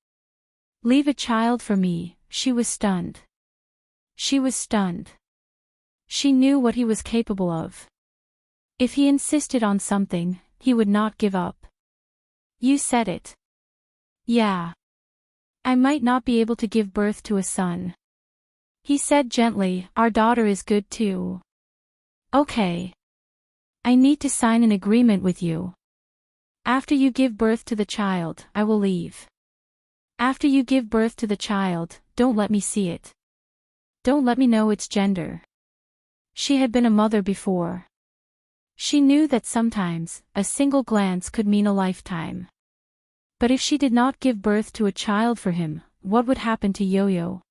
Leave a child for me." She was stunned. She was stunned. She knew what he was capable of. If he insisted on something, he would not give up. "You said it." "Yeah. I might not be able to give birth to a son." He said gently, "Our daughter is good too." "Okay. I need to sign an agreement with you. After you give birth to the child, I will leave. After you give birth to the child, don't let me see it. Don't let me know its gender." She had been a mother before. She knew that sometimes, a single glance could mean a lifetime. But if she did not give birth to a child for him, what would happen to Yo-Yo?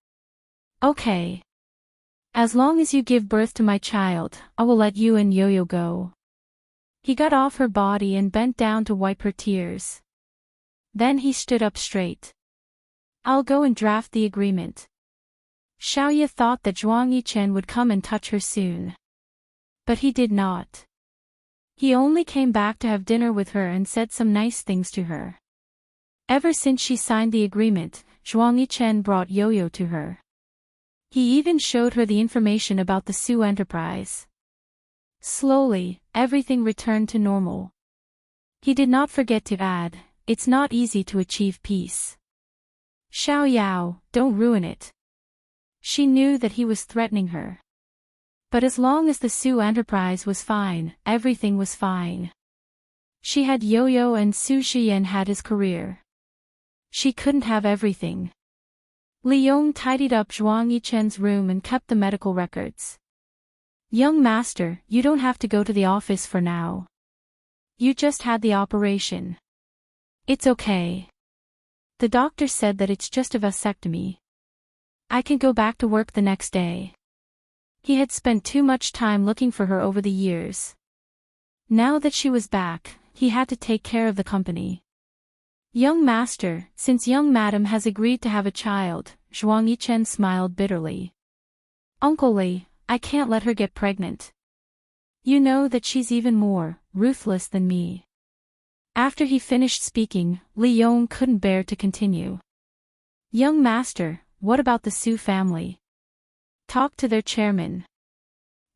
"Okay. As long as you give birth to my child, I will let you and Yo-Yo go." He got off her body and bent down to wipe her tears. Then he stood up straight. "I'll go and draft the agreement." Xiaoye thought that Zhuang Yichen would come and touch her soon. But he did not. He only came back to have dinner with her and said some nice things to her. Ever since she signed the agreement, Zhuang Yichen brought Yo-Yo to her. He even showed her the information about the Su enterprise. Slowly, everything returned to normal. He did not forget to add, "It's not easy to achieve peace. Xiao Yao, don't ruin it." She knew that he was threatening her. But as long as the Su enterprise was fine, everything was fine. She had Yo-Yo and Su Shiyan had his career. She couldn't have everything. Li Yong tidied up Zhuang Yichen's room and kept the medical records. "Young master, you don't have to go to the office for now. You just had the operation. It's okay. The doctor said that it's just a vasectomy. I can go back to work the next day." He had spent too much time looking for her over the years. Now that she was back, he had to take care of the company. Young master, since young madam has agreed to have a child, Zhuang Yichen smiled bitterly. Uncle Li, I can't let her get pregnant. You know that she's even more ruthless than me. After he finished speaking, Li Yong couldn't bear to continue. Young master, what about the Su family? Talk to their chairman.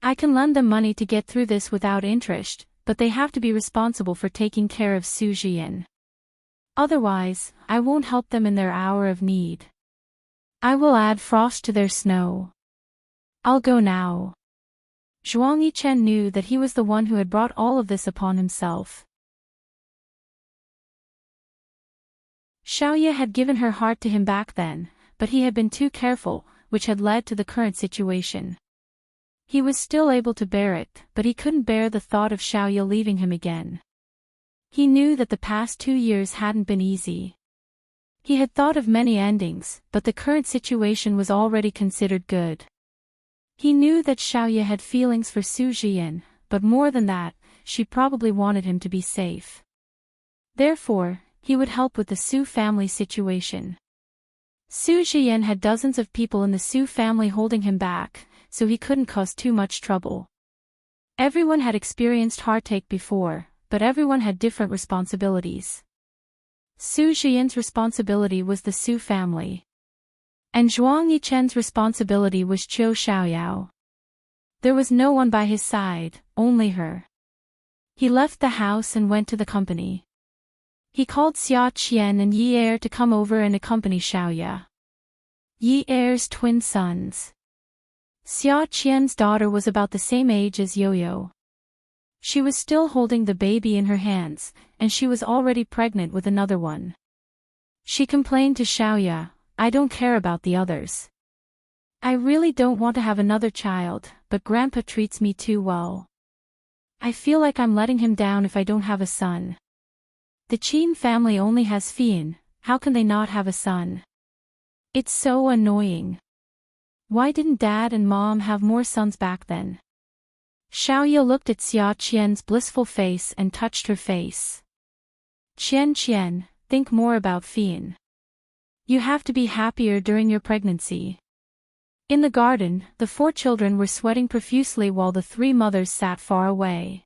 I can lend them money to get through this without interest, but they have to be responsible for taking care of Su Jian. Otherwise, I won't help them in their hour of need. I will add frost to their snow. I'll go now. Zhuang Yichen knew that he was the one who had brought all of this upon himself. Xiaoye had given her heart to him back then, but he had been too careful, which had led to the current situation. He was still able to bear it, but he couldn't bear the thought of Xiaoye leaving him again. He knew that the past 2 years hadn't been easy. He had thought of many endings, but the current situation was already considered good. He knew that Xiaoye had feelings for Su Jian, but more than that, she probably wanted him to be safe. Therefore, he would help with the Su family situation. Su Jian had dozens of people in the Su family holding him back, so he couldn't cause too much trouble. Everyone had experienced heartache before, but everyone had different responsibilities. Su Jian's responsibility was the Su family. And Zhuang Yichen's responsibility was Qiu Xiaoyao. There was no one by his side, only her. He left the house and went to the company. He called Xia Qian and Yi Er to come over and accompany Xiaoye. Yi Er's twin sons. Xia Qian's daughter was about the same age as Yo-Yo. She was still holding the baby in her hands, and she was already pregnant with another one. She complained to Xiaoye, I don't care about the others. I really don't want to have another child, but Grandpa treats me too well. I feel like I'm letting him down if I don't have a son. The Qin family only has Fian, how can they not have a son? It's so annoying. Why didn't Dad and Mom have more sons back then? Xiaoye looked at Xia Qian's blissful face and touched her face. Qian, think more about Fian. You have to be happier during your pregnancy. In the garden, the 4 children were sweating profusely while the 3 mothers sat far away.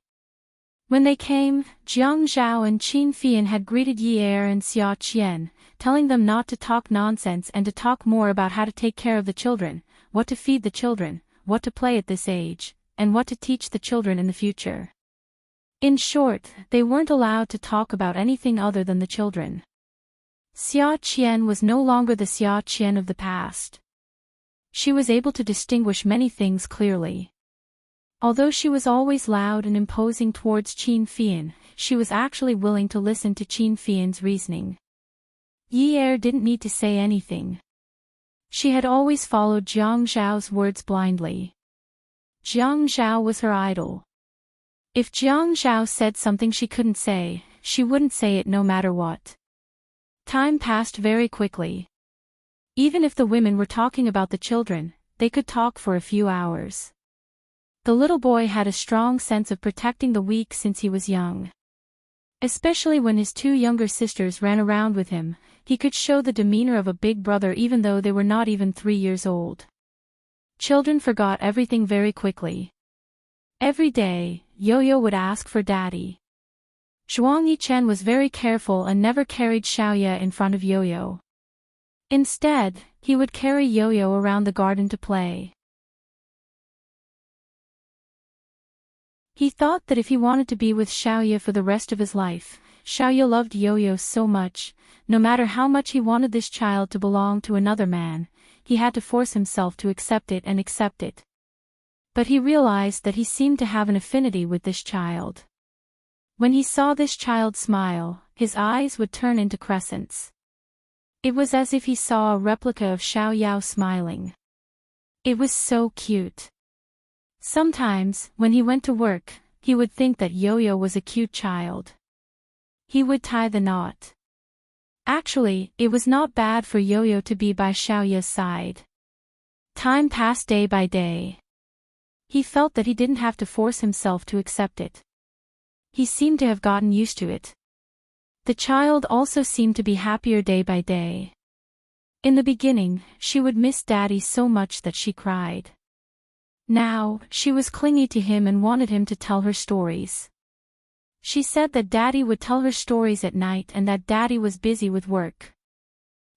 When they came, Jiang Zhao and Qin Fian had greeted Yi Er and Xia Qian, telling them not to talk nonsense and to talk more about how to take care of the children, what to feed the children, what to play at this age, and what to teach the children in the future. In short, they weren't allowed to talk about anything other than the children. Xia Qian was no longer the Xia Qian of the past. She was able to distinguish many things clearly. Although she was always loud and imposing towards Qin Fian, she was actually willing to listen to Qin Fian's reasoning. Yi Er didn't need to say anything. She had always followed Jiang Zhao's words blindly. Jiang Zhao was her idol. If Jiang Zhao said something she couldn't say, she wouldn't say it no matter what. Time passed very quickly. Even if the women were talking about the children, they could talk for a few hours. The little boy had a strong sense of protecting the weak since he was young. Especially when his 2 younger sisters ran around with him, he could show the demeanor of a big brother even though they were not even 3 years old. Children forgot everything very quickly. Every day, Yo-Yo would ask for Daddy. Zhuang Yichen was very careful and never carried Xiaoye in front of Yo-Yo. Instead, he would carry Yo-Yo around the garden to play. He thought that if he wanted to be with Xiaoye for the rest of his life, Xiaoye loved Yo-Yo so much, no matter how much he wanted this child to belong to another man, he had to force himself to accept it and accept it. But he realized that he seemed to have an affinity with this child. When he saw this child smile, his eyes would turn into crescents. It was as if he saw a replica of Xiaoyao smiling. It was so cute. Sometimes, when he went to work, he would think that Yo-Yo was a cute child. He would tie the knot. Actually, it was not bad for Yo-Yo to be by Xiaoye's side. Time passed day by day. He felt that he didn't have to force himself to accept it. He seemed to have gotten used to it. The child also seemed to be happier day by day. In the beginning, she would miss Daddy so much that she cried. Now, she was clingy to him and wanted him to tell her stories. She said that Daddy would tell her stories at night and that Daddy was busy with work.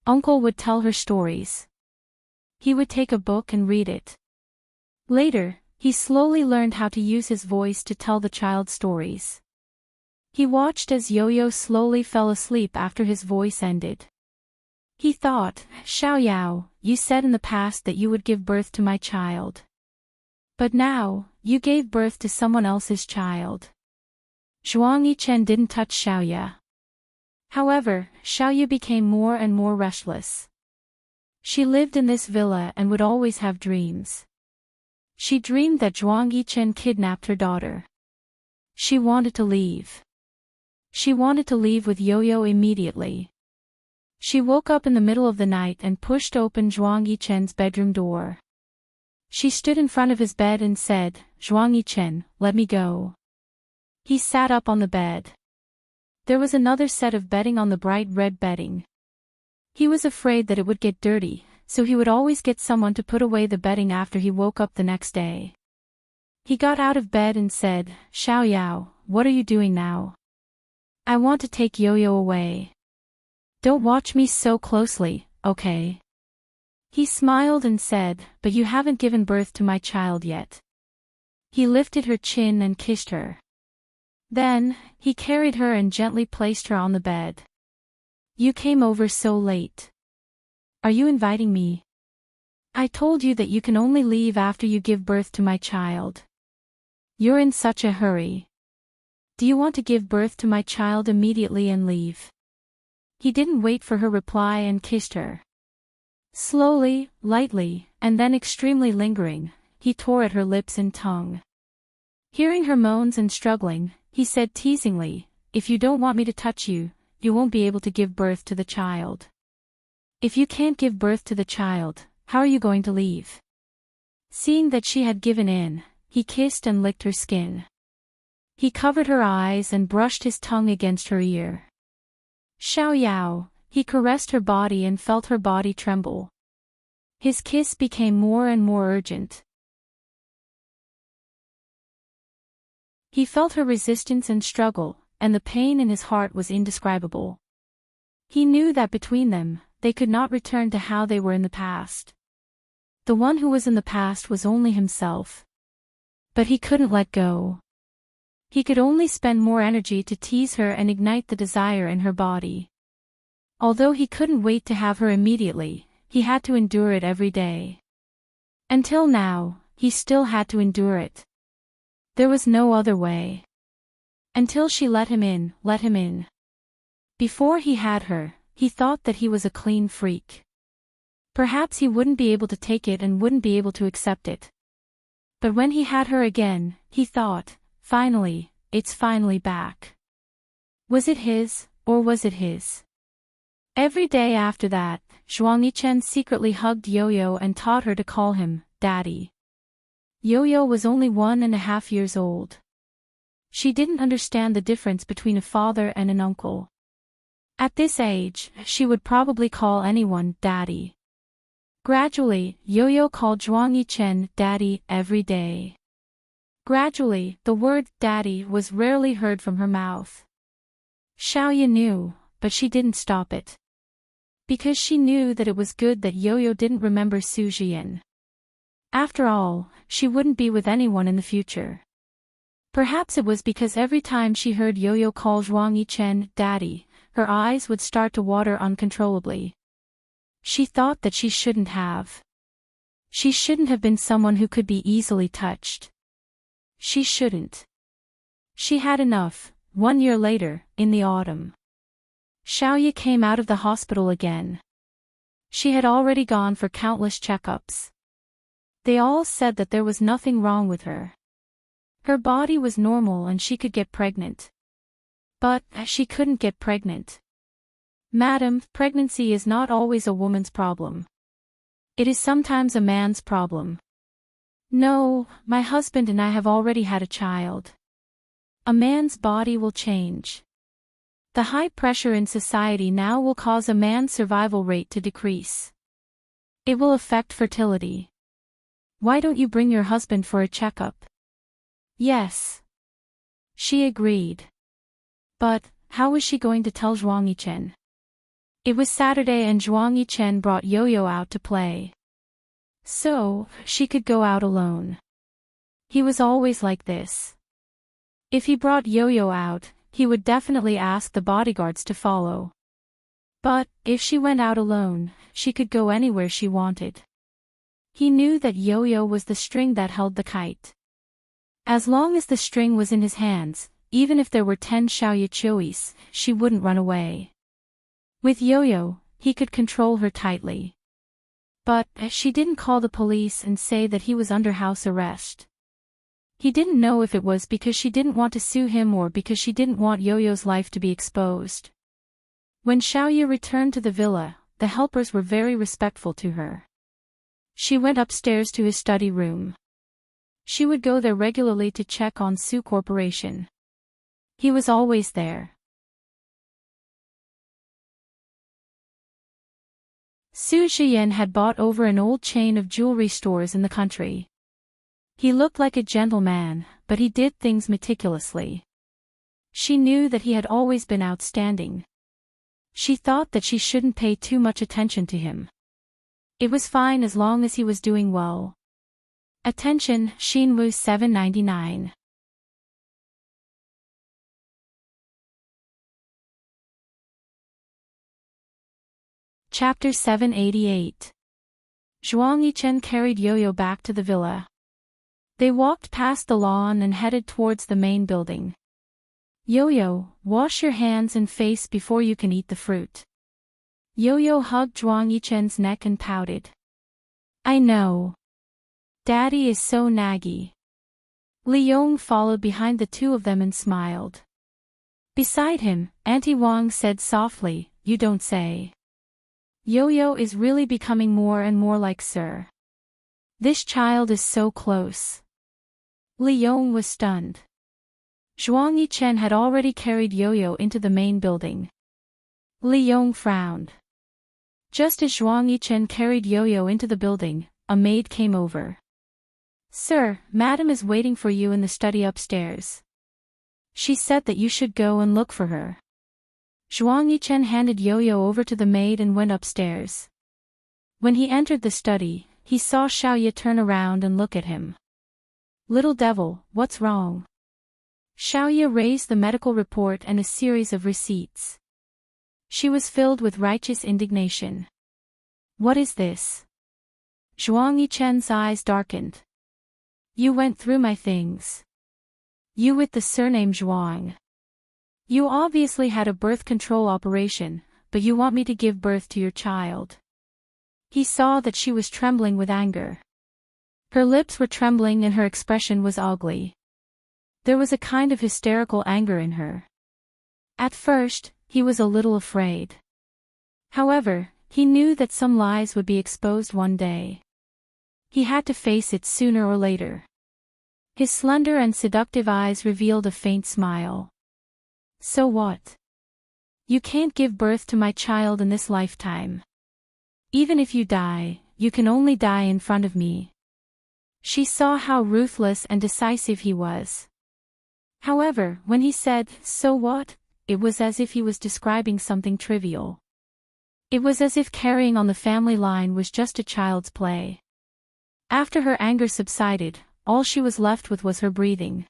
Uncle would tell her stories. He would take a book and read it. Later, he slowly learned how to use his voice to tell the child stories. He watched as Yo-Yo slowly fell asleep after his voice ended. He thought, Xiaoyao, you said in the past that you would give birth to my child. But now, you gave birth to someone else's child. Zhuang Yichen didn't touch Xiaoya. However, Xiaoya became more and more restless. She lived in this villa and would always have dreams. She dreamed that Zhuang Yichen kidnapped her daughter. She wanted to leave. She wanted to leave with Yo-Yo immediately. She woke up in the middle of the night and pushed open Zhuang Yichen's bedroom door. She stood in front of his bed and said, Zhuang Yichen, let me go. He sat up on the bed. There was another set of bedding on the bright red bedding. He was afraid that it would get dirty, so he would always get someone to put away the bedding after he woke up the next day. He got out of bed and said, Xiaoyao, what are you doing now? I want to take Yo-Yo away. Don't watch me so closely, okay? He smiled and said, but you haven't given birth to my child yet. He lifted her chin and kissed her. Then, he carried her and gently placed her on the bed. You came over so late. Are you inviting me? I told you that you can only leave after you give birth to my child. You're in such a hurry. Do you want to give birth to my child immediately and leave? He didn't wait for her reply and kissed her. Slowly, lightly, and then extremely lingering, he tore at her lips and tongue. Hearing her moans and struggling, he said teasingly, if you don't want me to touch you, you won't be able to give birth to the child. If you can't give birth to the child, how are you going to leave? Seeing that she had given in, he kissed and licked her skin. He covered her eyes and brushed his tongue against her ear. Xiaoyao, he caressed her body and felt her body tremble. His kiss became more and more urgent. He felt her resistance and struggle, and the pain in his heart was indescribable. He knew that between them, they could not return to how they were in the past. The one who was in the past was only himself. But he couldn't let go. He could only spend more energy to tease her and ignite the desire in her body. Although he couldn't wait to have her immediately, he had to endure it every day. Until now, he still had to endure it. There was no other way. Until she let him in, let him in. Before he had her, he thought that he was a clean freak. Perhaps he wouldn't be able to take it and wouldn't be able to accept it. But when he had her again, he thought, finally, it's finally back. Was it his, or was it his? Every day after that, Zhuang Yichen secretly hugged Yo-Yo and taught her to call him, Daddy. Yo-Yo was only 1.5 years old. She didn't understand the difference between a father and an uncle. At this age, she would probably call anyone Daddy. Gradually, Yo-Yo called Zhuang Yichen Daddy every day. Gradually, the word Daddy was rarely heard from her mouth. Xiaoya knew, but she didn't stop it. Because she knew that it was good that Yo-Yo didn't remember Su Jian. After all, she wouldn't be with anyone in the future. Perhaps it was because every time she heard Yo-Yo call Zhuang Yichen Daddy, her eyes would start to water uncontrollably. She thought that she shouldn't have. She shouldn't have been someone who could be easily touched. She shouldn't. She had enough. 1 year later, in the autumn, Xiaoya came out of the hospital again. She had already gone for countless checkups. They all said that there was nothing wrong with her. Her body was normal and she could get pregnant. But, she couldn't get pregnant. Madam, pregnancy is not always a woman's problem. It is sometimes a man's problem. No, my husband and I have already had a child. A man's body will change. The high pressure in society now will cause a man's survival rate to decrease. It will affect fertility. Why don't you bring your husband for a checkup? Yes. She agreed. But, how was she going to tell Zhuang Yichen? It was Saturday and Zhuang Yichen brought Yo-Yo out to play. So, she could go out alone. He was always like this. If he brought Yo-Yo out, he would definitely ask the bodyguards to follow. But, if she went out alone, she could go anywhere she wanted. He knew that Yo-Yo was the string that held the kite. As long as the string was in his hands, even if there were 10 Xiaoyachois, she wouldn't run away. With Yo-Yo, he could control her tightly. But, she didn't call the police and say that he was under house arrest. He didn't know if it was because she didn't want to sue him or because she didn't want Yo-Yo's life to be exposed. When Xiaoya returned to the villa, the helpers were very respectful to her. She went upstairs to his study room. She would go there regularly to check on Su Corporation. He was always there. Su Zhiyan had bought over an old chain of jewelry stores in the country. He looked like a gentleman, but he did things meticulously. She knew that he had always been outstanding. She thought that she shouldn't pay too much attention to him. It was fine as long as he was doing well. Attention, Xinwu 799. Chapter 788. Zhuang Yichen carried Yo-Yo back to the villa. They walked past the lawn and headed towards the main building. Yo-Yo, wash your hands and face before you can eat the fruit. Yo-Yo hugged Zhuang Yichen's neck and pouted. I know. Daddy is so naggy. Li Yong followed behind the two of them and smiled. Beside him, Auntie Wang said softly, you don't say. Yo-Yo is really becoming more and more like Sir. This child is so close. Li Yong was stunned. Zhuang Yichen had already carried Yo-Yo into the main building. Li Yong frowned. Just as Zhuang Yichen carried Yo-Yo into the building, a maid came over. Sir, Madam is waiting for you in the study upstairs. She said that you should go and look for her. Zhuang Yichen handed Yo-Yo over to the maid and went upstairs. When he entered the study, he saw Xiaoya turn around and look at him. Little devil, what's wrong? Xiaoya raised the medical report and a series of receipts. She was filled with righteous indignation. What is this? Zhuang Yichen's eyes darkened. You went through my things. You with the surname Zhuang. You obviously had a birth control operation, but you want me to give birth to your child. He saw that she was trembling with anger. Her lips were trembling and her expression was ugly. There was a kind of hysterical anger in her. At first, he was a little afraid. However, he knew that some lies would be exposed one day. He had to face it sooner or later. His slender and seductive eyes revealed a faint smile. So what? You can't give birth to my child in this lifetime. Even if you die, you can only die in front of me. She saw how ruthless and decisive he was. However, when he said, so what, it was as if he was describing something trivial. It was as if carrying on the family line was just a child's play. After her anger subsided, all she was left with was her breathing.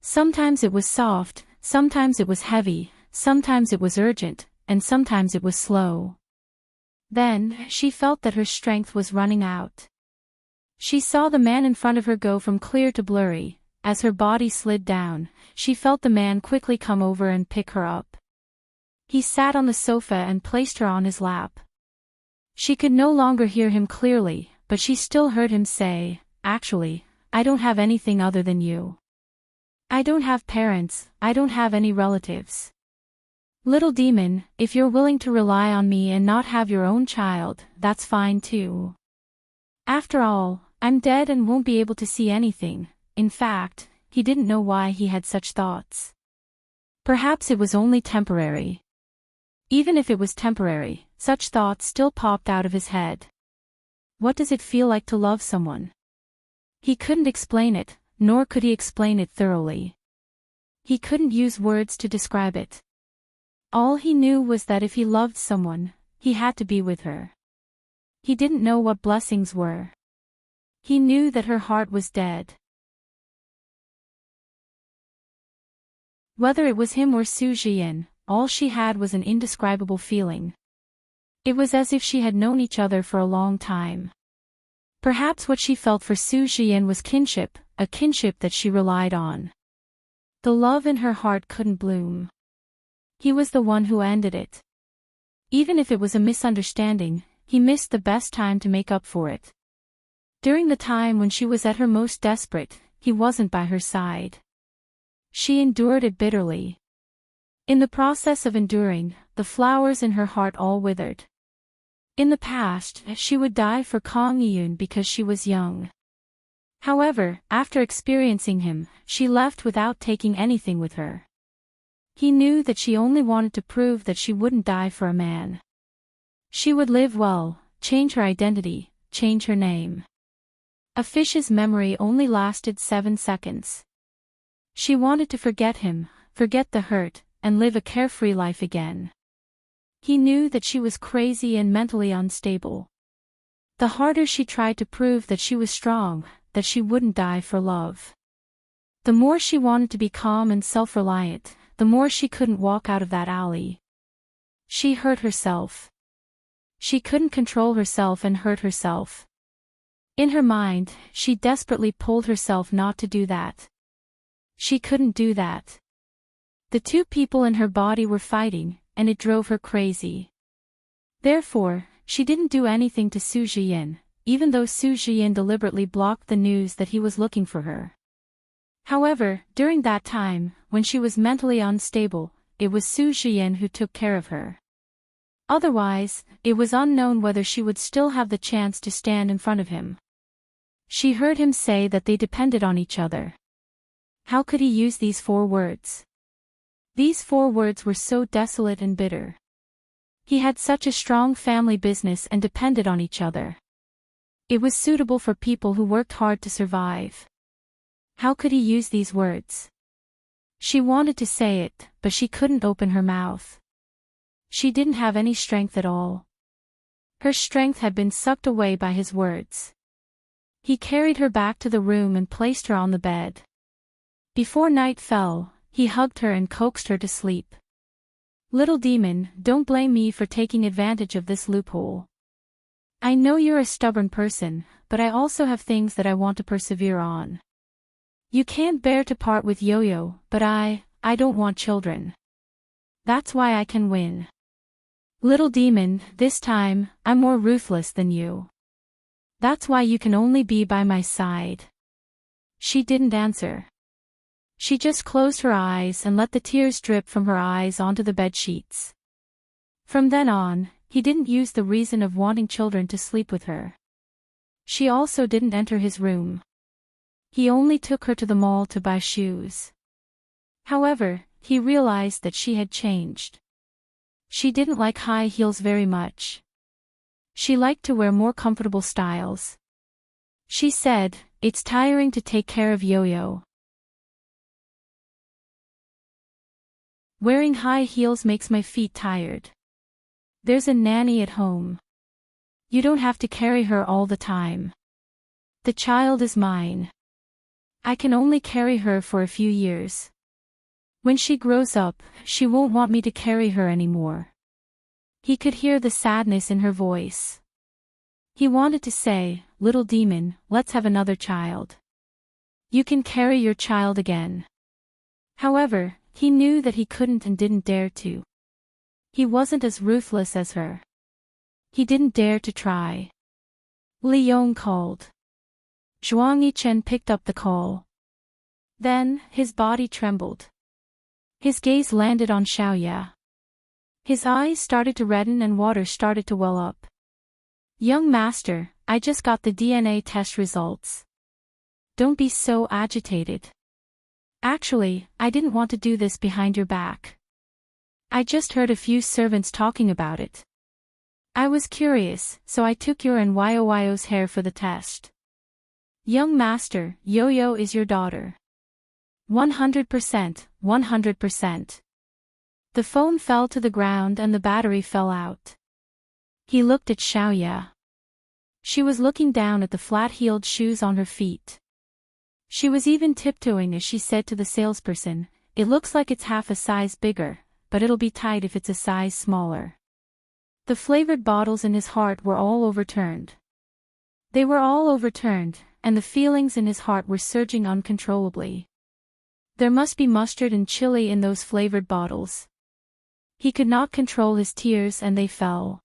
Sometimes it was soft, sometimes it was heavy, sometimes it was urgent, and sometimes it was slow. Then, she felt that her strength was running out. She saw the man in front of her go from clear to blurry. As her body slid down, she felt the man quickly come over and pick her up. He sat on the sofa and placed her on his lap. She could no longer hear him clearly, but she still heard him say, actually, I don't have anything other than you. I don't have parents, I don't have any relatives. Little demon, if you're willing to rely on me and not have your own child, that's fine too. After all, I'm dead and won't be able to see anything. In fact, he didn't know why he had such thoughts. Perhaps it was only temporary. Even if it was temporary, such thoughts still popped out of his head. What does it feel like to love someone? He couldn't explain it, nor could he explain it thoroughly. He couldn't use words to describe it. All he knew was that if he loved someone, he had to be with her. He didn't know what blessings were. He knew that her heart was dead. Whether it was him or Su Jian, all she had was an indescribable feeling. It was as if she had known each other for a long time. Perhaps what she felt for Su Jian was kinship, a kinship that she relied on. The love in her heart couldn't bloom. He was the one who ended it. Even if it was a misunderstanding, he missed the best time to make up for it. During the time when she was at her most desperate, he wasn't by her side. She endured it bitterly. In the process of enduring, the flowers in her heart all withered. In the past, she would die for Kang Yun because she was young. However, after experiencing him, she left without taking anything with her. He knew that she only wanted to prove that she wouldn't die for a man. She would live well, change her identity, change her name. A fish's memory only lasted 7 seconds. She wanted to forget him, forget the hurt, and live a carefree life again. He knew that she was crazy and mentally unstable. The harder she tried to prove that she was strong, that she wouldn't die for love. The more she wanted to be calm and self-reliant, the more she couldn't walk out of that alley. She hurt herself. She couldn't control herself and hurt herself. In her mind, she desperately pulled herself not to do that. She couldn't do that. The two people in her body were fighting, and it drove her crazy. Therefore, she didn't do anything to Su Jian, even though Su Jian deliberately blocked the news that he was looking for her. However, during that time, when she was mentally unstable, it was Su Jian who took care of her. Otherwise, it was unknown whether she would still have the chance to stand in front of him. She heard him say that they depended on each other. How could he use these 4 words? These 4 words were so desolate and bitter. He had such a strong family business and depended on each other. It was suitable for people who worked hard to survive. How could he use these words? She wanted to say it, but she couldn't open her mouth. She didn't have any strength at all. Her strength had been sucked away by his words. He carried her back to the room and placed her on the bed. Before night fell, he hugged her and coaxed her to sleep. Little demon, don't blame me for taking advantage of this loophole. I know you're a stubborn person, but I also have things that I want to persevere on. You can't bear to part with Yo-Yo, but I don't want children. That's why I can win. Little demon, this time, I'm more ruthless than you. That's why you can only be by my side. She didn't answer. She just closed her eyes and let the tears drip from her eyes onto the bed sheets. From then on, he didn't use the reason of wanting children to sleep with her. She also didn't enter his room. He only took her to the mall to buy shoes. However, he realized that she had changed. She didn't like high heels very much. She liked to wear more comfortable styles. She said, "It's tiring to take care of Yo-Yo. Wearing high heels makes my feet tired. There's a nanny at home. You don't have to carry her all the time. The child is mine. I can only carry her for a few years. When she grows up, she won't want me to carry her anymore." He could hear the sadness in her voice. He wanted to say, "Little demon, let's have another child. You can carry your child again." However, he knew that he couldn't and didn't dare to. He wasn't as ruthless as her. He didn't dare to try. Li Yong called. Zhuang Yichen picked up the call. Then, his body trembled. His gaze landed on Xiaoya. His eyes started to redden and water started to well up. "Young master, I just got the DNA test results. Don't be so agitated. Actually, I didn't want to do this behind your back. I just heard a few servants talking about it. I was curious, so I took your and Yoyo's hair for the test. Young master, Yo-Yo is your daughter. 100%, 100%. The phone fell to the ground and the battery fell out. He looked at Xiaoya. She was looking down at the flat-heeled shoes on her feet. She was even tiptoeing as she said to the salesperson, "It looks like it's half a size bigger, but it'll be tight if it's a size smaller." The flavored bottles in his heart were all overturned. They were all overturned, and the feelings in his heart were surging uncontrollably. There must be mustard and chili in those flavored bottles. He could not control his tears and they fell.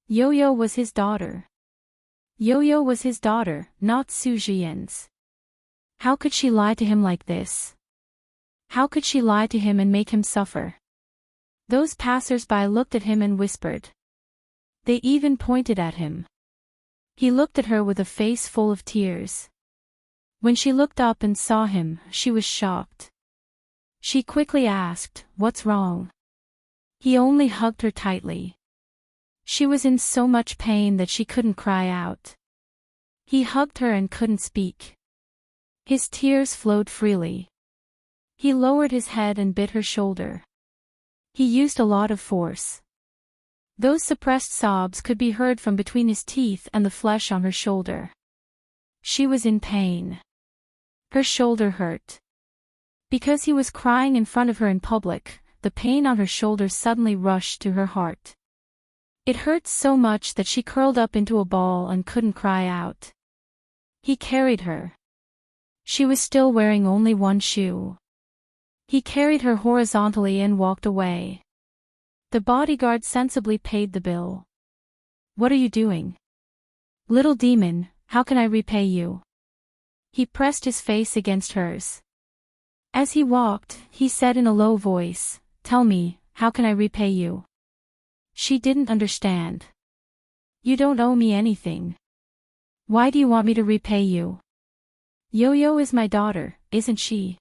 Yo-Yo was his daughter. Yo-Yo was his daughter, not Su Zhiyan's. How could she lie to him like this? How could she lie to him and make him suffer? Those passers-by looked at him and whispered. They even pointed at him. He looked at her with a face full of tears. When she looked up and saw him, she was shocked. She quickly asked, "What's wrong?" He only hugged her tightly. She was in so much pain that she couldn't cry out. He hugged her and couldn't speak. His tears flowed freely. He lowered his head and bit her shoulder. He used a lot of force. Those suppressed sobs could be heard from between his teeth and the flesh on her shoulder. She was in pain. Her shoulder hurt. Because he was crying in front of her in public, the pain on her shoulder suddenly rushed to her heart. It hurt so much that she curled up into a ball and couldn't cry out. He carried her. She was still wearing only one shoe. He carried her horizontally and walked away. The bodyguard sensibly paid the bill. "What are you doing? Little demon, how can I repay you?" He pressed his face against hers. As he walked, he said in a low voice, "Tell me, how can I repay you?" She didn't understand. "You don't owe me anything. Why do you want me to repay you? Yo-Yo is my daughter, isn't she?"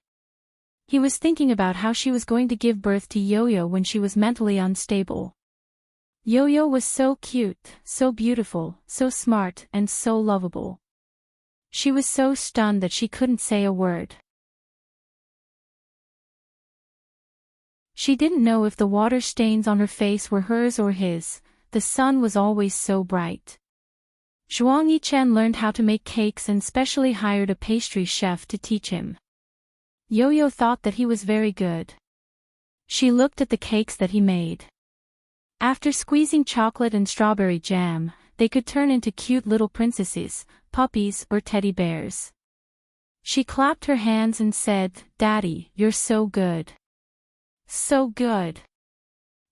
He was thinking about how she was going to give birth to Yo-Yo when she was mentally unstable. Yo-Yo was so cute, so beautiful, so smart, and so lovable. She was so stunned that she couldn't say a word. She didn't know if the water stains on her face were hers or his. The sun was always so bright. Zhuang Yichen learned how to make cakes and specially hired a pastry chef to teach him. Yo-Yo thought that he was very good. She looked at the cakes that he made. After squeezing chocolate and strawberry jam, they could turn into cute little princesses, puppies, or teddy bears. She clapped her hands and said, "Daddy, you're so good. So good."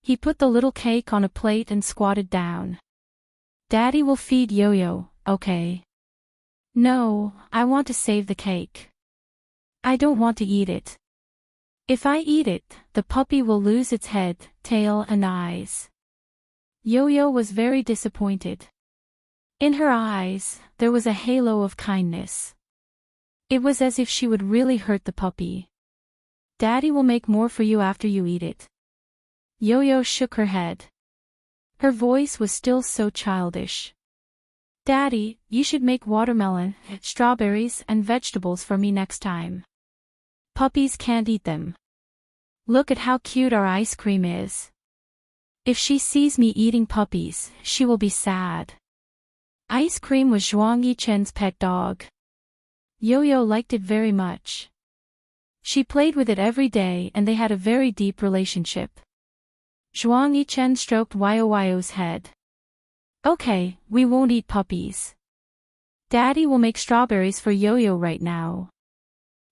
He put the little cake on a plate and squatted down. "Daddy will feed Yo-Yo, okay?" "No, I want to save the cake. I don't want to eat it. If I eat it, the puppy will lose its head, tail and eyes." Yo-Yo was very disappointed. In her eyes, there was a halo of kindness. It was as if she would really hurt the puppy. "Daddy will make more for you after you eat it." Yo-Yo shook her head. Her voice was still so childish. "Daddy, you should make watermelon, strawberries and vegetables for me next time. Puppies can't eat them. Look at how cute our ice cream is. If she sees me eating puppies, she will be sad." Ice cream was Zhuang Yichen's pet dog. Yo-Yo liked it very much. She played with it every day and they had a very deep relationship. Zhuang Yichen stroked Yoyo's head. "Okay, we won't eat puppies. Daddy will make strawberries for Yo-Yo right now."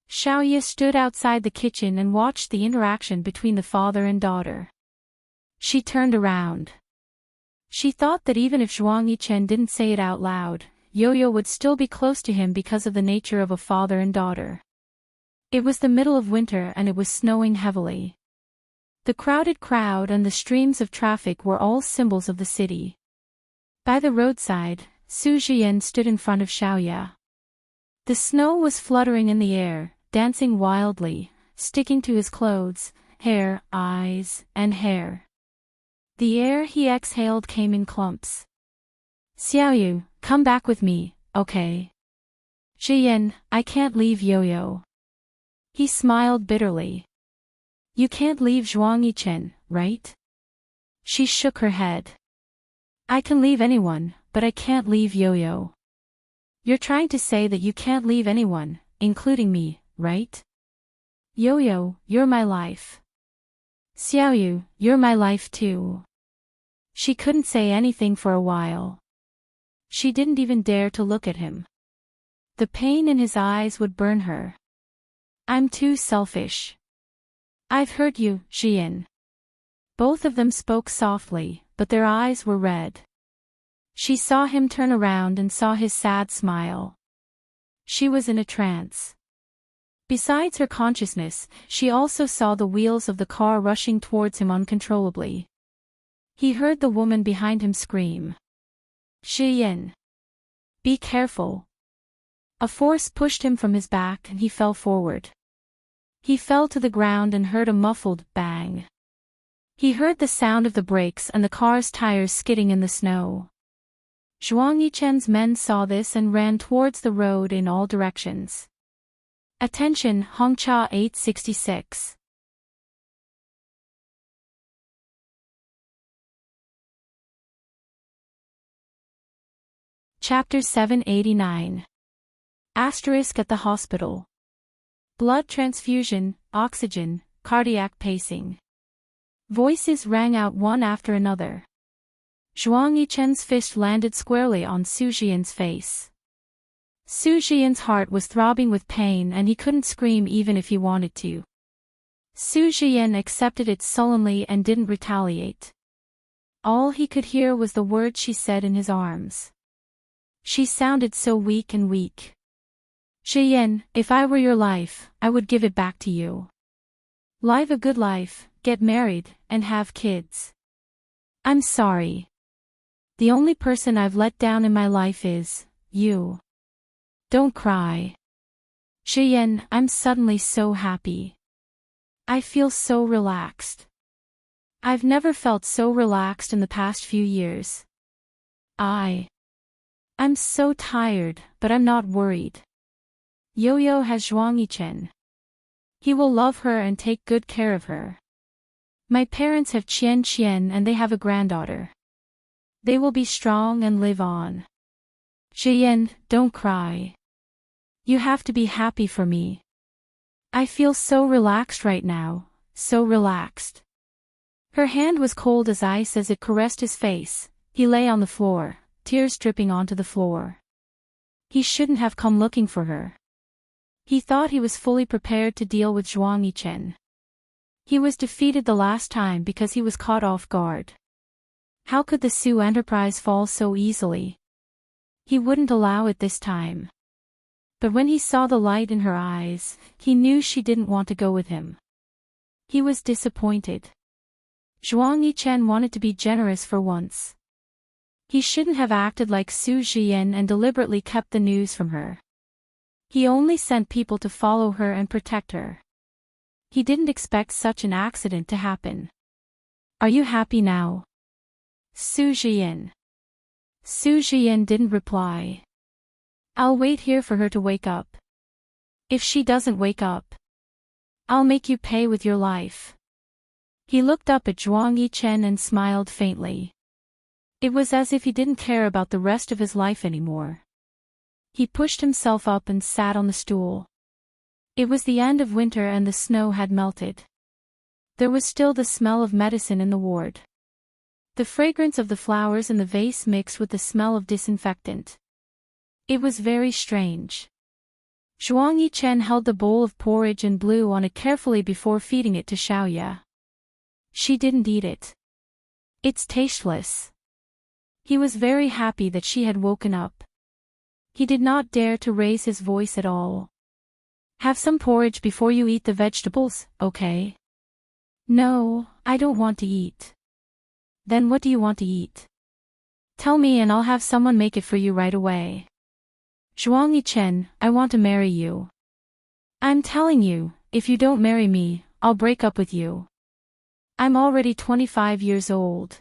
Xiaoya stood outside the kitchen and watched the interaction between the father and daughter. She turned around. She thought that even if Zhuang Yichen didn't say it out loud, Yo-Yo would still be close to him because of the nature of a father and daughter. It was the middle of winter and it was snowing heavily. The crowded crowd and the streams of traffic were all symbols of the city. By the roadside, Su Zhiyan stood in front of Xiaoya. The snow was fluttering in the air, dancing wildly, sticking to his clothes, hair, eyes, and hair. The air he exhaled came in clumps. Xiaoyu, come back with me, okay? Zhiyin, I can't leave Yo-Yo. He smiled bitterly. You can't leave Zhuang Yichen, right? She shook her head. I can leave anyone, but I can't leave Yo-Yo. You're trying to say that you can't leave anyone, including me, right? Yo-Yo, you're my life. Xiaoyu, you're my life too. She couldn't say anything for a while. She didn't even dare to look at him. The pain in his eyes would burn her. I'm too selfish. I've heard you, Zhiyin. Both of them spoke softly, but their eyes were red. She saw him turn around and saw his sad smile. She was in a trance. Besides her consciousness, she also saw the wheels of the car rushing towards him uncontrollably. He heard the woman behind him scream. Zhiyin. Be careful. A force pushed him from his back and he fell forward. He fell to the ground and heard a muffled bang. He heard the sound of the brakes and the car's tires skidding in the snow. Zhuang Yichen's men saw this and ran towards the road in all directions. Attention, Hongcha 866. Chapter 789. Asterisk at the hospital. Blood transfusion, oxygen, cardiac pacing. Voices rang out one after another. Zhuang Yichen's fist landed squarely on Su Jian's face. Su Jian's heart was throbbing with pain and he couldn't scream even if he wanted to. Su Jian accepted it sullenly and didn't retaliate. All he could hear was the words she said in his arms. She sounded so weak and weak. Zhiyin, if I were your life, I would give it back to you. Live a good life, get married, and have kids. I'm sorry. The only person I've let down in my life is you. Don't cry. Zhiyin, I'm suddenly so happy. I feel so relaxed. I've never felt so relaxed in the past few years. I'm so tired, but I'm not worried. Yo-Yo has Zhuang Yichen. He will love her and take good care of her. My parents have Qian and they have a granddaughter. They will be strong and live on. Zhiyin, don't cry. You have to be happy for me. I feel so relaxed right now, so relaxed. Her hand was cold as ice as it caressed his face. He lay on the floor, tears dripping onto the floor. He shouldn't have come looking for her. He thought he was fully prepared to deal with Zhuang Yichen. He was defeated the last time because he was caught off guard. How could the Su Enterprise fall so easily? He wouldn't allow it this time. But when he saw the light in her eyes, he knew she didn't want to go with him. He was disappointed. Zhuang Yichen wanted to be generous for once. He shouldn't have acted like Su Jian and deliberately kept the news from her. He only sent people to follow her and protect her. He didn't expect such an accident to happen. Are you happy now? Su Jian. Su Jian didn't reply. I'll wait here for her to wake up. If she doesn't wake up, I'll make you pay with your life. He looked up at Zhuang Yichen and smiled faintly. It was as if he didn't care about the rest of his life anymore. He pushed himself up and sat on the stool. It was the end of winter and the snow had melted. There was still the smell of medicine in the ward. The fragrance of the flowers in the vase mixed with the smell of disinfectant. It was very strange. Zhuang Yichen held the bowl of porridge and blew on it carefully before feeding it to Xiaoya. She didn't eat it. It's tasteless. He was very happy that she had woken up. He did not dare to raise his voice at all. Have some porridge before you eat the vegetables, okay? No, I don't want to eat. Then what do you want to eat? Tell me and I'll have someone make it for you right away. Zhuang Yichen, I want to marry you. I'm telling you, if you don't marry me, I'll break up with you. I'm already 25 years old.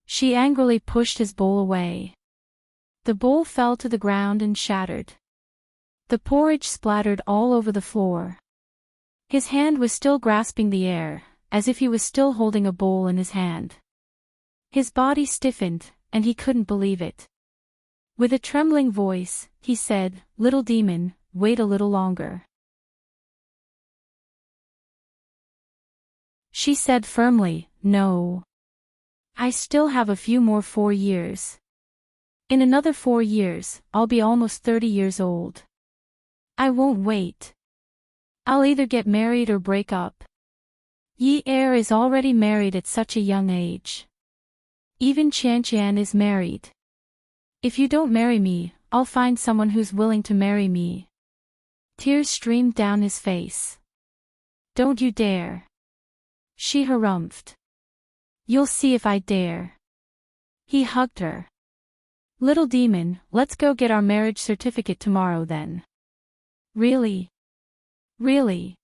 She angrily pushed his bowl away. The bowl fell to the ground and shattered. The porridge splattered all over the floor. His hand was still grasping the air, as if he was still holding a bowl in his hand. His body stiffened, and he couldn't believe it. With a trembling voice, he said, "Little demon, wait a little longer." She said firmly, "No. I still have a few more 4 years. In another 4 years, I'll be almost 30 years old. I won't wait. I'll either get married or break up. Yi Er is already married at such a young age. Even Qian is married. If you don't marry me, I'll find someone who's willing to marry me." Tears streamed down his face. "Don't you dare," she harumphed. "You'll see if I dare." He hugged her. "Little demon, let's go get our marriage certificate tomorrow then." "Really? Really?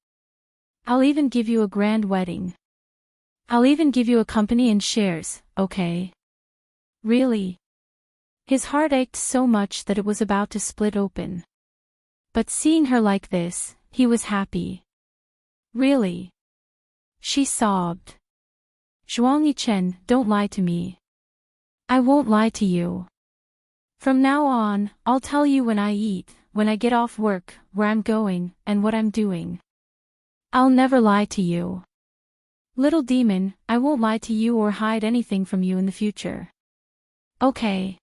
I'll even give you a grand wedding. I'll even give you a company and shares, okay? Really?" His heart ached so much that it was about to split open. But seeing her like this, he was happy. "Really?" She sobbed. "Zhuang Yichen, don't lie to me." "I won't lie to you. From now on, I'll tell you when I eat, when I get off work, where I'm going, and what I'm doing. I'll never lie to you. Little demon, I won't lie to you or hide anything from you in the future. Okay."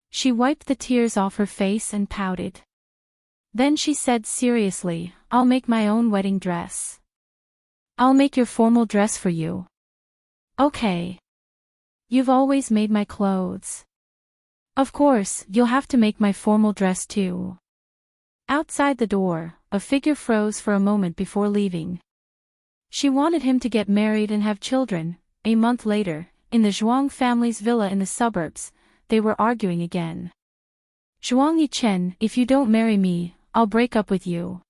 She wiped the tears off her face and pouted. Then she said seriously, "I'll make my own wedding dress. I'll make your formal dress for you. Okay. You've always made my clothes. Of course, you'll have to make my formal dress too." Outside the door, a figure froze for a moment before leaving. She wanted him to get married and have children. A month later, in the Zhuang family's villa in the suburbs, they were arguing again. "Zhuang Yichen, if you don't marry me, I'll break up with you."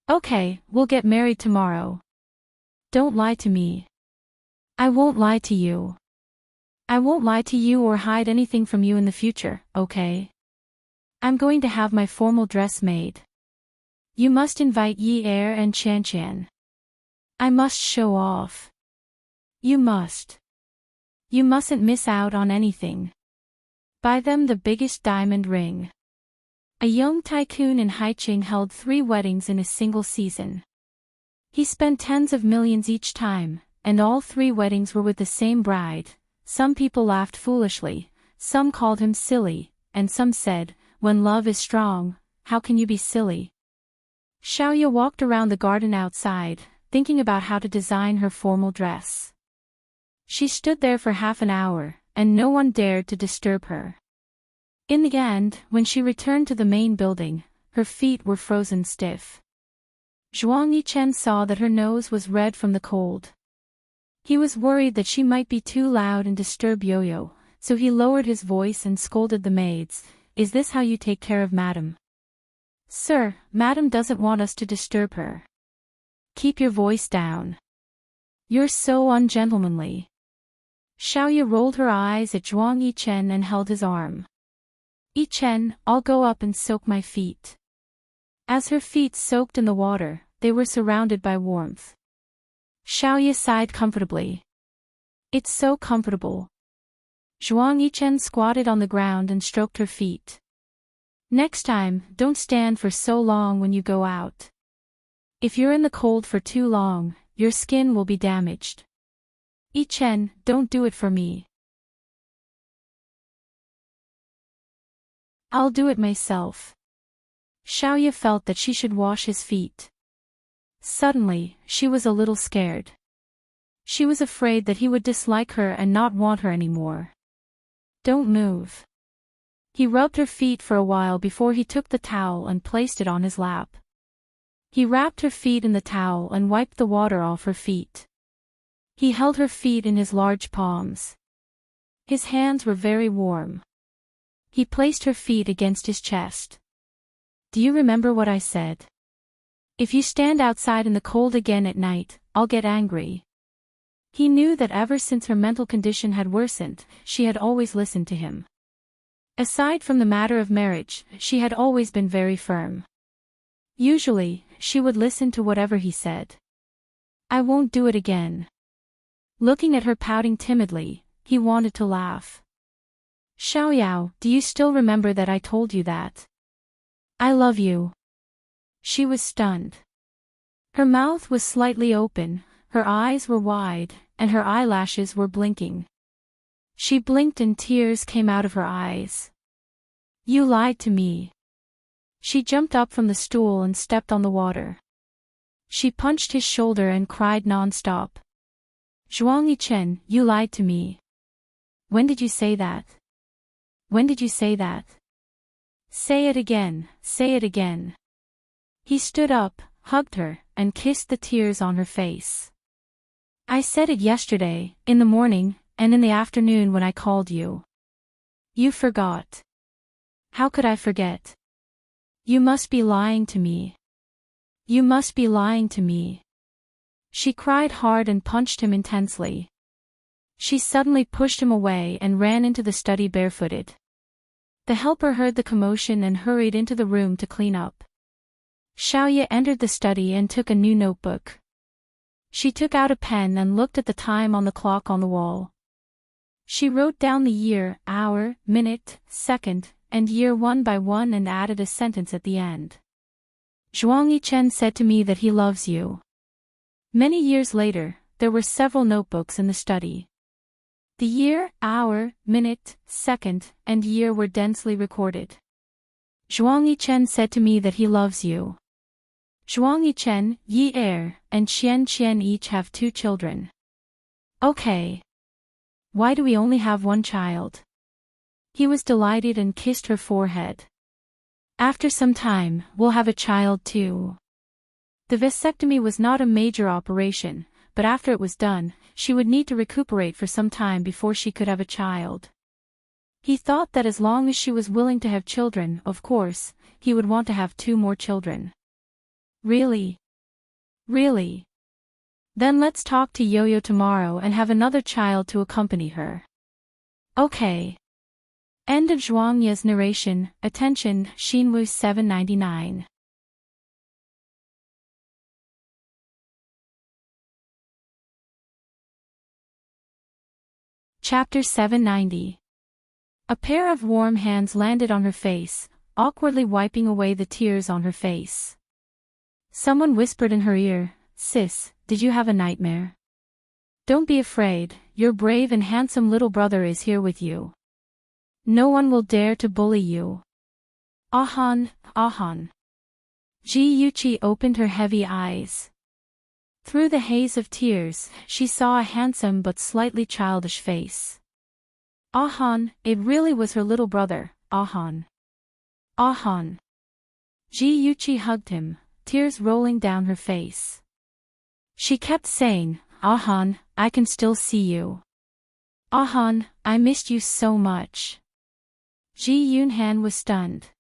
"Okay, we'll get married tomorrow." "Don't lie to me." "I won't lie to you. I won't lie to you or hide anything from you in the future, okay? I'm going to have my formal dress made. You must invite Yi Er and Qian. I must show off. You must. You mustn't miss out on anything. Buy them the biggest diamond ring." A young tycoon in Haiqing held 3 weddings in a single season. He spent tens of millions each time, and all 3 weddings were with the same bride. Some people laughed foolishly, some called him silly, and some said, "When love is strong, how can you be silly?" Xiaoya walked around the garden outside, thinking about how to design her formal dress. She stood there for half an hour, and no one dared to disturb her. In the end, when she returned to the main building, her feet were frozen stiff. Zhuang Yichen saw that her nose was red from the cold. He was worried that she might be too loud and disturb Yo-Yo, so he lowered his voice and scolded the maids. "Is this how you take care of Madam?" "Sir, Madam doesn't want us to disturb her." "Keep your voice down. You're so ungentlemanly." Xiaoya rolled her eyes at Zhuang Yichen and held his arm. "Yichen, I'll go up and soak my feet." As her feet soaked in the water, they were surrounded by warmth. Xiaoya sighed comfortably. "It's so comfortable." Zhuang Yichen squatted on the ground and stroked her feet. "Next time, don't stand for so long when you go out. If you're in the cold for too long, your skin will be damaged. Yichen, don't do it for me. I'll do it myself." Xiaoya felt that she should wash his feet. Suddenly, she was a little scared. She was afraid that he would dislike her and not want her anymore. "Don't move." He rubbed her feet for a while before he took the towel and placed it on his lap. He wrapped her feet in the towel and wiped the water off her feet. He held her feet in his large palms. His hands were very warm. He placed her feet against his chest. "Do you remember what I said?" If you stand outside in the cold again at night, I'll get angry. He knew that ever since her mental condition had worsened, she had always listened to him. Aside from the matter of marriage, she had always been very firm. Usually, she would listen to whatever he said. I won't do it again. Looking at her pouting timidly, he wanted to laugh. Xiaoyao, do you still remember that I told you that? I love you. She was stunned. Her mouth was slightly open, her eyes were wide, and her eyelashes were blinking. She blinked and tears came out of her eyes. You lied to me. She jumped up from the stool and stepped on the water. She punched his shoulder and cried non-stop. Zhuang Yichen, you lied to me. When did you say that? When did you say that? Say it again, say it again. He stood up, hugged her, and kissed the tears on her face. I said it yesterday, in the morning, and in the afternoon when I called you. You forgot. How could I forget? You must be lying to me. You must be lying to me. She cried hard and punched him intensely. She suddenly pushed him away and ran into the study barefooted. The helper heard the commotion and hurried into the room to clean up. Xiaoye entered the study and took a new notebook. She took out a pen and looked at the time on the clock on the wall. She wrote down the year, hour, minute, second, and year one by one and added a sentence at the end. Zhuang Yichen said to me that he loves you. Many years later, there were several notebooks in the study. The year, hour, minute, second, and year were densely recorded. Zhuang Yichen said to me that he loves you. Zhuang Yichen, Yi Er, and Qian Qian each have 2 children. Okay. Why do we only have 1 child? He was delighted and kissed her forehead. After some time, we'll have a child too. The vasectomy was not a major operation, but after it was done, she would need to recuperate for some time before she could have a child. He thought that as long as she was willing to have children, of course, he would want to have 2 more children. Really? Really? Then let's talk to Yo-Yo tomorrow and have another child to accompany her. Okay. End of Zhuang Ye's narration. Attention, Xinwu 799. Chapter 790. A pair of warm hands landed on her face, awkwardly wiping away the tears on her face. Someone whispered in her ear, Sis, did you have a nightmare? Don't be afraid, your brave and handsome little brother is here with you. No one will dare to bully you. Ahan, Ahan. Ji Yuqi opened her heavy eyes. Through the haze of tears, she saw a handsome but slightly childish face. Ahan, it really was her little brother, Ahan. Ahan. Ji Yuqi hugged him, tears rolling down her face. She kept saying, Ahan, I can still see you. Ahan, I missed you so much. Ji Yunhan was stunned.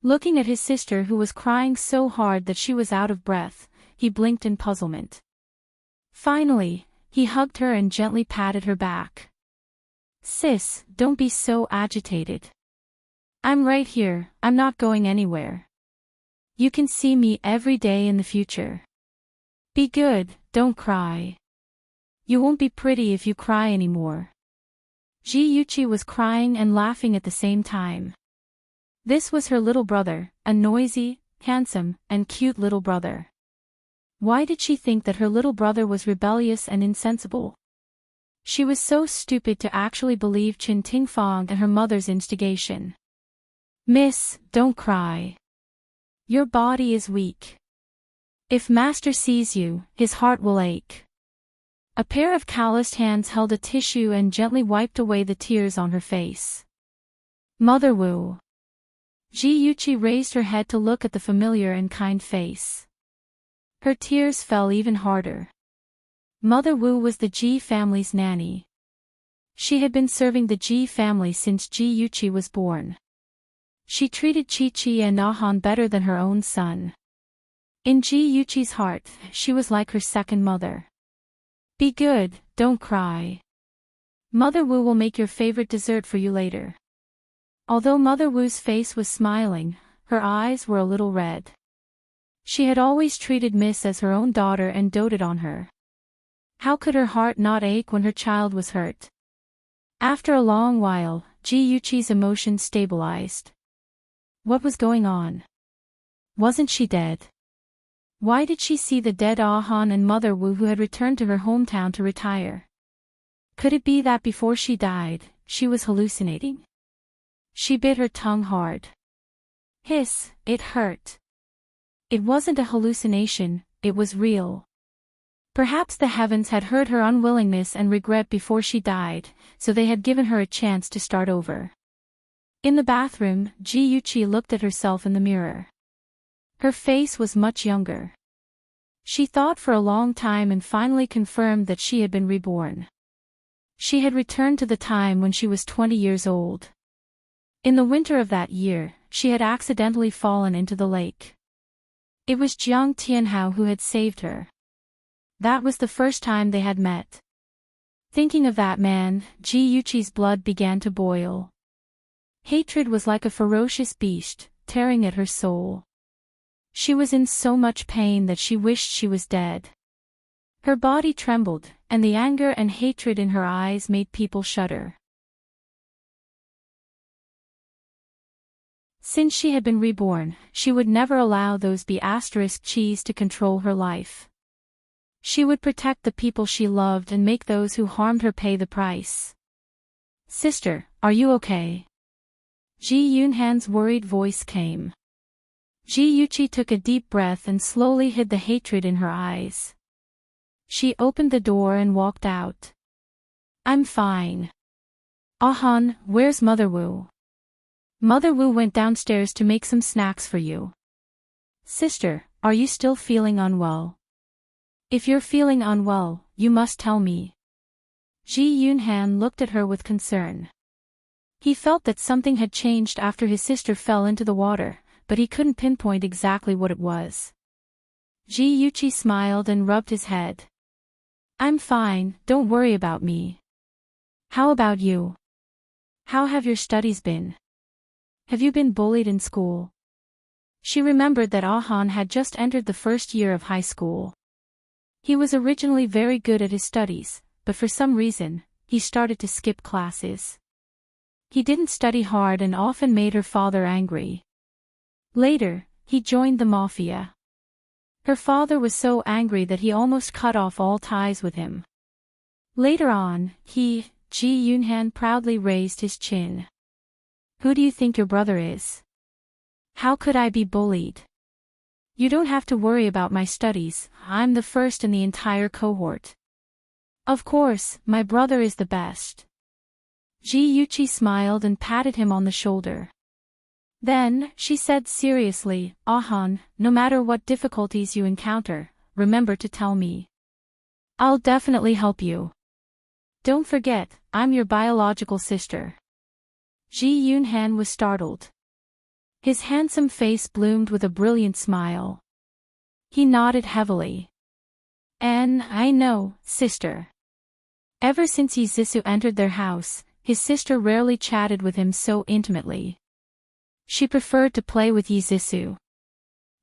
Looking at his sister who was crying so hard that she was out of breath, he blinked in puzzlement. Finally, he hugged her and gently patted her back. Sis, don't be so agitated. I'm right here, I'm not going anywhere. You can see me every day in the future. Be good, don't cry. You won't be pretty if you cry anymore. Ji Yuqi was crying and laughing at the same time. This was her little brother, a noisy, handsome, and cute little brother. Why did she think that her little brother was rebellious and insensible? She was so stupid to actually believe Qin Tingfang and her mother's instigation. Miss, don't cry. Your body is weak. If Master sees you, his heart will ache. A pair of calloused hands held a tissue and gently wiped away the tears on her face. Mother Wu. Ji Yuqi raised her head to look at the familiar and kind face. Her tears fell even harder. Mother Wu was the Ji family's nanny. She had been serving the Ji family since Ji Yuqi was born. She treated Chi Chi and Ahan better than her own son. In Ji Yuqi's heart, she was like her second mother. Be good, don't cry. Mother Wu will make your favorite dessert for you later. Although Mother Wu's face was smiling, her eyes were a little red. She had always treated Miss as her own daughter and doted on her. How could her heart not ache when her child was hurt? After a long while, Ji Yuqi's emotions stabilized. What was going on? Wasn't she dead? Why did she see the dead Ah Han and Mother Wu who had returned to her hometown to retire? Could it be that before she died, she was hallucinating? She bit her tongue hard. Hiss, it hurt. It wasn't a hallucination, it was real. Perhaps the heavens had heard her unwillingness and regret before she died, so they had given her a chance to start over. In the bathroom, Ji Yuqi looked at herself in the mirror. Her face was much younger. She thought for a long time and finally confirmed that she had been reborn. She had returned to the time when she was 20 years old. In the winter of that year, she had accidentally fallen into the lake. It was Jiang Tianhao who had saved her. That was the first time they had met. Thinking of that man, Ji Yuqi's blood began to boil. Hatred was like a ferocious beast, tearing at her soul. She was in so much pain that she wished she was dead. Her body trembled, and the anger and hatred in her eyes made people shudder. Since she had been reborn, she would never allow those B*****s to control her life. She would protect the people she loved and make those who harmed her pay the price. Sister, are you okay? Ji Yunhan's worried voice came. Ji Yuqi took a deep breath and slowly hid the hatred in her eyes. She opened the door and walked out. I'm fine. Ah Han, where's Mother Wu? Mother Wu went downstairs to make some snacks for you. Sister, are you still feeling unwell? If you're feeling unwell, you must tell me. Ji Yunhan looked at her with concern. He felt that something had changed after his sister fell into the water, but he couldn't pinpoint exactly what it was. Ji Yuqi smiled and rubbed his head. I'm fine, don't worry about me. How about you? How have your studies been? Have you been bullied in school? She remembered that Ah Han had just entered the first year of high school. He was originally very good at his studies, but for some reason, he started to skip classes. He didn't study hard and often made her father angry. Later, he joined the mafia. Her father was so angry that he almost cut off all ties with him. Later on, Ji Yunhan proudly raised his chin. Who do you think your brother is? How could I be bullied? You don't have to worry about my studies, I'm the first in the entire cohort. Of course, my brother is the best. Ji Yuqi smiled and patted him on the shoulder. Then, she said seriously, Ah Han, no matter what difficulties you encounter, remember to tell me. I'll definitely help you. Don't forget, I'm your biological sister. Ji Yunhan was startled. His handsome face bloomed with a brilliant smile. He nodded heavily. I know, sister. Ever since Yi Zissou entered their house, his sister rarely chatted with him so intimately. She preferred to play with Yi Zissou.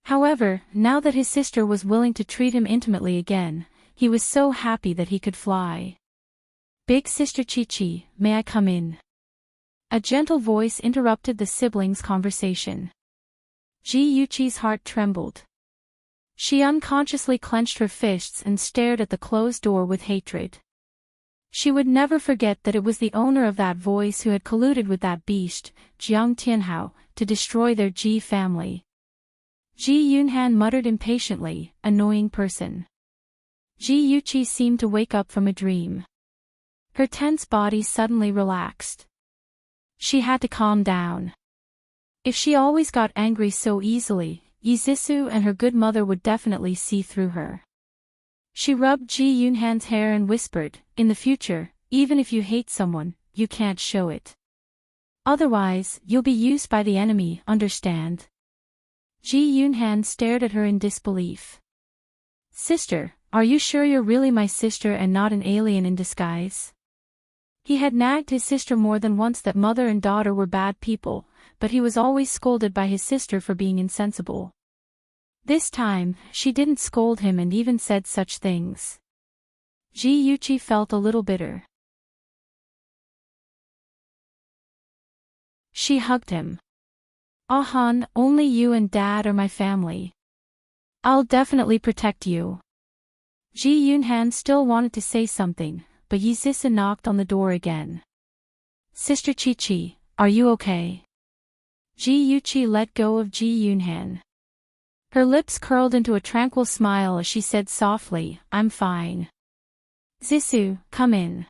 However, now that his sister was willing to treat him intimately again, he was so happy that he could fly. Big sister Chi-Chi, may I come in? A gentle voice interrupted the siblings' conversation. Ji Yuqi's heart trembled. She unconsciously clenched her fists and stared at the closed door with hatred. She would never forget that it was the owner of that voice who had colluded with that beast, Jiang Tianhao, to destroy their Ji family. Ji Yunhan muttered impatiently, annoying person. Ji Yuqi seemed to wake up from a dream. Her tense body suddenly relaxed. She had to calm down. If she always got angry so easily, Yi Zissou and her good mother would definitely see through her. She rubbed Ji Yunhan's hair and whispered, in the future, even if you hate someone, you can't show it. Otherwise, you'll be used by the enemy, understand? Ji Yunhan stared at her in disbelief. Sister, are you sure you're really my sister and not an alien in disguise? He had nagged his sister more than once that mother and daughter were bad people, but he was always scolded by his sister for being insensible. This time, she didn't scold him and even said such things. Ji Yuqi felt a little bitter. She hugged him. "Ah Han, only you and Dad are my family. I'll definitely protect you." Ji Yunhan still wanted to say something, but Yi Zisu knocked on the door again. "Sister Chi-Chi, are you okay?" Ji Yuqi let go of Ji Yunhan. Her lips curled into a tranquil smile as she said softly, "I'm fine." "Zisu, come in."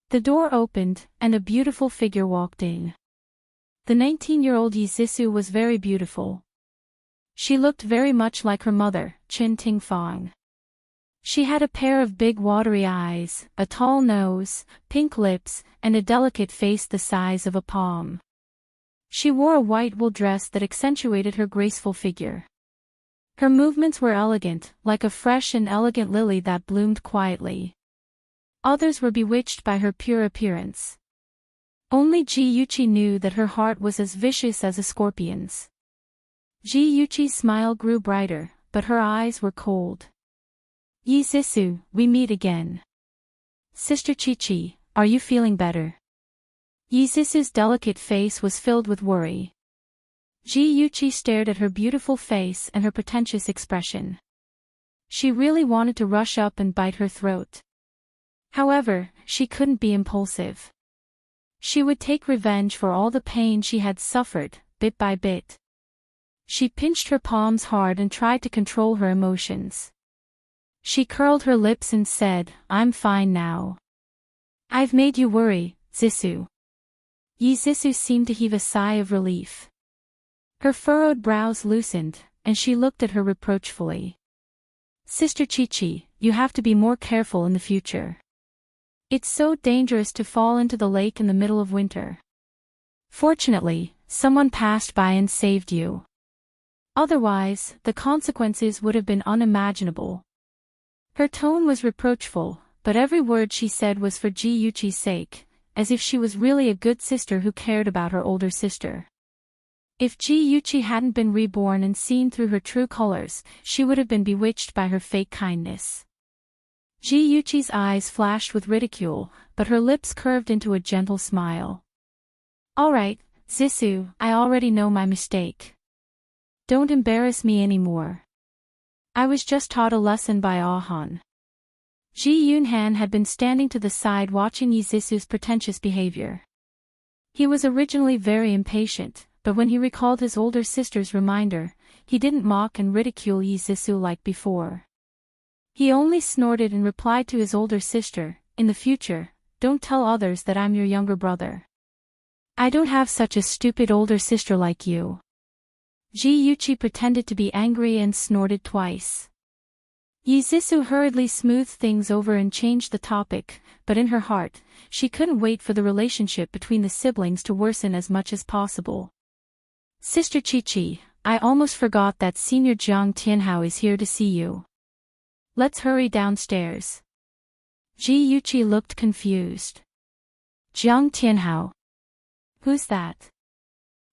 The door opened, and a beautiful figure walked in. The 19-year-old Yi Zisu was very beautiful. She looked very much like her mother, Qin Tingfang. She had a pair of big watery eyes, a tall nose, pink lips, and a delicate face the size of a palm. She wore a white wool dress that accentuated her graceful figure. Her movements were elegant, like a fresh and elegant lily that bloomed quietly. Others were bewitched by her pure appearance. Only Ji Yuqi knew that her heart was as vicious as a scorpion's. Ji Yuqi's smile grew brighter, but her eyes were cold. "Yi Zisu, we meet again. Sister Chi-Chi, are you feeling better?" Yi Zisu's delicate face was filled with worry. Ji Yuqi stared at her beautiful face and her pretentious expression. She really wanted to rush up and bite her throat. However, she couldn't be impulsive. She would take revenge for all the pain she had suffered, bit by bit. She pinched her palms hard and tried to control her emotions. She curled her lips and said, "I'm fine now. I've made you worry, Zisu." Yi Zisu seemed to heave a sigh of relief. Her furrowed brows loosened, and she looked at her reproachfully. "Sister Chi-Chi, you have to be more careful in the future. It's so dangerous to fall into the lake in the middle of winter. Fortunately, someone passed by and saved you. Otherwise, the consequences would have been unimaginable." Her tone was reproachful, but every word she said was for Ji Yuqi's sake, as if she was really a good sister who cared about her older sister. If Ji Yuqi hadn't been reborn and seen through her true colors, she would have been bewitched by her fake kindness. Ji Yuqi's eyes flashed with ridicule, but her lips curved into a gentle smile. "All right, Zisu, I already know my mistake. Don't embarrass me anymore. I was just taught a lesson by Ah Han." Ji Yunhan had been standing to the side watching Yi Zisu's pretentious behavior. He was originally very impatient, but when he recalled his older sister's reminder, he didn't mock and ridicule Yi Zisu like before. He only snorted and replied to his older sister, "In the future, don't tell others that I'm your younger brother. I don't have such a stupid older sister like you." Ji Yuqi pretended to be angry and snorted twice. Yi Zisu hurriedly smoothed things over and changed the topic, but in her heart, she couldn't wait for the relationship between the siblings to worsen as much as possible. "Sister Chi-Chi, I almost forgot that Senior Jiang Tianhao is here to see you. Let's hurry downstairs." Ji Yuqi looked confused. "Jiang Tianhao? Who's that?"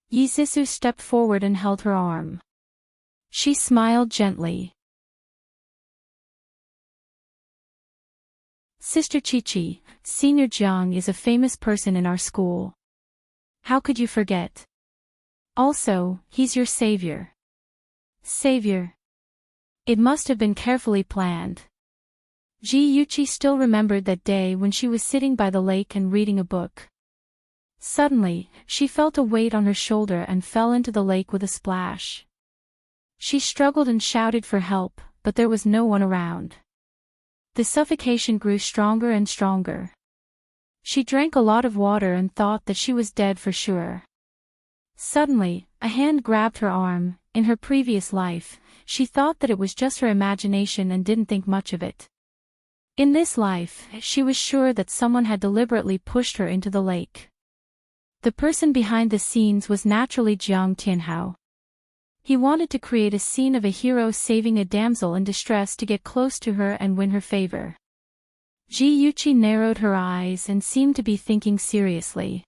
Yi Zisu stepped forward and held her arm. She smiled gently. "Sister Chi-Chi, Senior Jiang is a famous person in our school. How could you forget? Also, he's your savior." "Savior?" It must have been carefully planned. Ji Yuqi still remembered that day when she was sitting by the lake and reading a book. Suddenly, she felt a weight on her shoulder and fell into the lake with a splash. She struggled and shouted for help, but there was no one around. The suffocation grew stronger and stronger. She drank a lot of water and thought that she was dead for sure. Suddenly, a hand grabbed her arm. In her previous life, she thought that it was just her imagination and didn't think much of it. In this life, she was sure that someone had deliberately pushed her into the lake. The person behind the scenes was naturally Jiang Tianhao. He wanted to create a scene of a hero saving a damsel in distress to get close to her and win her favor. Ji narrowed her eyes and seemed to be thinking seriously.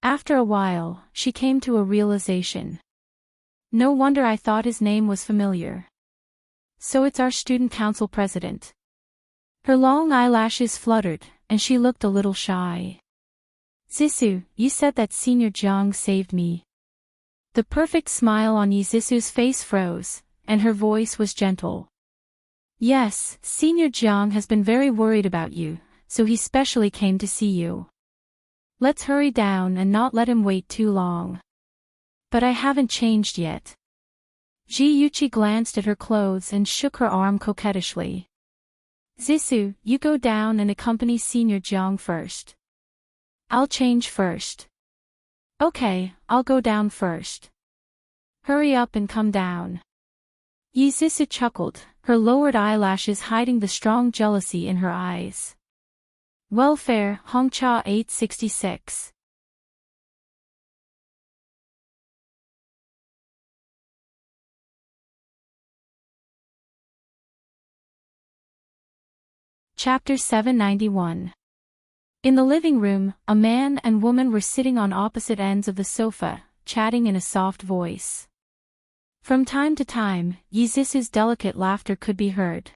After a while, she came to a realization. No wonder I thought his name was familiar. So it's our student council president. Her long eyelashes fluttered, and she looked a little shy. Zissou, you said that Senior Jiang saved me. The perfect smile on Zissou's face froze, and her voice was gentle. Yes, Senior Jiang has been very worried about you, so he specially came to see you. Let's hurry down and not let him wait too long. But I haven't changed yet. Ji glanced at her clothes and shook her arm coquettishly. Zissou, you go down and accompany Senior Jiang first. I'll change first. Okay, I'll go down first. Hurry up and come down. Zissou chuckled, her lowered eyelashes hiding the strong jealousy in her eyes. Welfare, Hongcha 866. Chapter 791. In the living room, a man and woman were sitting on opposite ends of the sofa, chatting in a soft voice. From time to time, Zissou's delicate laughter could be heard.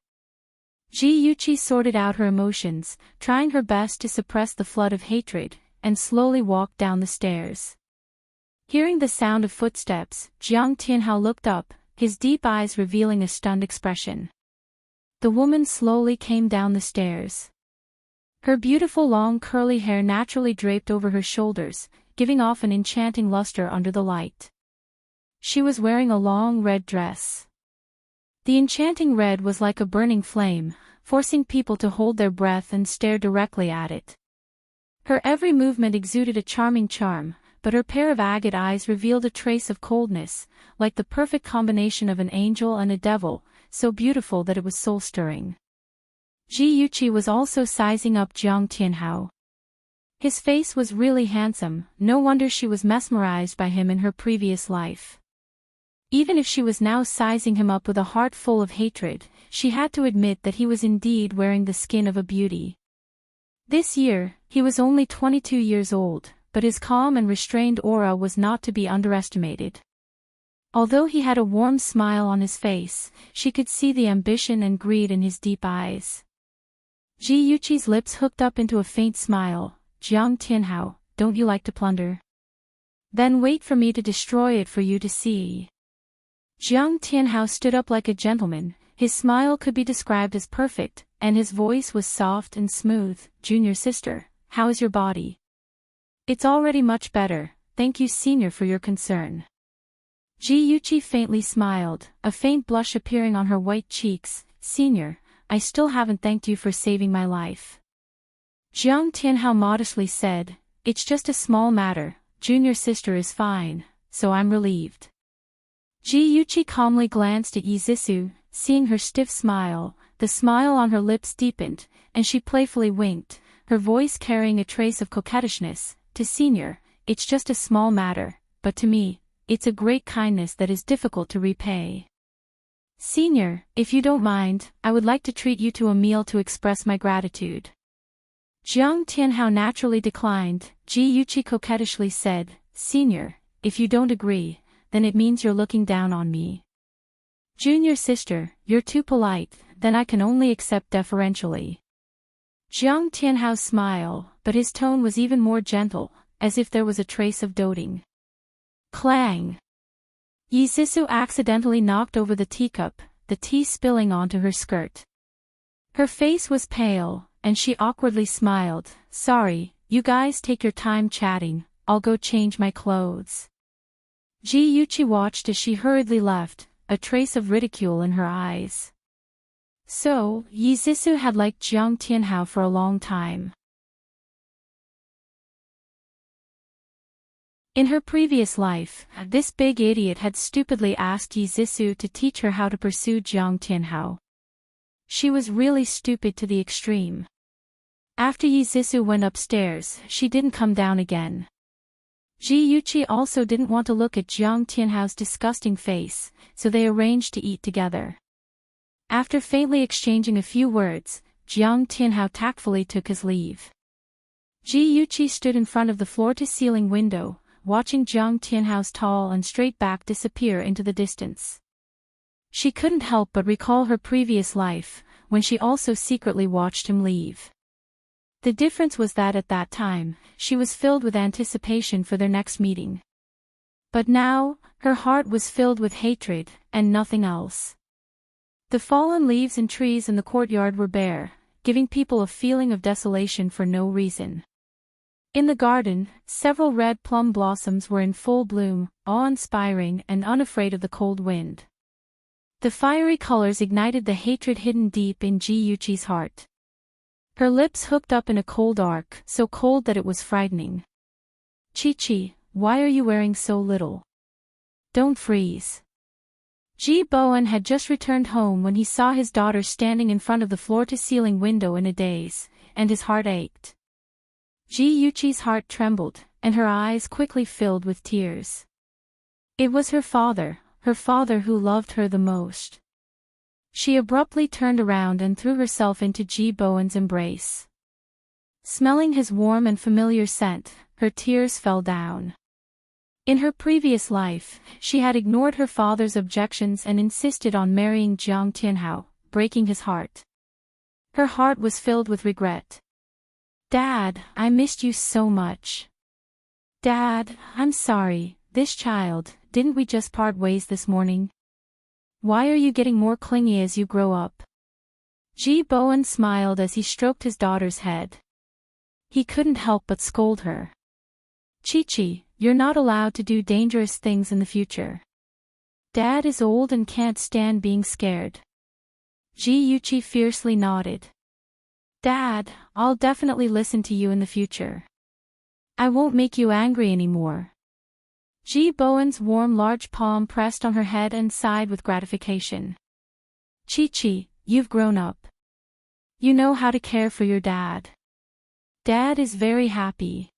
Ji sorted out her emotions, trying her best to suppress the flood of hatred, and slowly walked down the stairs. Hearing the sound of footsteps, Jiang Tianhao looked up, his deep eyes revealing a stunned expression. The woman slowly came down the stairs. Her beautiful long curly hair naturally draped over her shoulders, giving off an enchanting luster under the light. She was wearing a long red dress. The enchanting red was like a burning flame, forcing people to hold their breath and stare directly at it. Her every movement exuded a charming charm, but her pair of agate eyes revealed a trace of coldness, like the perfect combination of an angel and a devil, so beautiful that it was soul-stirring. Ji was also sizing up Jiang Tianhao. His face was really handsome, no wonder she was mesmerized by him in her previous life. Even if she was now sizing him up with a heart full of hatred, she had to admit that he was indeed wearing the skin of a beauty. This year, he was only 22 years old, but his calm and restrained aura was not to be underestimated. Although he had a warm smile on his face, she could see the ambition and greed in his deep eyes. Ji lips hooked up into a faint smile. Jiang Tianhao, don't you like to plunder? Then wait for me to destroy it for you to see. Jiang Tianhao stood up like a gentleman, his smile could be described as perfect, and his voice was soft and smooth. Junior sister, how is your body? It's already much better, thank you senior for your concern. Ji faintly smiled, a faint blush appearing on her white cheeks. Senior, I still haven't thanked you for saving my life. Jiang Tianhao modestly said, it's just a small matter, junior sister is fine, so I'm relieved. Ji calmly glanced at Zissou, seeing her stiff smile, the smile on her lips deepened, and she playfully winked, her voice carrying a trace of coquettishness. To senior, it's just a small matter, but to me, it's a great kindness that is difficult to repay. Senior, if you don't mind, I would like to treat you to a meal to express my gratitude. Jiang Tianhao naturally declined. Ji coquettishly said, Senior, if you don't agree, then it means you're looking down on me. Junior sister, you're too polite, then I can only accept deferentially. Jiang Tianhao's smile, but his tone was even more gentle, as if there was a trace of doting. Clang! Zissou accidentally knocked over the teacup, the tea spilling onto her skirt. Her face was pale, and she awkwardly smiled. Sorry, you guys take your time chatting, I'll go change my clothes. Ji watched as she hurriedly left, a trace of ridicule in her eyes. So, Zissou had liked Jiang Tianhao for a long time. In her previous life, this big idiot had stupidly asked Zissou to teach her how to pursue Jiang Tianhao. She was really stupid to the extreme. After Zissou went upstairs, she didn't come down again. Ji Yuqi also didn't want to look at Jiang Tianhao's disgusting face, so they arranged to eat together. After faintly exchanging a few words, Jiang Tianhao tactfully took his leave. Ji Yuqi stood in front of the floor-to-ceiling window, watching Jiang Tianhao's tall and straight back disappear into the distance. She couldn't help but recall her previous life, when she also secretly watched him leave. The difference was that at that time, she was filled with anticipation for their next meeting. But now, her heart was filled with hatred, and nothing else. The fallen leaves and trees in the courtyard were bare, giving people a feeling of desolation for no reason. In the garden, several red plum blossoms were in full bloom, awe-inspiring and unafraid of the cold wind. The fiery colors ignited the hatred hidden deep in Ji Yuqi's heart. Her lips hooked up in a cold arc, so cold that it was frightening. Chi-Chi, why are you wearing so little? Don't freeze. Ji Bowen had just returned home when he saw his daughter standing in front of the floor-to-ceiling window in a daze, and his heart ached. Ji Yuqi's heart trembled, and her eyes quickly filled with tears. It was her father who loved her the most. She abruptly turned around and threw herself into Ji Bowen's embrace. Smelling his warm and familiar scent, her tears fell down. In her previous life, she had ignored her father's objections and insisted on marrying Jiang Tianhao, breaking his heart. Her heart was filled with regret. Dad, I missed you so much. Dad, I'm sorry, didn't we just part ways this morning? Why are you getting more clingy as you grow up? Ji Bowen smiled as he stroked his daughter's head. He couldn't help but scold her. Chi-Chi, you're not allowed to do dangerous things in the future. Dad is old and can't stand being scared. Ji Yuqi fiercely nodded. Dad, I'll definitely listen to you in the future. I won't make you angry anymore. Ji Bowen's warm large palm pressed on her head and sighed with gratification. Chi-Chi, you've grown up. You know how to care for your dad. Dad is very happy.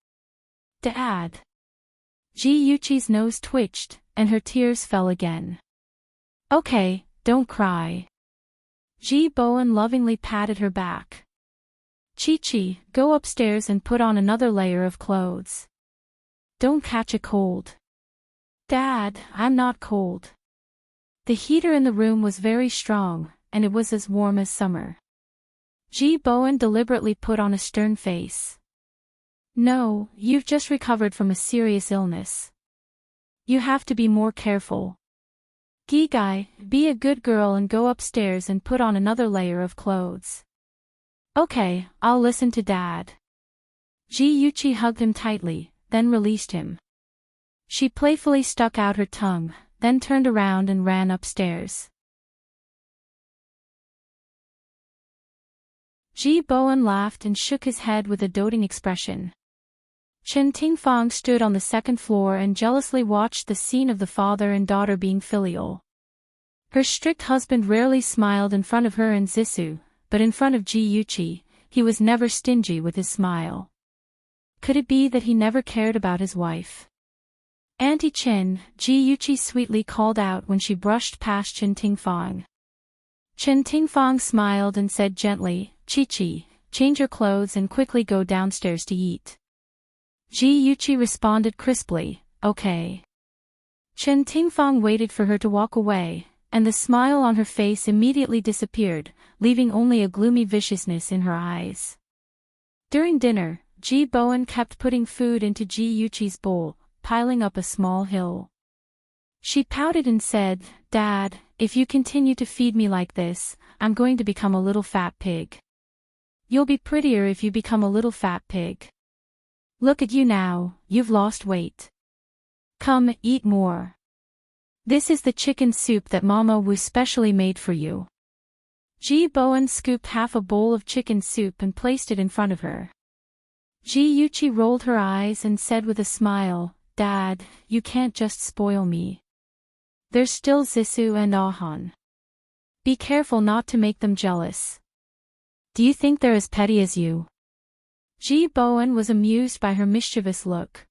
Dad. Ji Yuqi's nose twitched, and her tears fell again. Okay, don't cry. Ji Bowen lovingly patted her back. Chi-Chi, go upstairs and put on another layer of clothes. Don't catch a cold. Dad, I'm not cold. The heater in the room was very strong, and it was as warm as summer. Ji Bowen deliberately put on a stern face. No, you've just recovered from a serious illness. You have to be more careful. Gigai, be a good girl and go upstairs and put on another layer of clothes. Okay, I'll listen to Dad. Ji Yuqi hugged him tightly, then released him. She playfully stuck out her tongue, then turned around and ran upstairs. Ji Bowen laughed and shook his head with a doting expression. Chen Tingfang stood on the second floor and jealously watched the scene of the father and daughter being filial. Her strict husband rarely smiled in front of her and Zissou, but in front of Ji Yuqi, he was never stingy with his smile. Could it be that he never cared about his wife? Auntie Chen, Ji Yuqi sweetly called out when she brushed past Chen Tingfang. Chen Tingfang smiled and said gently, Chi-Chi, change your clothes and quickly go downstairs to eat. Ji Yuqi responded crisply, okay. Chen Tingfang waited for her to walk away, and the smile on her face immediately disappeared, leaving only a gloomy viciousness in her eyes. During dinner, Ji Bowen kept putting food into Ji Yuqi's bowl, piling up a small hill. She pouted and said, Dad, if you continue to feed me like this, I'm going to become a little fat pig. You'll be prettier if you become a little fat pig. Look at you now, you've lost weight. Come, eat more. This is the chicken soup that Mama Wu specially made for you. Ji Bowen scooped half a bowl of chicken soup and placed it in front of her. Ji Yuqi rolled her eyes and said with a smile, Dad, you can't just spoil me. There's still Zissou and Ahan. Be careful not to make them jealous. Do you think they're as petty as you? Ji Bowen was amused by her mischievous look.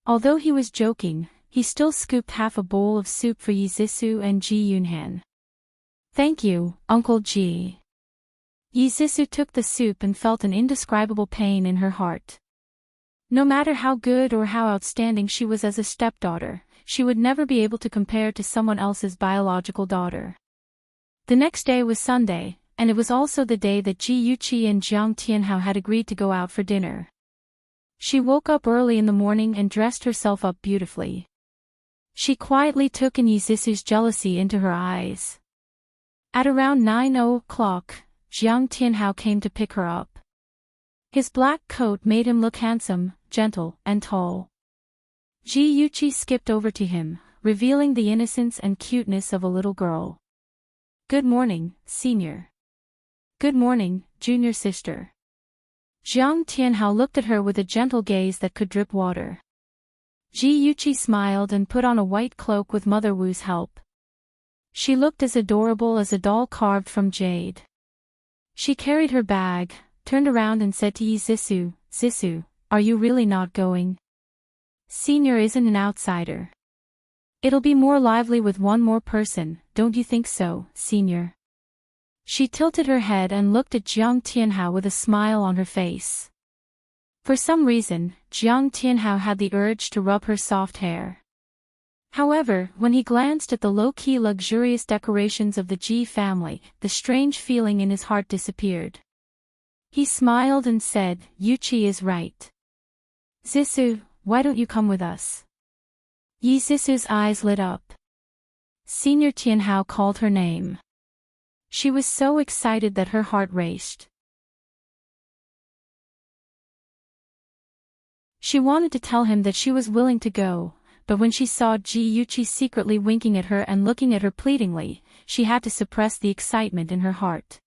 Although he was joking, he still scooped half a bowl of soup for Yi Zissou and Ji Yunhan. "Thank you, Uncle Ji." Yi Zissou took the soup and felt an indescribable pain in her heart. No matter how good or how outstanding she was as a stepdaughter, she would never be able to compare to someone else's biological daughter. The next day was Sunday, and it was also the day that Ji Yuqi and Jiang Tianhao had agreed to go out for dinner. She woke up early in the morning and dressed herself up beautifully. She quietly took in Yi Zissou's jealousy into her eyes. At around 9 o'clock, Jiang Tianhao came to pick her up. His black coat made him look handsome, gentle, and tall. Ji Yuqi skipped over to him, revealing the innocence and cuteness of a little girl. "Good morning, senior." "Good morning, junior sister." Jiang Tianhao looked at her with a gentle gaze that could drip water. Ji Yuqi smiled and put on a white cloak with Mother Wu's help. She looked as adorable as a doll carved from jade. She carried her bag, turned around and said to Yi Zissou, "Zissou, are you really not going? Senior isn't an outsider. It'll be more lively with one more person, don't you think so, senior?" She tilted her head and looked at Jiang Tianhao with a smile on her face. For some reason, Jiang Tianhao had the urge to rub her soft hair. However, when he glanced at the low-key luxurious decorations of the Ji family, the strange feeling in his heart disappeared. He smiled and said, "Yuqi is right. Zissou, why don't you come with us?" Yi Zissou's eyes lit up. Senior Tianhao called her name. She was so excited that her heart raced. She wanted to tell him that she was willing to go, but when she saw Ji Yuqi secretly winking at her and looking at her pleadingly, she had to suppress the excitement in her heart.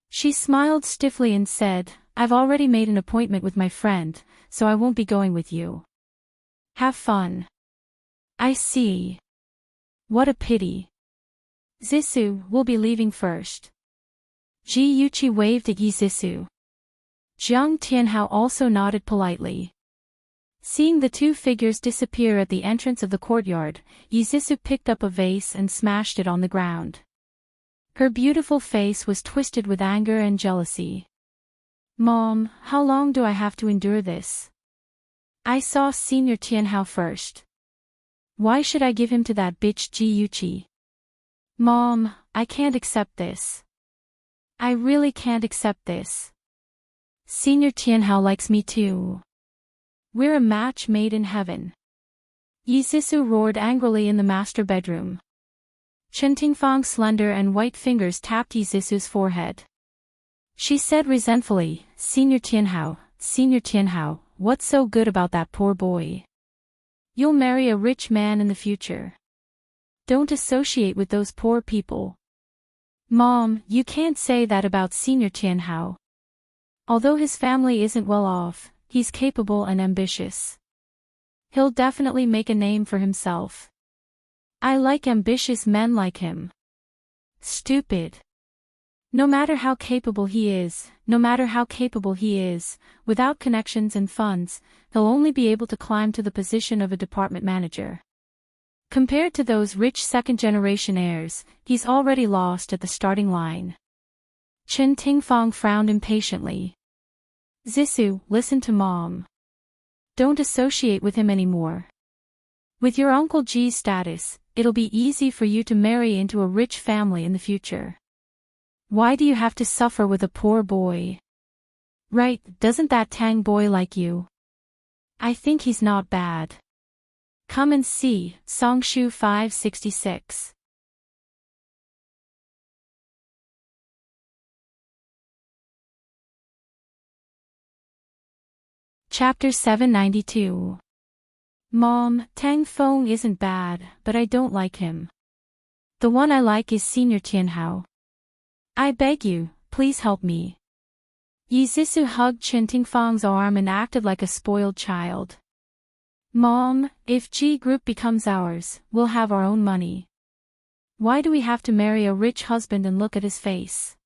She smiled stiffly and said, "I've already made an appointment with my friend, so I won't be going with you. Have fun." "I see. What a pity. Zissou, we'll be leaving first." Ji Yuqi waved at Yi Zissou. Jiang Tianhao also nodded politely. Seeing the two figures disappear at the entrance of the courtyard, Yi Zissou picked up a vase and smashed it on the ground. Her beautiful face was twisted with anger and jealousy. "Mom, how long do I have to endure this? I saw Senior Tianhao first. Why should I give him to that bitch Ji Yuqi? Mom, I can't accept this. I really can't accept this. Senior Tianhao likes me too. We're a match made in heaven." Yi Zissou roared angrily in the master bedroom. Chen Tingfang's slender and white fingers tapped Yi Zissou's forehead. She said resentfully, Senior Tianhao, what's so good about that poor boy? You'll marry a rich man in the future. Don't associate with those poor people." "Mom, you can't say that about Senior Tianhao. Although his family isn't well off, he's capable and ambitious. He'll definitely make a name for himself. I like ambitious men like him." "Stupid. No matter how capable he is, without connections and funds, he'll only be able to climb to the position of a department manager. Compared to those rich second-generation heirs, he's already lost at the starting line." Chen Tingfang frowned impatiently. "Zissou, listen to Mom. Don't associate with him anymore. With your Uncle Ji's status, it'll be easy for you to marry into a rich family in the future. Why do you have to suffer with a poor boy? Right, doesn't that Tang boy like you? I think he's not bad. Come and see." Songshu 566. Chapter 792. Mom, Tang Feng isn't bad, but I don't like him. The one I like is Senior Tianhao. I beg you, please help me. Yi Zissou hugged Chen Tingfang's arm and acted like a spoiled child. Mom, if G Group becomes ours, we'll have our own money. Why do we have to marry a rich husband and look at his face?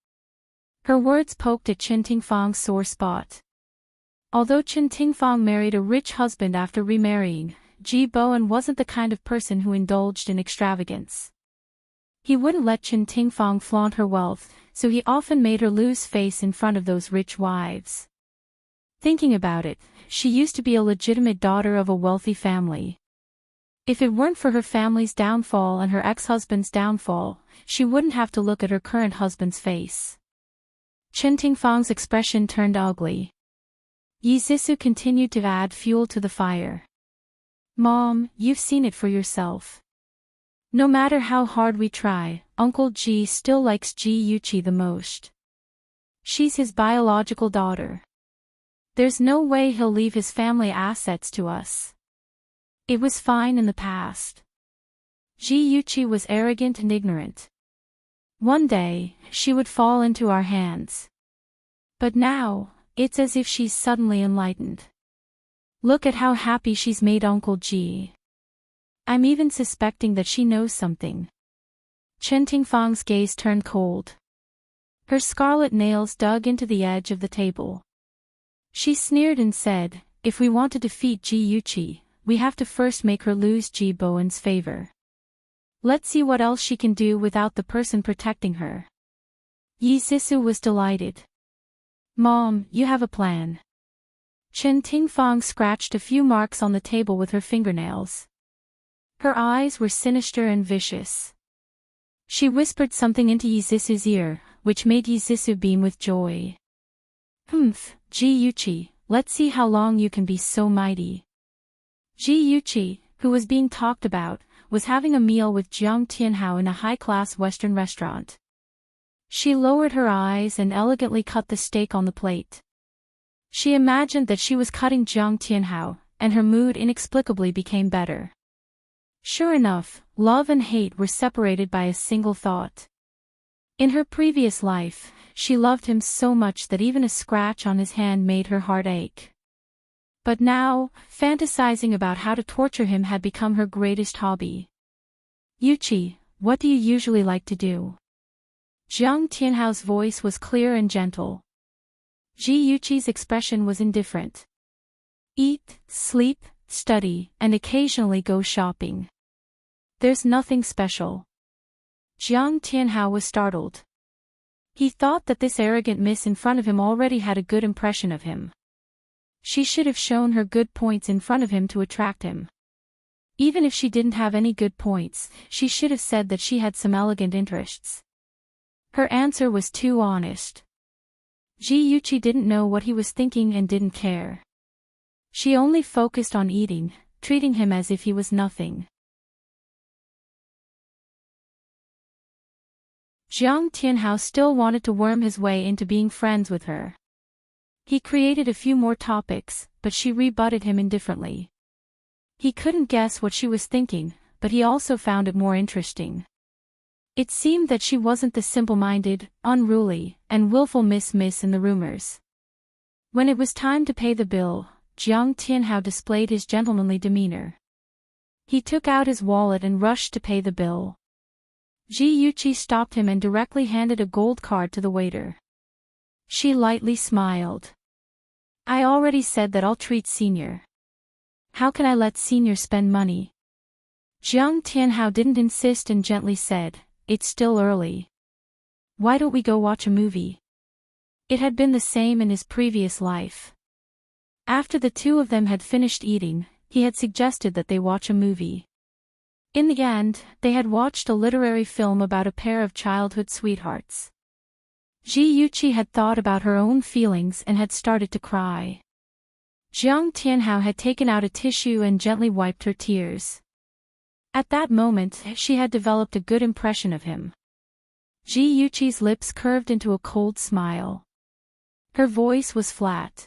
Her words poked at Chen Tingfang's sore spot. Although Chen Tingfang married a rich husband after remarrying, Ji Bowen wasn't the kind of person who indulged in extravagance. He wouldn't let Chen Tingfang flaunt her wealth, so he often made her lose face in front of those rich wives. Thinking about it, she used to be a legitimate daughter of a wealthy family. If it weren't for her family's downfall and her ex-husband's downfall, she wouldn't have to look at her current husband's face. Chen Tingfang's expression turned ugly. Yi Zhisu continued to add fuel to the fire. Mom, you've seen it for yourself. No matter how hard we try, Uncle Ji still likes Ji Yuqi the most. She's his biological daughter. There's no way he'll leave his family assets to us. It was fine in the past. Ji Yuqi was arrogant and ignorant. One day, she would fall into our hands. But now, it's as if she's suddenly enlightened. Look at how happy she's made Uncle Ji. I'm even suspecting that she knows something. Chen Tingfang's gaze turned cold. Her scarlet nails dug into the edge of the table. She sneered and said, if we want to defeat Ji Yuqi, we have to first make her lose Ji Bowen's favor. Let's see what else she can do without the person protecting her. Yi Zhisu was delighted. Mom, you have a plan. Chen Tingfang scratched a few marks on the table with her fingernails. Her eyes were sinister and vicious. She whispered something into Yi Zhisu's ear, which made Yi Zhisu beam with joy. Ji Yuqi, let's see how long you can be so mighty. Ji Yuqi, who was being talked about, was having a meal with Jiang Tianhao in a high-class Western restaurant. She lowered her eyes and elegantly cut the steak on the plate. She imagined that she was cutting Jiang Tianhao, and her mood inexplicably became better. Sure enough, love and hate were separated by a single thought. In her previous life, she loved him so much that even a scratch on his hand made her heart ache. But now, fantasizing about how to torture him had become her greatest hobby. Yuqi, what do you usually like to do? Jiang Tianhao's voice was clear and gentle. Ji Yuqi's expression was indifferent. Eat, sleep, study, and occasionally go shopping. There's nothing special. Jiang Tianhao was startled. He thought that this arrogant miss in front of him already had a good impression of him. She should have shown her good points in front of him to attract him. Even if she didn't have any good points, she should have said that she had some elegant interests. Her answer was too honest. Ji Yuqi didn't know what he was thinking and didn't care. She only focused on eating, treating him as if he was nothing. Jiang Tianhao still wanted to worm his way into being friends with her. He created a few more topics, but she rebutted him indifferently. He couldn't guess what she was thinking, but he also found it more interesting. It seemed that she wasn't the simple-minded, unruly, and willful Miss in the rumors. When it was time to pay the bill, Jiang Tianhao displayed his gentlemanly demeanor. He took out his wallet and rushed to pay the bill. Ji Yuqi stopped him and directly handed a gold card to the waiter. She lightly smiled. I already said that I'll treat Senior. How can I let Senior spend money? Jiang Tianhao didn't insist and gently said, it's still early. Why don't we go watch a movie? It had been the same in his previous life. After the two of them had finished eating, he had suggested that they watch a movie. In the end, they had watched a literary film about a pair of childhood sweethearts. Ji Yuqi had thought about her own feelings and had started to cry. Jiang Tianhao had taken out a tissue and gently wiped her tears. At that moment, she had developed a good impression of him. Ji Yuqi's lips curved into a cold smile. Her voice was flat.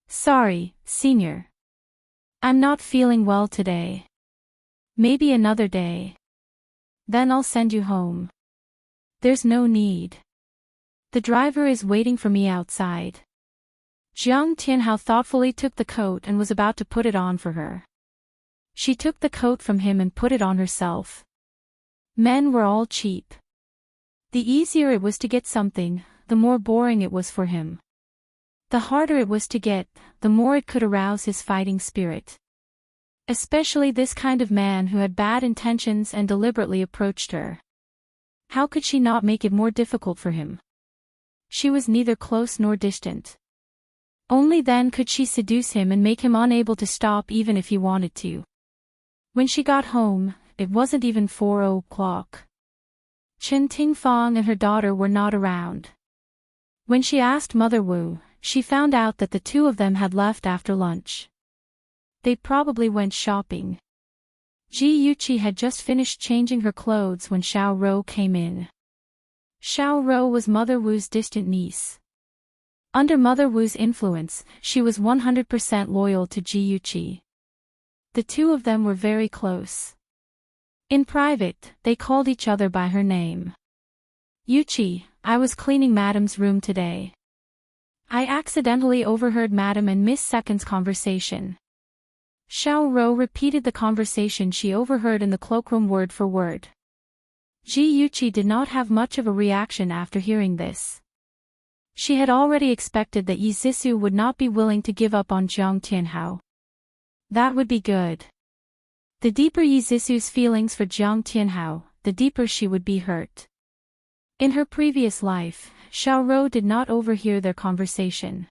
Sorry, Senior. I'm not feeling well today. Maybe another day. Then I'll send you home. There's no need. The driver is waiting for me outside. Jiang Tianhao thoughtfully took the coat and was about to put it on for her. She took the coat from him and put it on herself. Men were all cheap. The easier it was to get something, the more boring it was for him. The harder it was to get, the more it could arouse his fighting spirit. Especially this kind of man who had bad intentions and deliberately approached her. How could she not make it more difficult for him? She was neither close nor distant. Only then could she seduce him and make him unable to stop even if he wanted to. When she got home, it wasn't even 4 o'clock. Chen Tingfang and her daughter were not around. When she asked Mother Wu, she found out that the two of them had left after lunch. They probably went shopping. Ji Yuqi had just finished changing her clothes when Xiao Rou came in. Xiao Rou was Mother Wu's distant niece. Under Mother Wu's influence, she was 100% loyal to Ji Yuqi. The two of them were very close. In private, they called each other by her name. Yuqi, I was cleaning Madam's room today. I accidentally overheard Madam and Miss Second's conversation. Xiao Rou repeated the conversation she overheard in the cloakroom word for word. Ji Yuqi did not have much of a reaction after hearing this. She had already expected that Yi Zissou would not be willing to give up on Jiang Tianhao. That would be good. The deeper Yi Zissou's feelings for Jiang Tianhao, the deeper she would be hurt. In her previous life, Xiao Rou did not overhear their conversation.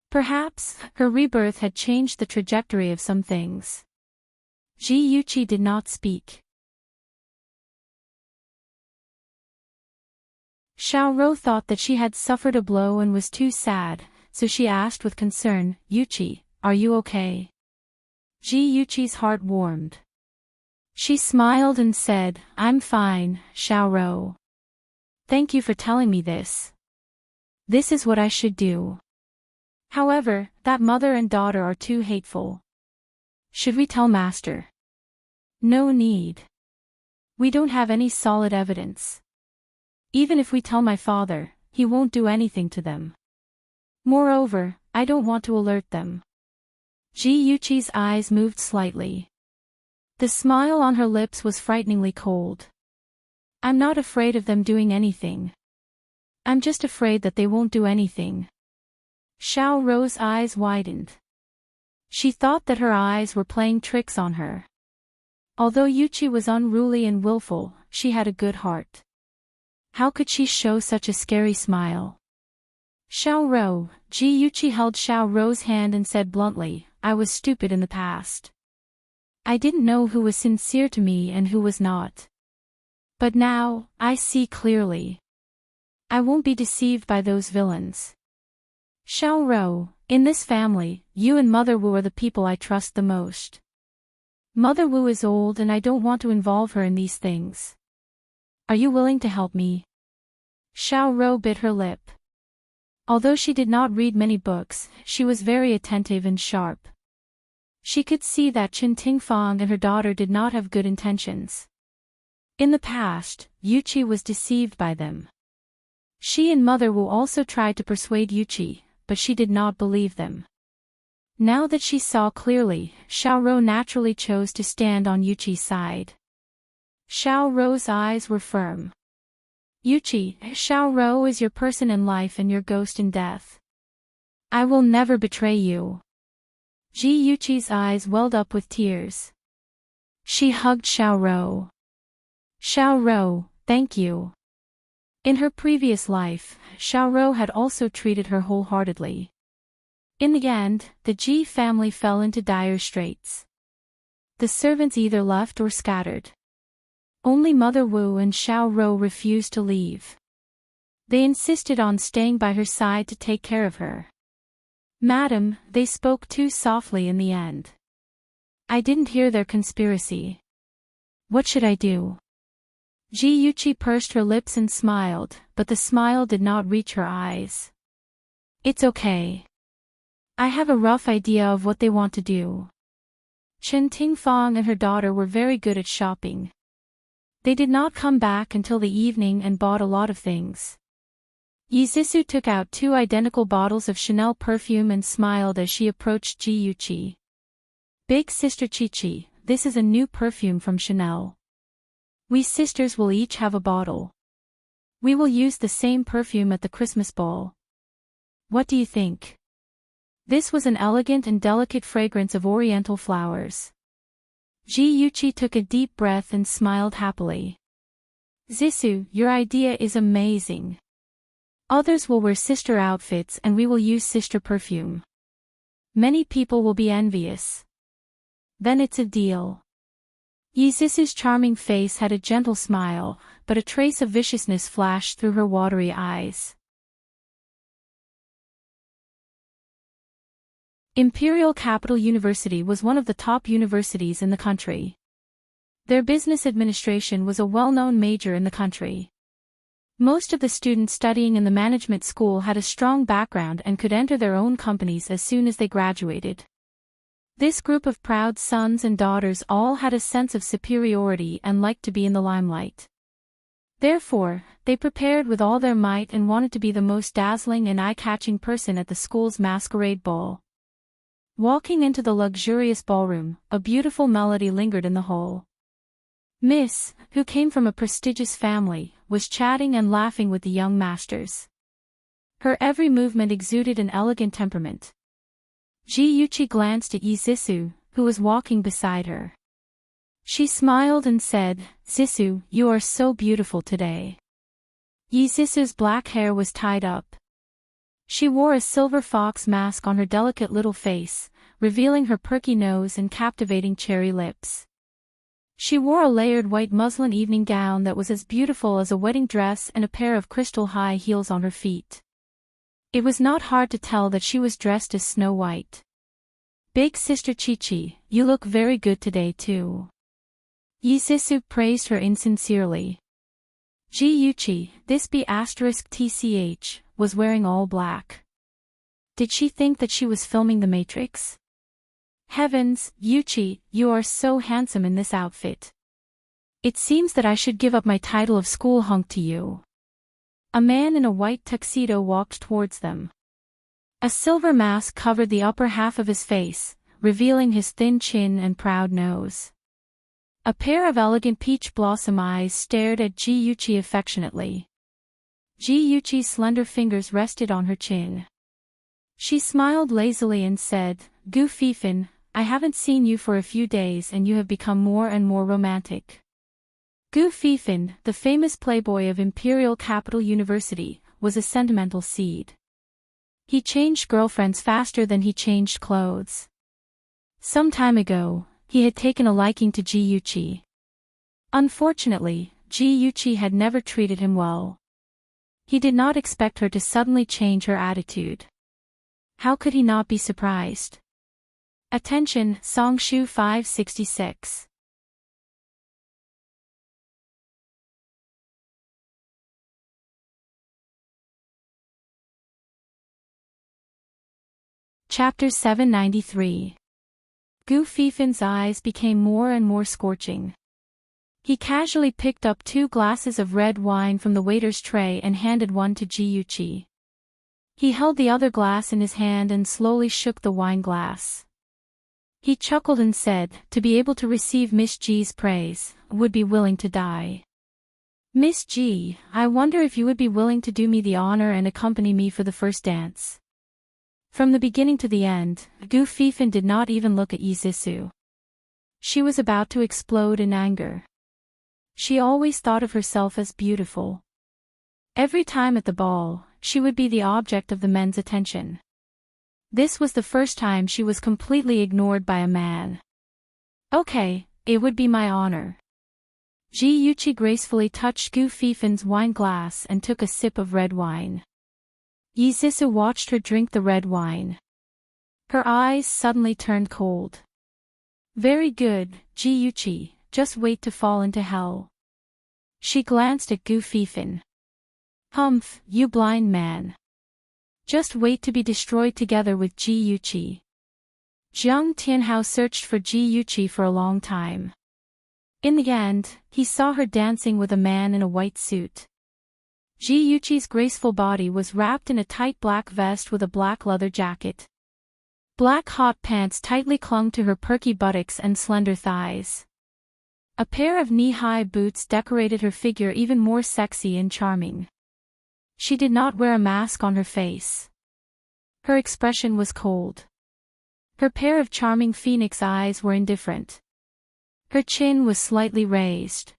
Perhaps, her rebirth had changed the trajectory of some things. Ji Yuqi did not speak. Xiao Rou thought that she had suffered a blow and was too sad, so she asked with concern, Yuqi, are you okay? Ji Yuqi's heart warmed. She smiled and said, I'm fine, Xiao Rou. Thank you for telling me this. This is what I should do. However, that mother and daughter are too hateful. Should we tell Master? No need. We don't have any solid evidence. Even if we tell my father, he won't do anything to them. Moreover, I don't want to alert them. Ji Yuqi's eyes moved slightly. The smile on her lips was frighteningly cold. I'm not afraid of them doing anything. I'm just afraid that they won't do anything. Xiao Rou's eyes widened. She thought that her eyes were playing tricks on her. Although Yuqi was unruly and willful, she had a good heart. How could she show such a scary smile? Xiao Rou, Ji Yuqi held Xiao Rou's hand and said bluntly, I was stupid in the past. I didn't know who was sincere to me and who was not. But now, I see clearly. I won't be deceived by those villains. Xiao Rou, in this family, you and Mother Wu are the people I trust the most. Mother Wu is old and I don't want to involve her in these things. Are you willing to help me? Xiao Rou bit her lip. Although she did not read many books, she was very attentive and sharp. She could see that Chen Tingfang and her daughter did not have good intentions. In the past, Yuqi was deceived by them. She and Mother Wu also tried to persuade Yuqi, but she did not believe them. Now that she saw clearly, Xiao Rou naturally chose to stand on Yuqi's side. Xiao Rou's eyes were firm. Yuqi, Xiao Rou is your person in life and your ghost in death. I will never betray you. Ji Yuqi's eyes welled up with tears. She hugged Xiao Rou. Xiao Rou, thank you. In her previous life, Xiao Rou had also treated her wholeheartedly. In the end, the Ji family fell into dire straits. The servants either left or scattered. Only Mother Wu and Xiao Rou refused to leave. They insisted on staying by her side to take care of her. Madam, they spoke too softly in the end. I didn't hear their conspiracy. What should I do? Ji Yuqi pursed her lips and smiled, but the smile did not reach her eyes. It's okay. I have a rough idea of what they want to do. Chen Tingfang and her daughter were very good at shopping. They did not come back until the evening and bought a lot of things. Yi Zissou took out 2 identical bottles of Chanel perfume and smiled as she approached Ji Yuqi. Big sister Chi-Chi, this is a new perfume from Chanel. We sisters will each have a bottle. We will use the same perfume at the Christmas ball. What do you think? This was an elegant and delicate fragrance of oriental flowers. Ji-Yuchi took a deep breath and smiled happily. Zissou, your idea is amazing. Others will wear sister outfits and we will use sister perfume. Many people will be envious. Then it's a deal. Zissou's charming face had a gentle smile, but a trace of viciousness flashed through her watery eyes. Imperial Capital University was one of the top universities in the country. Their business administration was a well-known major in the country. Most of the students studying in the management school had a strong background and could enter their own companies as soon as they graduated. This group of proud sons and daughters all had a sense of superiority and liked to be in the limelight. Therefore, they prepared with all their might and wanted to be the most dazzling and eye-catching person at the school's masquerade ball. Walking into the luxurious ballroom, a beautiful melody lingered in the hall. Miss, who came from a prestigious family, was chatting and laughing with the young masters. Her every movement exuded an elegant temperament. Ji-Yuchi glanced at Zissou, who was walking beside her. She smiled and said, "Zissou, you are so beautiful today." Zissou's black hair was tied up. She wore a silver fox mask on her delicate little face, revealing her perky nose and captivating cherry lips. She wore a layered white muslin evening gown that was as beautiful as a wedding dress and a pair of crystal high heels on her feet. It was not hard to tell that she was dressed as Snow White. "Big Sister Chi-Chi, you look very good today too." Zissou praised her insincerely. Ji-Yuchi, this B*TCH, was wearing all black. Did she think that she was filming The Matrix? Heavens, Yuchi, you are so handsome in this outfit. It seems that I should give up my title of school hunk to you. A man in a white tuxedo walked towards them. A silver mask covered the upper half of his face, revealing his thin chin and proud nose. A pair of elegant peach blossom eyes stared at Ji-Yuchi affectionately. Ji-Yuchi's slender fingers rested on her chin. She smiled lazily and said, "Gu Fifan, I haven't seen you for a few days and you have become more and more romantic." Gu Fifan, the famous playboy of Imperial Capital University, was a sentimental seed. He changed girlfriends faster than he changed clothes. Some time ago, he had taken a liking to Ji-Yuchi. Unfortunately, Ji-Yuchi had never treated him well. He did not expect her to suddenly change her attitude. How could he not be surprised? Attention, Songshu 566. Chapter 793. Gu Fifan's eyes became more and more scorching. He casually picked up 2 glasses of red wine from the waiter's tray and handed one to Ji-Yuchi. He held the other glass in his hand and slowly shook the wine glass. He chuckled and said, "To be able to receive Miss G's praise, would be willing to die. Miss G, I wonder if you would be willing to do me the honor and accompany me for the first dance." From the beginning to the end, Gu Fifan did not even look at Zissou. She was about to explode in anger. She always thought of herself as beautiful. Every time at the ball, she would be the object of the men's attention. This was the first time she was completely ignored by a man. "Okay, it would be my honor." Ji-Yuchi gracefully touched Gu Fifan's wine glass and took a sip of red wine. Zissou watched her drink the red wine. Her eyes suddenly turned cold. "Very good, Ji-Yuchi, just wait to fall into hell." She glanced at Gu Fifan. "Humph, you blind man. Just wait to be destroyed together with Ji-Yuchi." Jiang Tianhao searched for Ji-Yuchi for a long time. In the end, he saw her dancing with a man in a white suit. Ji-Yuchi's graceful body was wrapped in a tight black vest with a black leather jacket. Black hot pants tightly clung to her perky buttocks and slender thighs. A pair of knee-high boots decorated her figure even more sexy and charming. She did not wear a mask on her face. Her expression was cold. Her pair of charming phoenix eyes were indifferent. Her chin was slightly raised.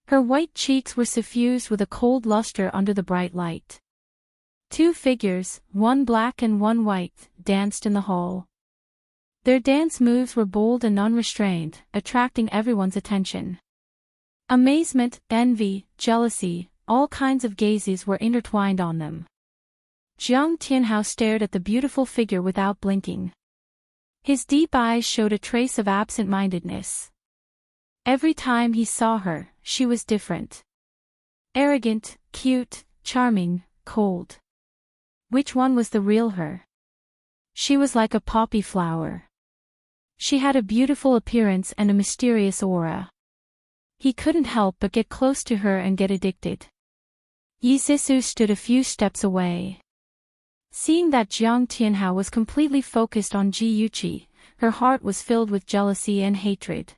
Her white cheeks were suffused with a cold luster under the bright light. Two figures, one black and one white, danced in the hall. Their dance moves were bold and unrestrained, attracting everyone's attention. Amazement, envy, jealousy, all kinds of gazes were intertwined on them. Jiang Tianhao stared at the beautiful figure without blinking. His deep eyes showed a trace of absent-mindedness. Every time he saw her, she was different. Arrogant, cute, charming, cold. Which one was the real her? She was like a poppy flower. She had a beautiful appearance and a mysterious aura. He couldn't help but get close to her and get addicted. Yi Zixu stood a few steps away. Seeing that Jiang Tianhao was completely focused on Ji Yuqi, her heart was filled with jealousy and hatred.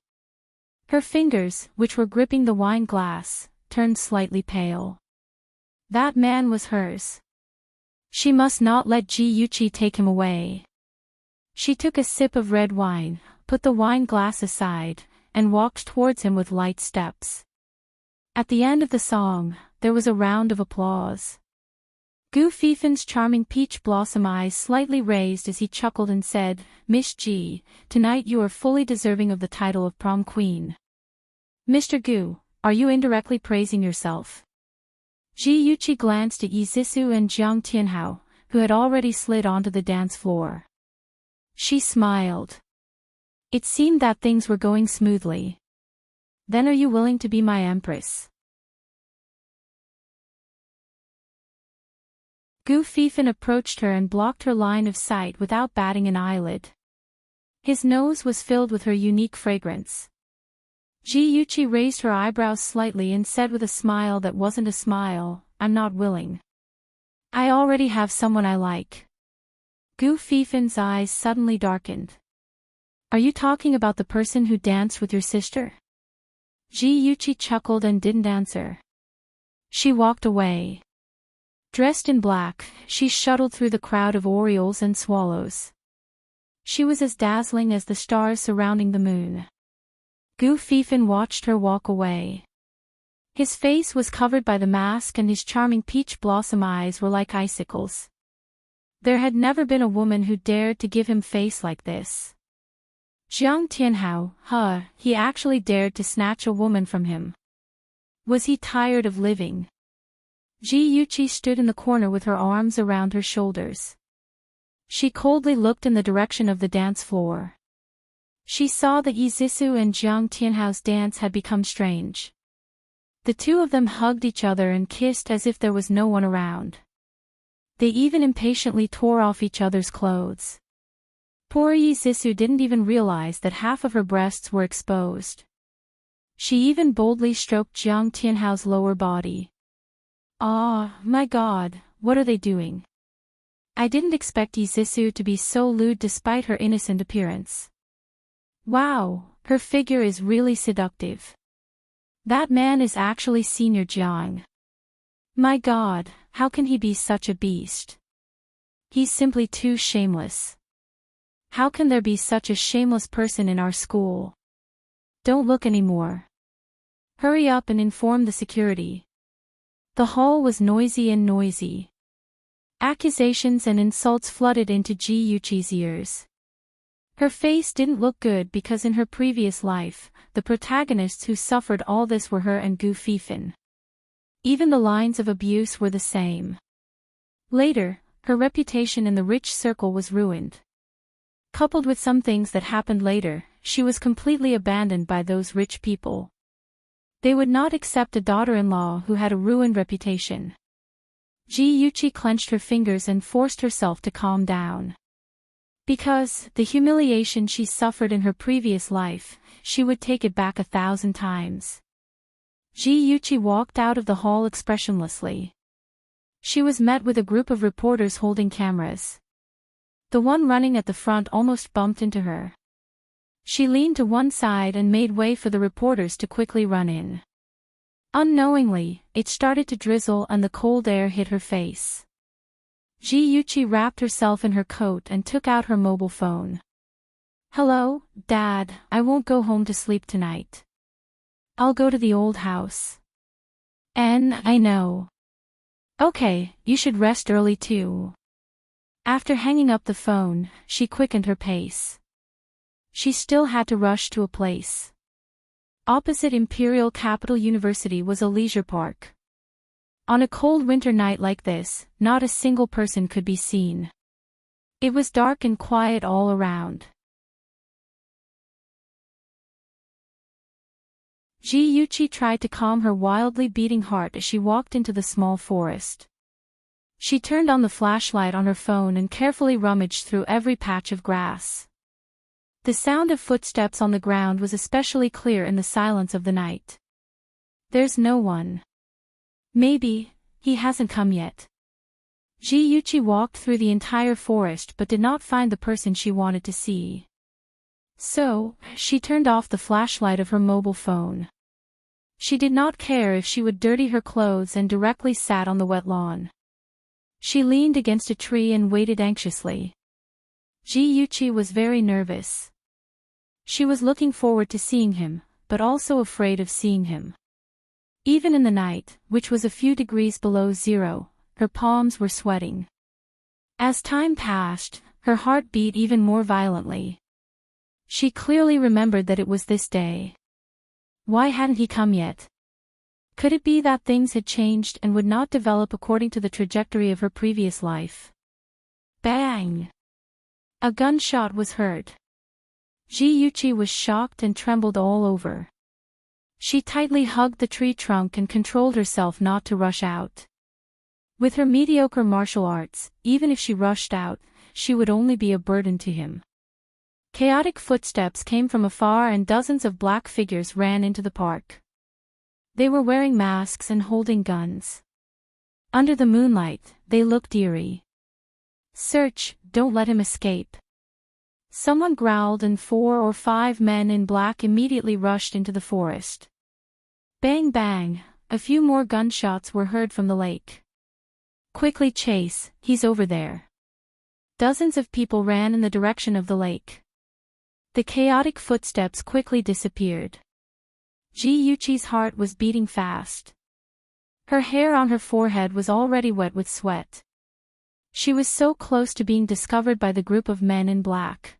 Her fingers, which were gripping the wine glass, turned slightly pale. That man was hers. She must not let Ji Yuqi take him away. She took a sip of red wine, put the wine glass aside, and walked towards him with light steps. At the end of the song, there was a round of applause. Gu Fifin's charming peach blossom eyes slightly raised as he chuckled and said, "Miss Ji, tonight you are fully deserving of the title of prom queen." "Mr. Gu, are you indirectly praising yourself?" Ji Yuqi glanced at Yi Zixu and Jiang Tianhao, who had already slid onto the dance floor. She smiled. It seemed that things were going smoothly. "Then are you willing to be my empress?" Gu Fifin approached her and blocked her line of sight without batting an eyelid. His nose was filled with her unique fragrance. Ji Yuqi raised her eyebrows slightly and said with a smile that wasn't a smile, "I'm not willing. I already have someone I like." Gu Fifin's eyes suddenly darkened. "Are you talking about the person who danced with your sister?" Ji Yuqi chuckled and didn't answer. She walked away. Dressed in black, she shuttled through the crowd of orioles and swallows. She was as dazzling as the stars surrounding the moon. Gu Fifin watched her walk away. His face was covered by the mask and his charming peach blossom eyes were like icicles. There had never been a woman who dared to give him face like this. Jiang Tianhao, he actually dared to snatch a woman from him. Was he tired of living? Ji Yuqi stood in the corner with her arms around her shoulders. She coldly looked in the direction of the dance floor. She saw that Yi Zixu and Jiang Tianhao's dance had become strange. The two of them hugged each other and kissed as if there was no one around. They even impatiently tore off each other's clothes. Poor Yi Zixu didn't even realize that half of her breasts were exposed. She even boldly stroked Jiang Tianhao's lower body. "Ah, my God, what are they doing? I didn't expect Yi Zixu to be so lewd despite her innocent appearance. Wow, her figure is really seductive. That man is actually Senior Jiang. My God, how can he be such a beast? He's simply too shameless. How can there be such a shameless person in our school? Don't look anymore. Hurry up and inform the security." The hall was noisy. Accusations and insults flooded into Ji Yuqi's ears. Her face didn't look good because in her previous life, the protagonists who suffered all this were her and Gu Fifin. Even the lines of abuse were the same. Later, her reputation in the rich circle was ruined. Coupled with some things that happened later, she was completely abandoned by those rich people. They would not accept a daughter-in-law who had a ruined reputation. Ji Yuqi clenched her fingers and forced herself to calm down. Because, the humiliation she suffered in her previous life, she would take it back 1,000 times. Ji Yuqi walked out of the hall expressionlessly. She was met with a group of reporters holding cameras. The one running at the front almost bumped into her. She leaned to one side and made way for the reporters to quickly run in. Unknowingly, it started to drizzle and the cold air hit her face. Ji-Yuchi wrapped herself in her coat and took out her mobile phone. "Hello, Dad, I won't go home to sleep tonight. I'll go to the old house." I know. Okay, you should rest early too." After hanging up the phone, she quickened her pace. She still had to rush to a place. Opposite Imperial Capital University was a leisure park. On a cold winter night like this, not a single person could be seen. It was dark and quiet all around. Ji-Yuchi tried to calm her wildly beating heart as she walked into the small forest. She turned on the flashlight on her phone and carefully rummaged through every patch of grass. The sound of footsteps on the ground was especially clear in the silence of the night. "There's no one. Maybe he hasn't come yet." Ji-Yuchi walked through the entire forest but did not find the person she wanted to see. So, she turned off the flashlight of her mobile phone. She did not care if she would dirty her clothes and directly sat on the wet lawn. She leaned against a tree and waited anxiously. Ji-Yuchi was very nervous. She was looking forward to seeing him, but also afraid of seeing him. Even in the night, which was a few degrees below zero, her palms were sweating. As time passed, her heart beat even more violently. She clearly remembered that it was this day. Why hadn't he come yet? Could it be that things had changed and would not develop according to the trajectory of her previous life? Bang! A gunshot was heard. Ji-Yuchi was shocked and trembled all over. She tightly hugged the tree trunk and controlled herself not to rush out. With her mediocre martial arts, even if she rushed out, she would only be a burden to him. Chaotic footsteps came from afar and dozens of black figures ran into the park. They were wearing masks and holding guns. Under the moonlight, they looked eerie. "Search, don't let him escape." Someone growled and 4 or 5 men in black immediately rushed into the forest. Bang bang, a few more gunshots were heard from the lake. "Quickly chase, he's over there." Dozens of people ran in the direction of the lake. The chaotic footsteps quickly disappeared. Ji-Yuchi's heart was beating fast. Her hair on her forehead was already wet with sweat. She was so close to being discovered by the group of men in black.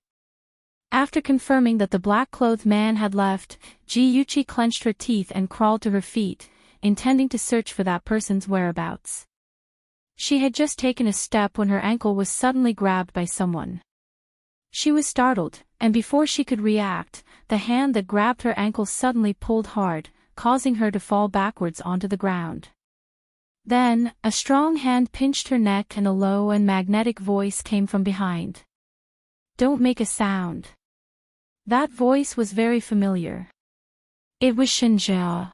After confirming that the black-clothed man had left, Ji-Yuchi clenched her teeth and crawled to her feet, intending to search for that person's whereabouts. She had just taken a step when her ankle was suddenly grabbed by someone. She was startled, and before she could react, the hand that grabbed her ankle suddenly pulled hard, causing her to fall backwards onto the ground. Then, a strong hand pinched her neck and a low and magnetic voice came from behind. "Don't make a sound." That voice was very familiar. It was Shinja.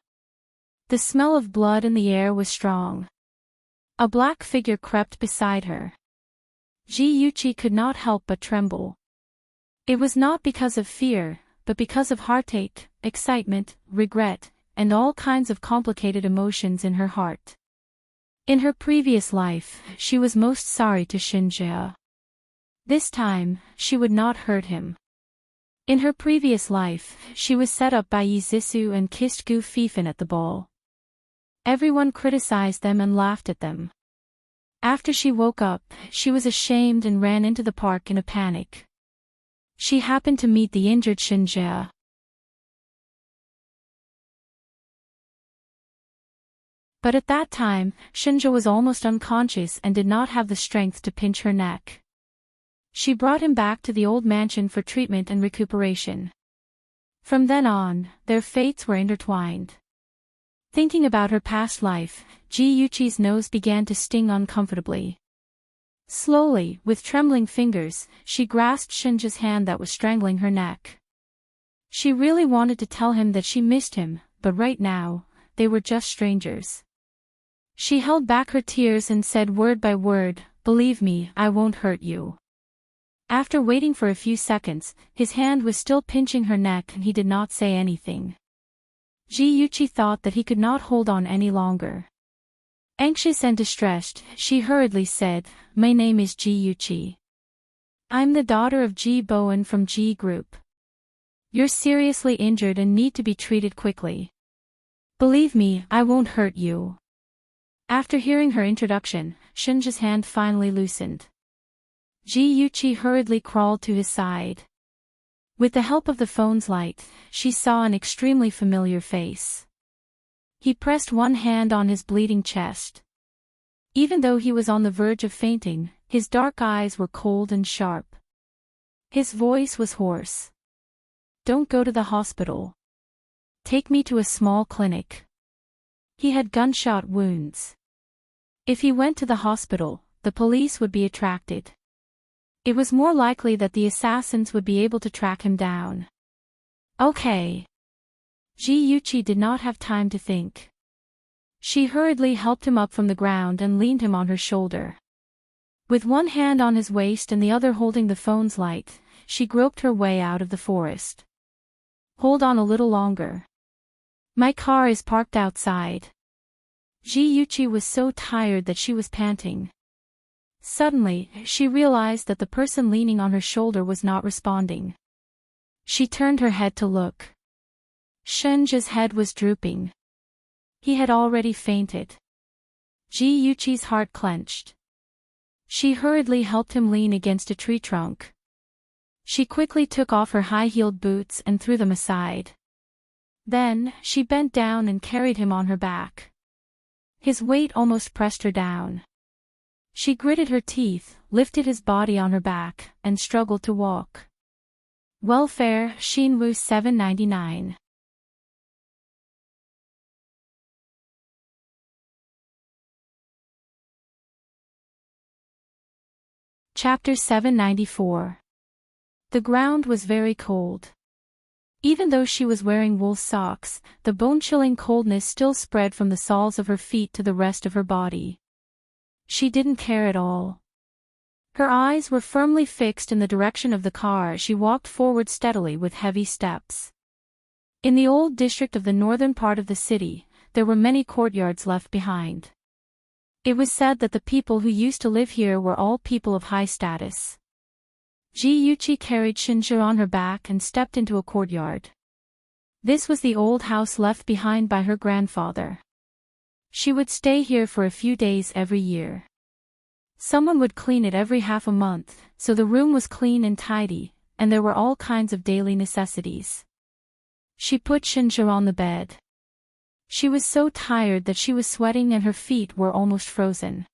The smell of blood in the air was strong. A black figure crept beside her. Ji-Yuchi could not help but tremble. It was not because of fear, but because of heartache, excitement, regret, and all kinds of complicated emotions in her heart. In her previous life, she was most sorry to Shinja. This time, she would not hurt him. In her previous life, she was set up by Yizisu and kissed Gu Fifan at the ball. Everyone criticized them and laughed at them. After she woke up, she was ashamed and ran into the park in a panic. She happened to meet the injured Shinja. But at that time, Shinja was almost unconscious and did not have the strength to pinch her neck. She brought him back to the old mansion for treatment and recuperation. From then on, their fates were intertwined. Thinking about her past life, Ji-Yuchi's nose began to sting uncomfortably. Slowly, with trembling fingers, she grasped Shinja's hand that was strangling her neck. She really wanted to tell him that she missed him, but right now, they were just strangers. She held back her tears and said word by word, "Believe me, I won't hurt you." After waiting for a few seconds, his hand was still pinching her neck and he did not say anything. Ji-Yuchi thought that he could not hold on any longer. Anxious and distressed, she hurriedly said, "My name is Ji Yuchi. I'm the daughter of Ji Bowen from Ji Group. You're seriously injured and need to be treated quickly. Believe me, I won't hurt you." After hearing her introduction, Shinja's hand finally loosened. Ji Yuchi hurriedly crawled to his side. With the help of the phone's light, she saw an extremely familiar face. He pressed one hand on his bleeding chest. Even though he was on the verge of fainting, his dark eyes were cold and sharp. His voice was hoarse. "Don't go to the hospital. Take me to a small clinic." He had gunshot wounds. If he went to the hospital, the police would be attracted. It was more likely that the assassins would be able to track him down. Okay. Ji Yuchi did not have time to think. She hurriedly helped him up from the ground and leaned him on her shoulder. With one hand on his waist and the other holding the phone's light, she groped her way out of the forest. "Hold on a little longer. My car is parked outside." Ji Yuchi was so tired that she was panting. Suddenly, she realized that the person leaning on her shoulder was not responding. She turned her head to look. Shinja's head was drooping. He had already fainted. Ji Yuchi's heart clenched. She hurriedly helped him lean against a tree trunk. She quickly took off her high-heeled boots and threw them aside. Then, she bent down and carried him on her back. His weight almost pressed her down. She gritted her teeth, lifted his body on her back, and struggled to walk. Welfare, Shinwoo 799. Chapter 794. The ground was very cold. Even though she was wearing wool socks, the bone-chilling coldness still spread from the soles of her feet to the rest of her body. She didn't care at all. Her eyes were firmly fixed in the direction of the car as she walked forward steadily with heavy steps. In the old district of the northern part of the city, there were many courtyards left behind. It was said that the people who used to live here were all people of high status. Ji Yuchi carried Shinja on her back and stepped into a courtyard. This was the old house left behind by her grandfather. She would stay here for a few days every year. Someone would clean it every half a month, so the room was clean and tidy, and there were all kinds of daily necessities. She put Shinja on the bed. She was so tired that she was sweating and her feet were almost frozen.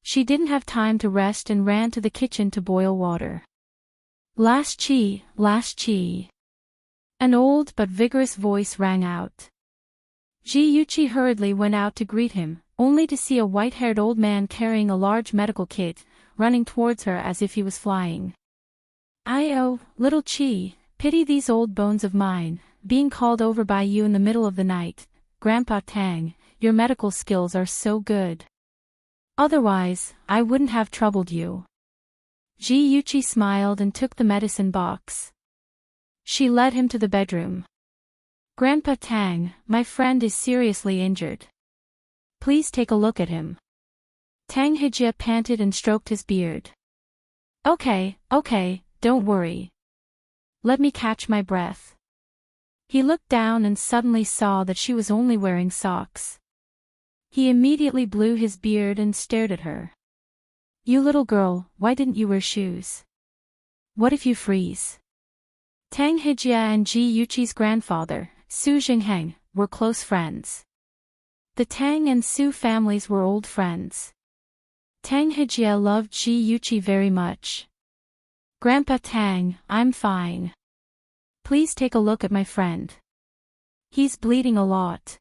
She didn't have time to rest and ran to the kitchen to boil water. Last chi, last chi. An old but vigorous voice rang out. Ji Yuchi hurriedly went out to greet him, only to see a white-haired old man carrying a large medical kit, running towards her as if he was flying. "Oh, little Chi, pity these old bones of mine, being called over by you in the middle of the night. Grandpa Tang, your medical skills are so good. Otherwise, I wouldn't have troubled you." Ji Yuchi smiled and took the medicine box. She led him to the bedroom. "Grandpa Tang, my friend is seriously injured. Please take a look at him." Tang Hijia panted and stroked his beard. Okay, don't worry. Let me catch my breath." He looked down and suddenly saw that she was only wearing socks. He immediately blew his beard and stared at her. "You little girl, why didn't you wear shoes? What if you freeze?" Tang Hijia and Ji Yuchi's grandfather, Su Jingheng, were close friends. The Tang and Su families were old friends. Tang Hijia loved Ji Yuchi very much. "Grandpa Tang, I'm fine. Please take a look at my friend. He's bleeding a lot."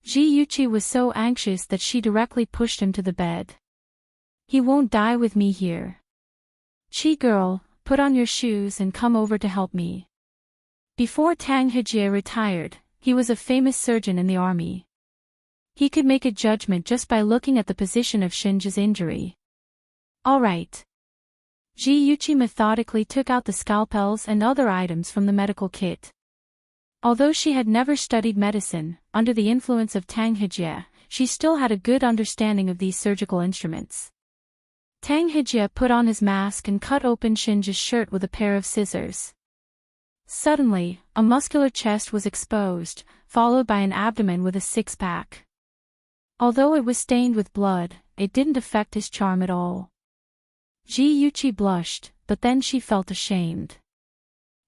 Ji Yuchi was so anxious that she directly pushed him to the bed. "He won't die with me here. Chi girl, put on your shoes and come over to help me." Before Tang Hijie retired, he was a famous surgeon in the army. He could make a judgment just by looking at the position of Shinja's injury. "All right." Ji Yuchi methodically took out the scalpels and other items from the medical kit. Although she had never studied medicine, under the influence of Tang Hijie, she still had a good understanding of these surgical instruments. Tang Hijie put on his mask and cut open Shinja's shirt with a pair of scissors. Suddenly, a muscular chest was exposed, followed by an abdomen with a six-pack. Although it was stained with blood, it didn't affect his charm at all. Ji Yuqi blushed, but then she felt ashamed.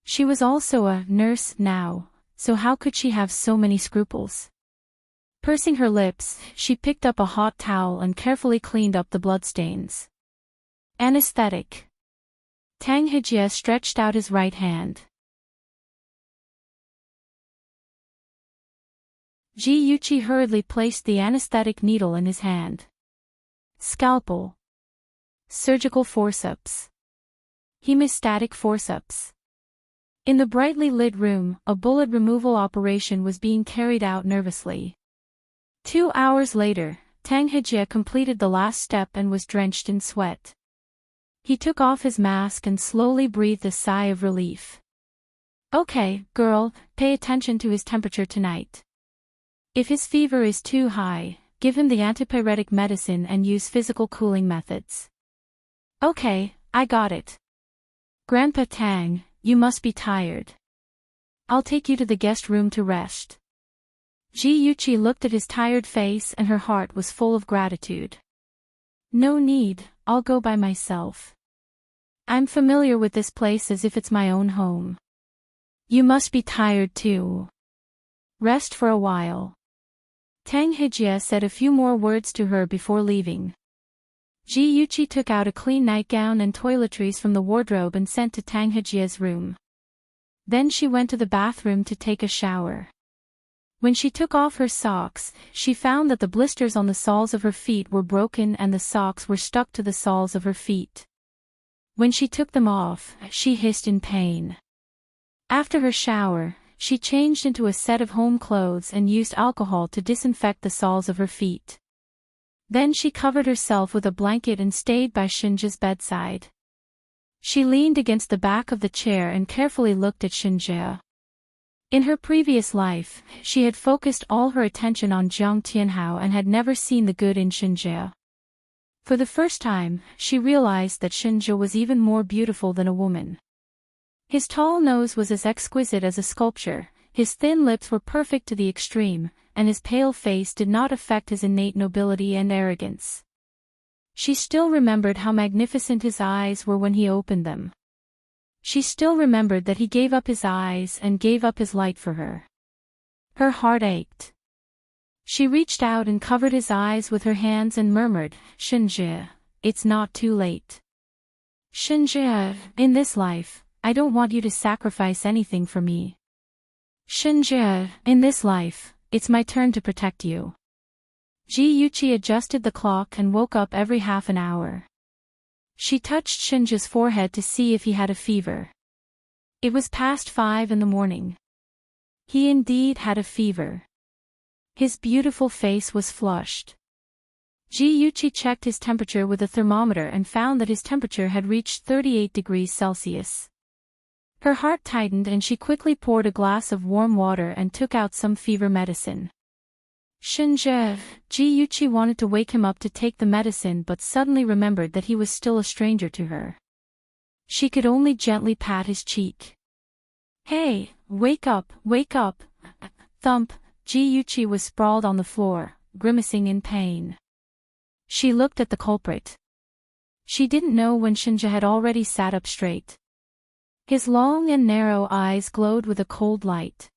She was also a nurse now, so how could she have so many scruples? Pursing her lips, she picked up a hot towel and carefully cleaned up the bloodstains. Anesthetic. Tang Hijie stretched out his right hand. Ji Yuqi hurriedly placed the anesthetic needle in his hand. Scalpel. Surgical forceps. Hemostatic forceps. In the brightly lit room, a bullet removal operation was being carried out nervously. 2 hours later, Tang Hijie completed the last step and was drenched in sweat. He took off his mask and slowly breathed a sigh of relief. Okay, girl, pay attention to his temperature tonight. If his fever is too high, give him the antipyretic medicine and use physical cooling methods. Okay, I got it. Grandpa Tang, you must be tired. I'll take you to the guest room to rest. Ji Yuqi looked at his tired face and her heart was full of gratitude. No need, I'll go by myself. I'm familiar with this place as if it's my own home. You must be tired too. Rest for a while. Tang Hijie said a few more words to her before leaving. Ji Yuqi took out a clean nightgown and toiletries from the wardrobe and sent to Tang Hijie's room. Then she went to the bathroom to take a shower. When she took off her socks, she found that the blisters on the soles of her feet were broken and the socks were stuck to the soles of her feet. When she took them off, she hissed in pain. After her shower, she changed into a set of home clothes and used alcohol to disinfect the soles of her feet. Then she covered herself with a blanket and stayed by Shinja's bedside. She leaned against the back of the chair and carefully looked at Shinja. In her previous life, she had focused all her attention on Jiang Tianhao and had never seen the good in Shinja. For the first time, she realized that Shinja was even more beautiful than a woman. His tall nose was as exquisite as a sculpture, his thin lips were perfect to the extreme, and his pale face did not affect his innate nobility and arrogance. She still remembered how magnificent his eyes were when he opened them. She still remembered that he gave up his eyes and gave up his light for her. Her heart ached. She reached out and covered his eyes with her hands and murmured, Shinja, it's not too late. Shinja, in this life, I don't want you to sacrifice anything for me. Shinja, in this life, it's my turn to protect you. Ji Yuqi adjusted the clock and woke up every half an hour. She touched Shinja's forehead to see if he had a fever. It was past 5 in the morning. He indeed had a fever. His beautiful face was flushed. Ji Yuqi checked his temperature with a thermometer and found that his temperature had reached 38 degrees Celsius. Her heart tightened and she quickly poured a glass of warm water and took out some fever medicine. Shinja, Ji Yuqi wanted to wake him up to take the medicine but suddenly remembered that he was still a stranger to her. She could only gently pat his cheek. Hey, wake up, wake up. Thump, Ji Yuqi was sprawled on the floor, grimacing in pain. She looked at the culprit. She didn't know when Shinja had already sat up straight. His long and narrow eyes glowed with a cold light.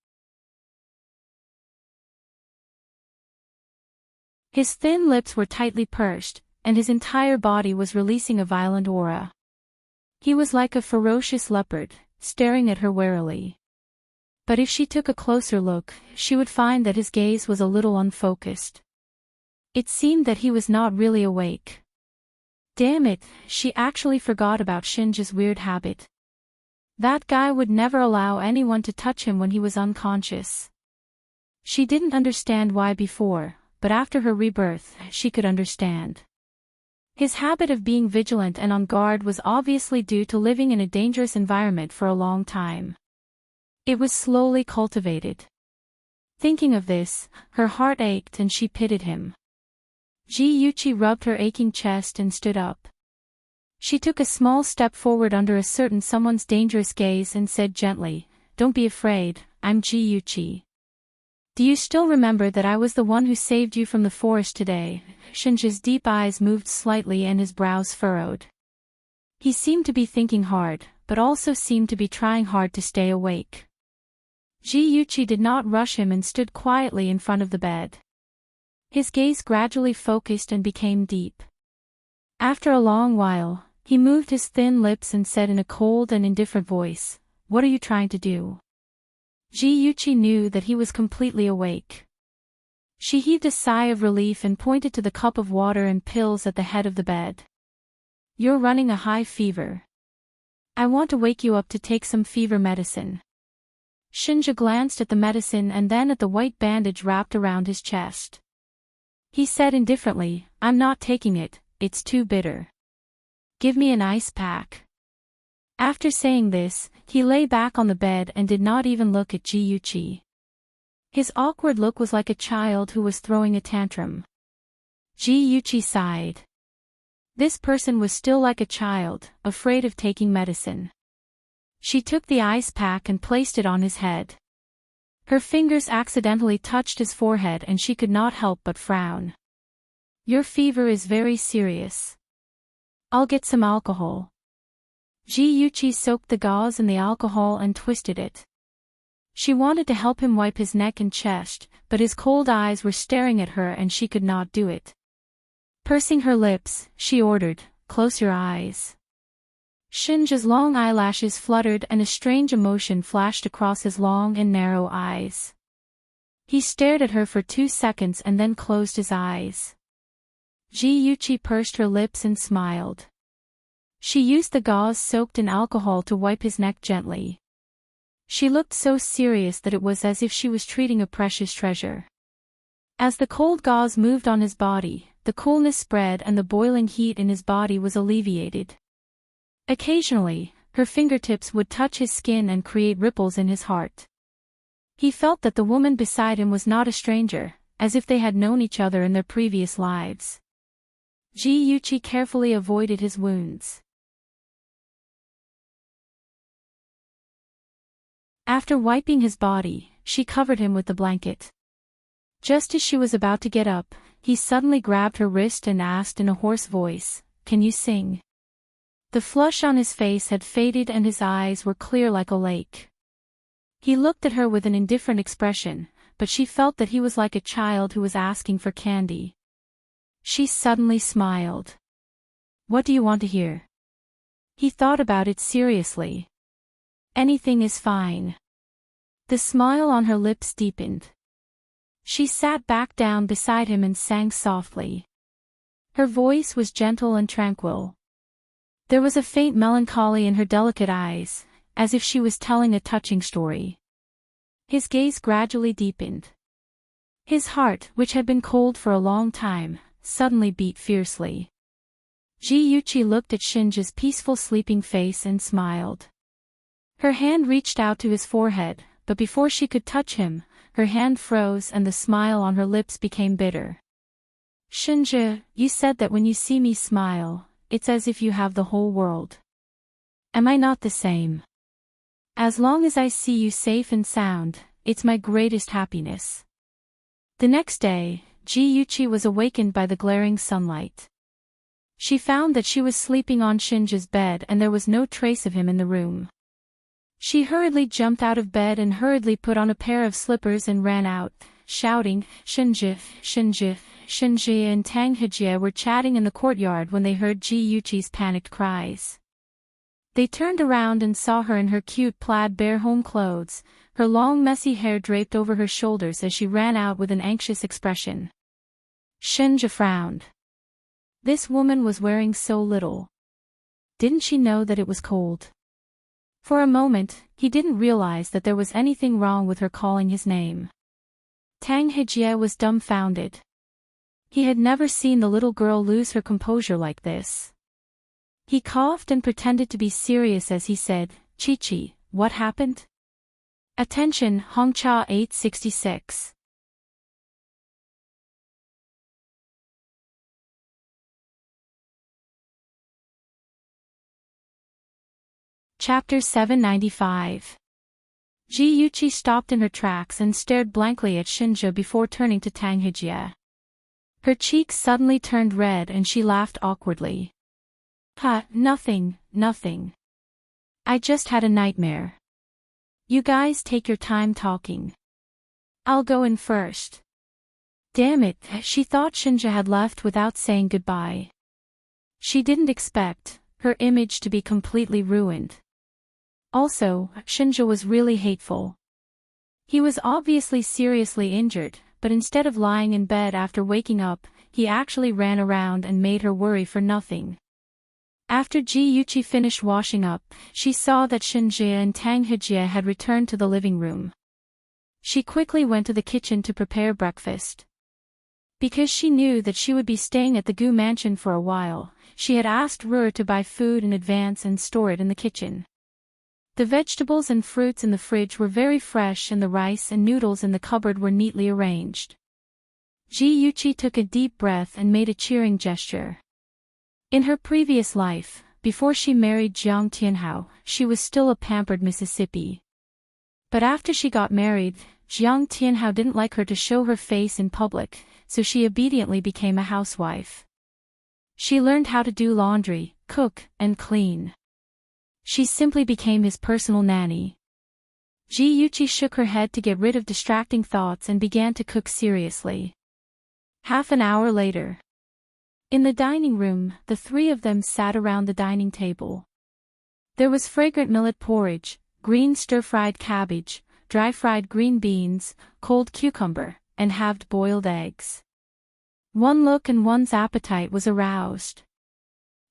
His thin lips were tightly pursed, and his entire body was releasing a violent aura. He was like a ferocious leopard, staring at her warily. But if she took a closer look, she would find that his gaze was a little unfocused. It seemed that he was not really awake. Damn it, she actually forgot about Shinja's weird habit. That guy would never allow anyone to touch him when he was unconscious. She didn't understand why before, but after her rebirth, she could understand. His habit of being vigilant and on guard was obviously due to living in a dangerous environment for a long time. It was slowly cultivated. Thinking of this, her heart ached and she pitied him. Ji-Yuchi rubbed her aching chest and stood up. She took a small step forward under a certain someone's dangerous gaze and said gently, "Don't be afraid, I'm Ji-Yuchi. Do you still remember that I was the one who saved you from the forest today?" Shinji's deep eyes moved slightly and his brows furrowed. He seemed to be thinking hard, but also seemed to be trying hard to stay awake. Ji-Yuchi did not rush him and stood quietly in front of the bed. His gaze gradually focused and became deep. After a long while, he moved his thin lips and said in a cold and indifferent voice, "What are you trying to do?" Ji-Yuchi knew that he was completely awake. She heaved a sigh of relief and pointed to the cup of water and pills at the head of the bed. "You're running a high fever. I want to wake you up to take some fever medicine." Shinji glanced at the medicine and then at the white bandage wrapped around his chest. He said indifferently, "I'm not taking it, it's too bitter. Give me an ice pack." After saying this, he lay back on the bed and did not even look at Ji-Yuchi. His awkward look was like a child who was throwing a tantrum. Ji-Yuchi sighed. This person was still like a child, afraid of taking medicine. She took the ice pack and placed it on his head. Her fingers accidentally touched his forehead and she could not help but frown. "Your fever is very serious. I'll get some alcohol." Ji-Yuchi soaked the gauze in the alcohol and twisted it. She wanted to help him wipe his neck and chest, but his cold eyes were staring at her and she could not do it. Pursing her lips, she ordered, "Close your eyes." Shinji's long eyelashes fluttered and a strange emotion flashed across his long and narrow eyes. He stared at her for 2 seconds and then closed his eyes. Ji-Yuchi pursed her lips and smiled. She used the gauze soaked in alcohol to wipe his neck gently. She looked so serious that it was as if she was treating a precious treasure. As the cold gauze moved on his body, the coolness spread and the boiling heat in his body was alleviated. Occasionally, her fingertips would touch his skin and create ripples in his heart. He felt that the woman beside him was not a stranger, as if they had known each other in their previous lives. Ji-Yuchi carefully avoided his wounds. After wiping his body, she covered him with the blanket. Just as she was about to get up, he suddenly grabbed her wrist and asked in a hoarse voice, "Can you sing?" The flush on his face had faded and his eyes were clear like a lake. He looked at her with an indifferent expression, but she felt that he was like a child who was asking for candy. She suddenly smiled. "What do you want to hear?" He thought about it seriously. "Anything is fine." The smile on her lips deepened. She sat back down beside him and sang softly. Her voice was gentle and tranquil. There was a faint melancholy in her delicate eyes, as if she was telling a touching story. His gaze gradually deepened. His heart, which had been cold for a long time, suddenly beat fiercely. Ji-Yuchi looked at Shinji's peaceful sleeping face and smiled. Her hand reached out to his forehead, but before she could touch him, her hand froze and the smile on her lips became bitter. "Shinji, you said that when you see me smile, it's as if you have the whole world. Am I not the same? As long as I see you safe and sound, it's my greatest happiness." The next day, Ji-Yuchi was awakened by the glaring sunlight. She found that she was sleeping on Shinji's bed and there was no trace of him in the room. She hurriedly jumped out of bed and hurriedly put on a pair of slippers and ran out, shouting, "Shinji, Shinji, Shinji," and Tang Hejie were chatting in the courtyard when they heard Ji-Yuchi's panicked cries. They turned around and saw her in her cute plaid bare home clothes, her long messy hair draped over her shoulders as she ran out with an anxious expression. Shinji frowned. This woman was wearing so little. Didn't she know that it was cold? For a moment, he didn't realize that there was anything wrong with her calling his name. Tang Hejie was dumbfounded. He had never seen the little girl lose her composure like this. He coughed and pretended to be serious as he said, "Chi-Chi, what happened?" Attention, Hongcha 866. Chapter 795. Ji Yuqi stopped in her tracks and stared blankly at Shinja before turning to Tang Hejie. Her cheeks suddenly turned red and she laughed awkwardly. Nothing, nothing. I just had a nightmare. You guys take your time talking. I'll go in first. Damn it, she thought Shinja had left without saying goodbye. She didn't expect her image to be completely ruined. Also, Shinja was really hateful. He was obviously seriously injured, but instead of lying in bed after waking up, he actually ran around and made her worry for nothing. After Ji Yuqi finished washing up, she saw that Shinja and Tang Hejie had returned to the living room. She quickly went to the kitchen to prepare breakfast. Because she knew that she would be staying at the Gu mansion for a while, she had asked Ruer to buy food in advance and store it in the kitchen. The vegetables and fruits in the fridge were very fresh and the rice and noodles in the cupboard were neatly arranged. Ji Yuqi took a deep breath and made a cheering gesture. In her previous life, before she married Jiang Tianhao, she was still a pampered Mississippi. But after she got married, Jiang Tianhao didn't like her to show her face in public, so she obediently became a housewife. She learned how to do laundry, cook, and clean. She simply became his personal nanny. Ji Yuqi shook her head to get rid of distracting thoughts and began to cook seriously. Half an hour later. In the dining room, the three of them sat around the dining table. There was fragrant millet porridge, green stir-fried cabbage, dry-fried green beans, cold cucumber, and halved boiled eggs. One look and one's appetite was aroused.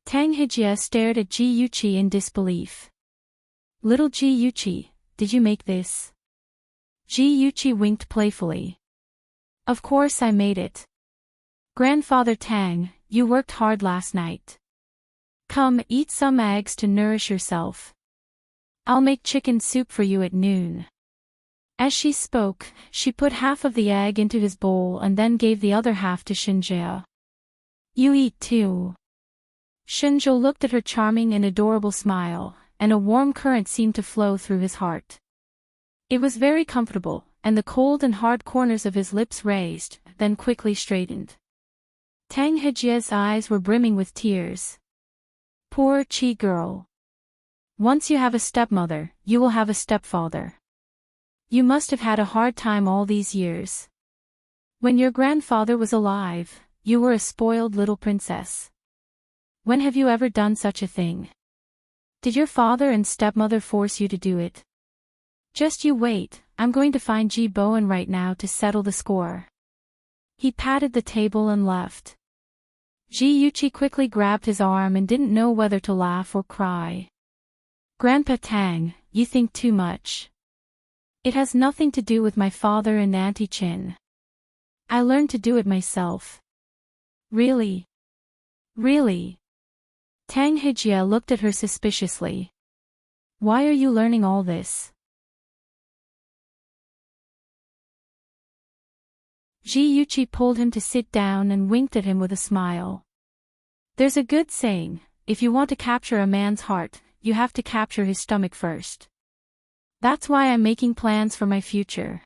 Tang Hejie stared at Ji Yuqi in disbelief. Little Ji Yuqi, did you make this? Ji Yuqi winked playfully. Of course I made it. Grandfather Tang, you worked hard last night. Come, eat some eggs to nourish yourself. I'll make chicken soup for you at noon. As she spoke, she put half of the egg into his bowl and then gave the other half to Shinja. You eat too. Shinja looked at her charming and adorable smile, and a warm current seemed to flow through his heart. It was very comfortable, and the cold and hard corners of his lips raised, then quickly straightened. Tang Hejie's eyes were brimming with tears. Poor Chi girl. Once you have a stepmother, you will have a stepfather. You must have had a hard time all these years. When your grandfather was alive, you were a spoiled little princess. When have you ever done such a thing? Did your father and stepmother force you to do it? Just you wait, I'm going to find Ji Bowen right now to settle the score. He patted the table and left. Ji Yuqi quickly grabbed his arm and didn't know whether to laugh or cry. Grandpa Tang, you think too much. It has nothing to do with my father and Auntie Chin. I learned to do it myself. Really? Really? Tang Hejie looked at her suspiciously. Why are you learning all this? Ji Yuqi pulled him to sit down and winked at him with a smile. There's a good saying, if you want to capture a man's heart, you have to capture his stomach first. That's why I'm making plans for my future.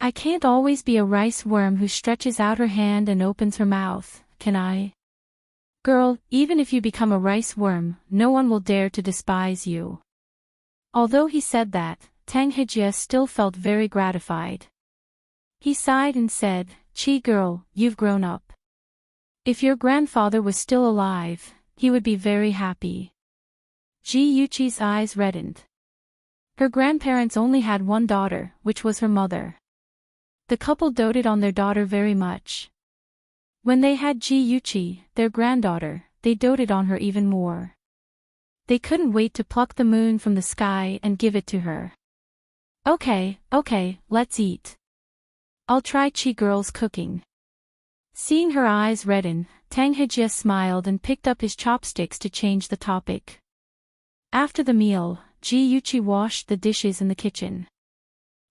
I can't always be a rice worm who stretches out her hand and opens her mouth, can I? Girl, even if you become a rice worm, no one will dare to despise you. Although he said that, Tang Hejie still felt very gratified. He sighed and said, Chi girl, you've grown up. If your grandfather was still alive, he would be very happy. Ji Yuqi's eyes reddened. Her grandparents only had one daughter, which was her mother. The couple doted on their daughter very much. When they had Ji Yuqi, their granddaughter, they doted on her even more. They couldn't wait to pluck the moon from the sky and give it to her. Okay, let's eat. I'll try Chi girl's cooking. Seeing her eyes redden, Tang Hejie smiled and picked up his chopsticks to change the topic. After the meal, Ji Yuqi washed the dishes in the kitchen.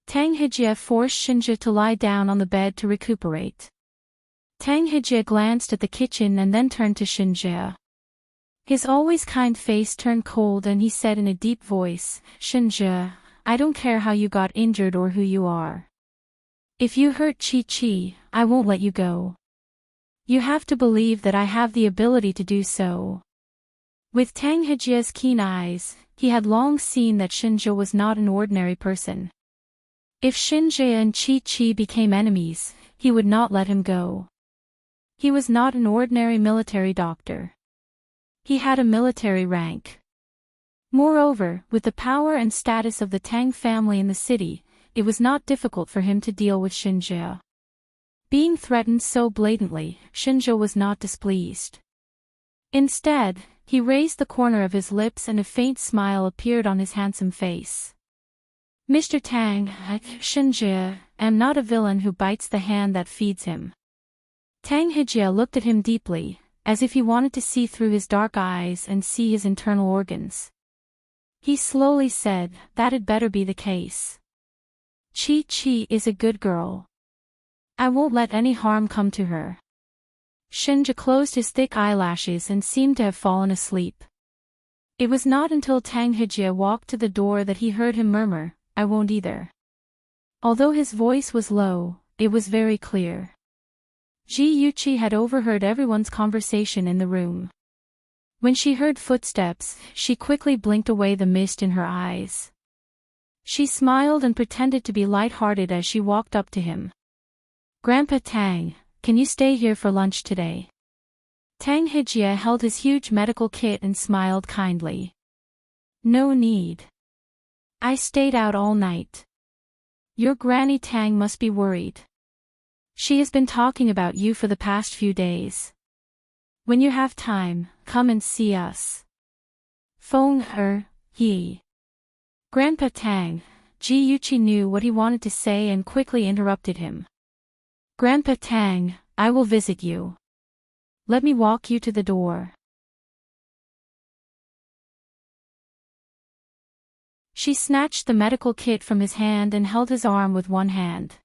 Tang Hejie forced Shinja to lie down on the bed to recuperate. Tang Hejie glanced at the kitchen and then turned to Shinja. His always kind face turned cold and he said in a deep voice, "Shinja, I don't care how you got injured or who you are. If you hurt Chi-Chi, I won't let you go. You have to believe that I have the ability to do so." With Tang Hejie's keen eyes, he had long seen that Shinja was not an ordinary person. If Shinja and Chi-Chi became enemies, he would not let him go. He was not an ordinary military doctor. He had a military rank. Moreover, with the power and status of the Tang family in the city, it was not difficult for him to deal with Shinja. Being threatened so blatantly, Shinja was not displeased. Instead, he raised the corner of his lips and a faint smile appeared on his handsome face. "Mr. Tang, Shinja, am not a villain who bites the hand that feeds him." Tang Hejie looked at him deeply, as if he wanted to see through his dark eyes and see his internal organs. He slowly said, "That had better be the case. Chi-Chi is a good girl. I won't let any harm come to her." Shinja closed his thick eyelashes and seemed to have fallen asleep. It was not until Tang Hejie walked to the door that he heard him murmur, "I won't either." Although his voice was low, it was very clear. Ji Yuchi had overheard everyone's conversation in the room. When she heard footsteps, she quickly blinked away the mist in her eyes. She smiled and pretended to be light-hearted as she walked up to him. "Grandpa Tang, can you stay here for lunch today?" Tang Hejie held his huge medical kit and smiled kindly. "No need. I stayed out all night. Your Granny Tang must be worried. She has been talking about you for the past few days. When you have time, come and see us." "Phone her, he." Grandpa Tang, Ji Yuchi knew what he wanted to say and quickly interrupted him. "Grandpa Tang, I will visit you. Let me walk you to the door." She snatched the medical kit from his hand and held his arm with one hand.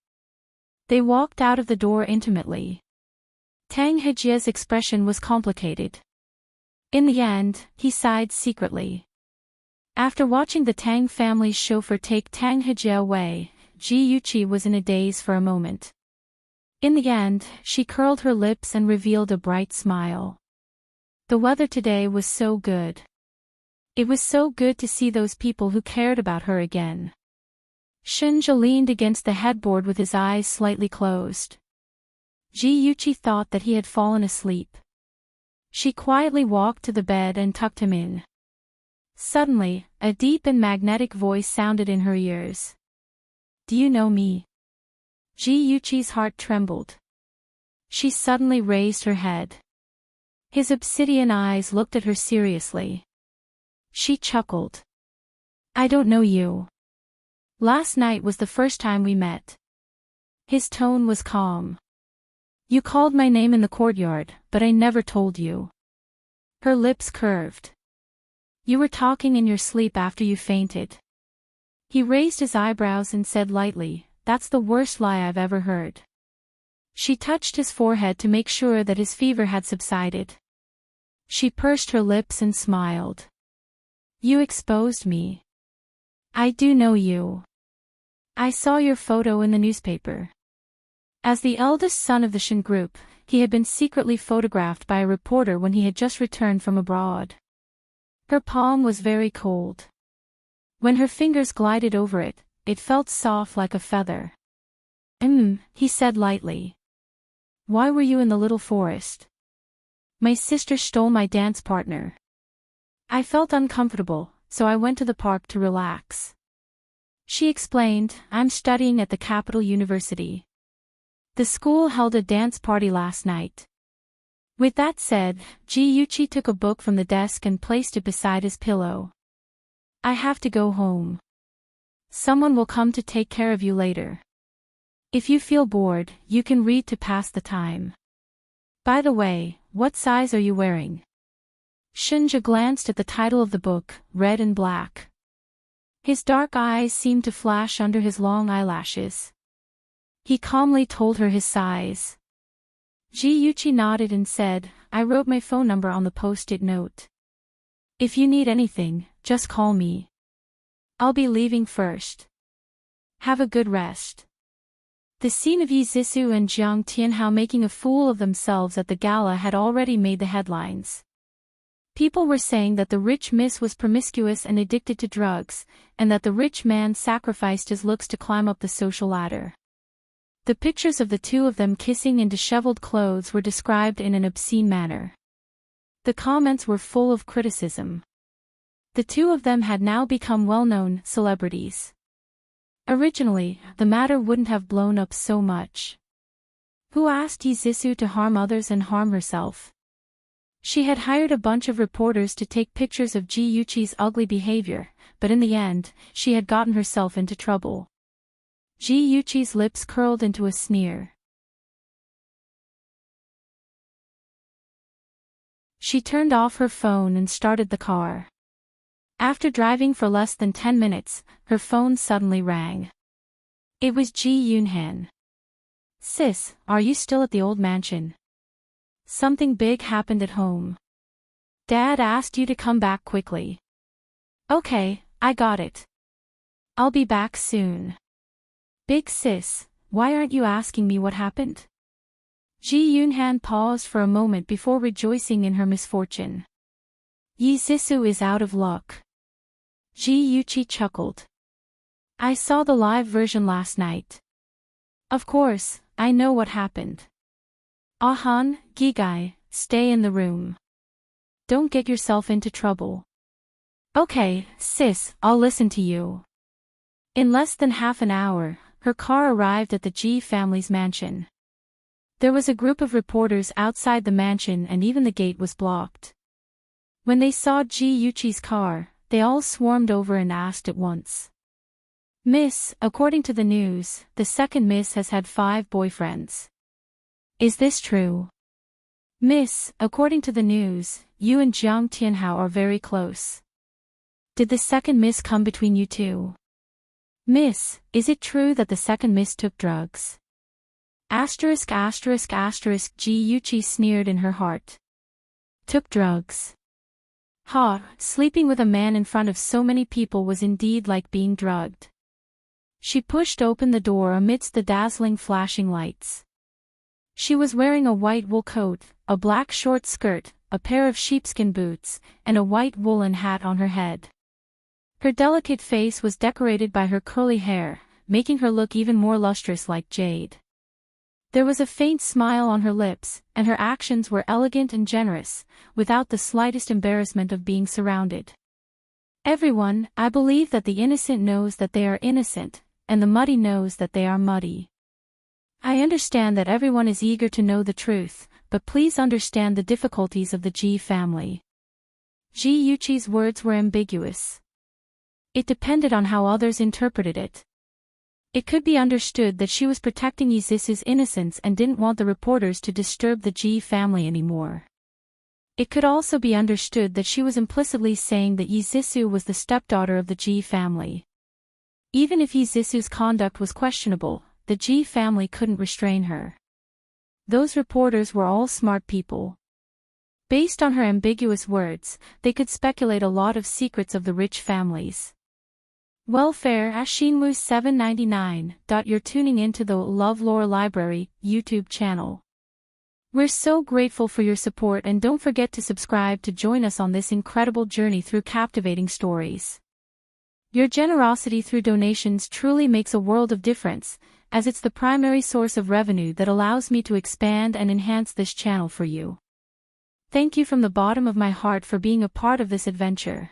They walked out of the door intimately. Tang Hejie's expression was complicated. In the end, he sighed secretly. After watching the Tang family's chauffeur take Tang Hejie away, Ji Yuchi was in a daze for a moment. In the end, she curled her lips and revealed a bright smile. The weather today was so good. It was so good to see those people who cared about her again. Shinja leaned against the headboard with his eyes slightly closed. Ji Yuchi thought that he had fallen asleep. She quietly walked to the bed and tucked him in. Suddenly, a deep and magnetic voice sounded in her ears. "Do you know me?" Ji Yuchi's heart trembled. She suddenly raised her head. His obsidian eyes looked at her seriously. She chuckled. "I don't know you. Last night was the first time we met." His tone was calm. "You called my name in the courtyard, but I never told you." Her lips curved. "You were talking in your sleep after you fainted." He raised his eyebrows and said lightly, "That's the worst lie I've ever heard." She touched his forehead to make sure that his fever had subsided. She pursed her lips and smiled. "You exposed me. I do know you. I saw your photo in the newspaper." As the eldest son of the Shin group, he had been secretly photographed by a reporter when he had just returned from abroad. Her palm was very cold. When her fingers glided over it, it felt soft like a feather. He said lightly. "Why were you in the little forest?" "My sister stole my dance partner. I felt uncomfortable, so I went to the park to relax." She explained, "I'm studying at the capital university. The school held a dance party last night." With that said, Ji Yuchi took a book from the desk and placed it beside his pillow. "I have to go home. Someone will come to take care of you later. If you feel bored, you can read to pass the time. By the way, what size are you wearing?" Shinja glanced at the title of the book, Red and Black. His dark eyes seemed to flash under his long eyelashes. He calmly told her his size. Ji-Yuchi nodded and said, I wrote my phone number on the post-it note. If you need anything, just call me. I'll be leaving first. Have a good rest. The scene of Yi Zissou and Jiang Tianhao making a fool of themselves at the gala had already made the headlines. People were saying that the rich miss was promiscuous and addicted to drugs, and that the rich man sacrificed his looks to climb up the social ladder. The pictures of the two of them kissing in disheveled clothes were described in an obscene manner. The comments were full of criticism. The two of them had now become well-known celebrities. Originally, the matter wouldn't have blown up so much. Who asked Yi Zissou to harm others and harm herself? She had hired a bunch of reporters to take pictures of Ji-Yuchi's ugly behavior, but in the end, she had gotten herself into trouble. Ji-Yuchi's lips curled into a sneer. She turned off her phone and started the car. After driving for less than 10 minutes, her phone suddenly rang. It was Ji Yunhan. Sis, are you still at the old mansion? Something big happened at home. Dad asked you to come back quickly. Okay, I got it. I'll be back soon. Big sis, why aren't you asking me what happened? Ji Yunhan paused for a moment before rejoicing in her misfortune. Yi Zissou is out of luck. Ji-Yuchi chuckled. I saw the live version last night. Of course, I know what happened. Ahan, Gigai, stay in the room. Don't get yourself into trouble. Okay, sis, I'll listen to you. In less than half an hour, her car arrived at the Ji family's mansion. There was a group of reporters outside the mansion and even the gate was blocked. When they saw Ji-Yuchi's car, they all swarmed over and asked at once. Miss, according to the news, the second miss has had 5 boyfriends. Is this true? Miss, according to the news, you and Jiang Tianhao are very close. Did the second miss come between you two? Miss, is it true that the second miss took drugs? Ji-Yuchi sneered in her heart. Took drugs. Ha, sleeping with a man in front of so many people was indeed like being drugged. She pushed open the door amidst the dazzling flashing lights. She was wearing a white wool coat, a black short skirt, a pair of sheepskin boots, and a white woolen hat on her head. Her delicate face was decorated by her curly hair, making her look even more lustrous like jade. There was a faint smile on her lips, and her actions were elegant and generous, without the slightest embarrassment of being surrounded. Everyone, I believe that the innocent knows that they are innocent, and the muddy knows that they are muddy. I understand that everyone is eager to know the truth, but please understand the difficulties of the Ji family. Ji-Yuchi's words were ambiguous. It depended on how others interpreted it. It could be understood that she was protecting Yi Zissou's innocence and didn't want the reporters to disturb the Ji family anymore. It could also be understood that she was implicitly saying that Yi Zissou was the stepdaughter of the Ji family. Even if Yi Zissou's conduct was questionable, the Ji family couldn't restrain her. Those reporters were all smart people. Based on her ambiguous words, they could speculate a lot of secrets of the rich families. Welfare Shinwu 799. You're tuning into the LoveLore Library YouTube channel. We're so grateful for your support and don't forget to subscribe to join us on this incredible journey through captivating stories. Your generosity through donations truly makes a world of difference, as it's the primary source of revenue that allows me to expand and enhance this channel for you. Thank you from the bottom of my heart for being a part of this adventure.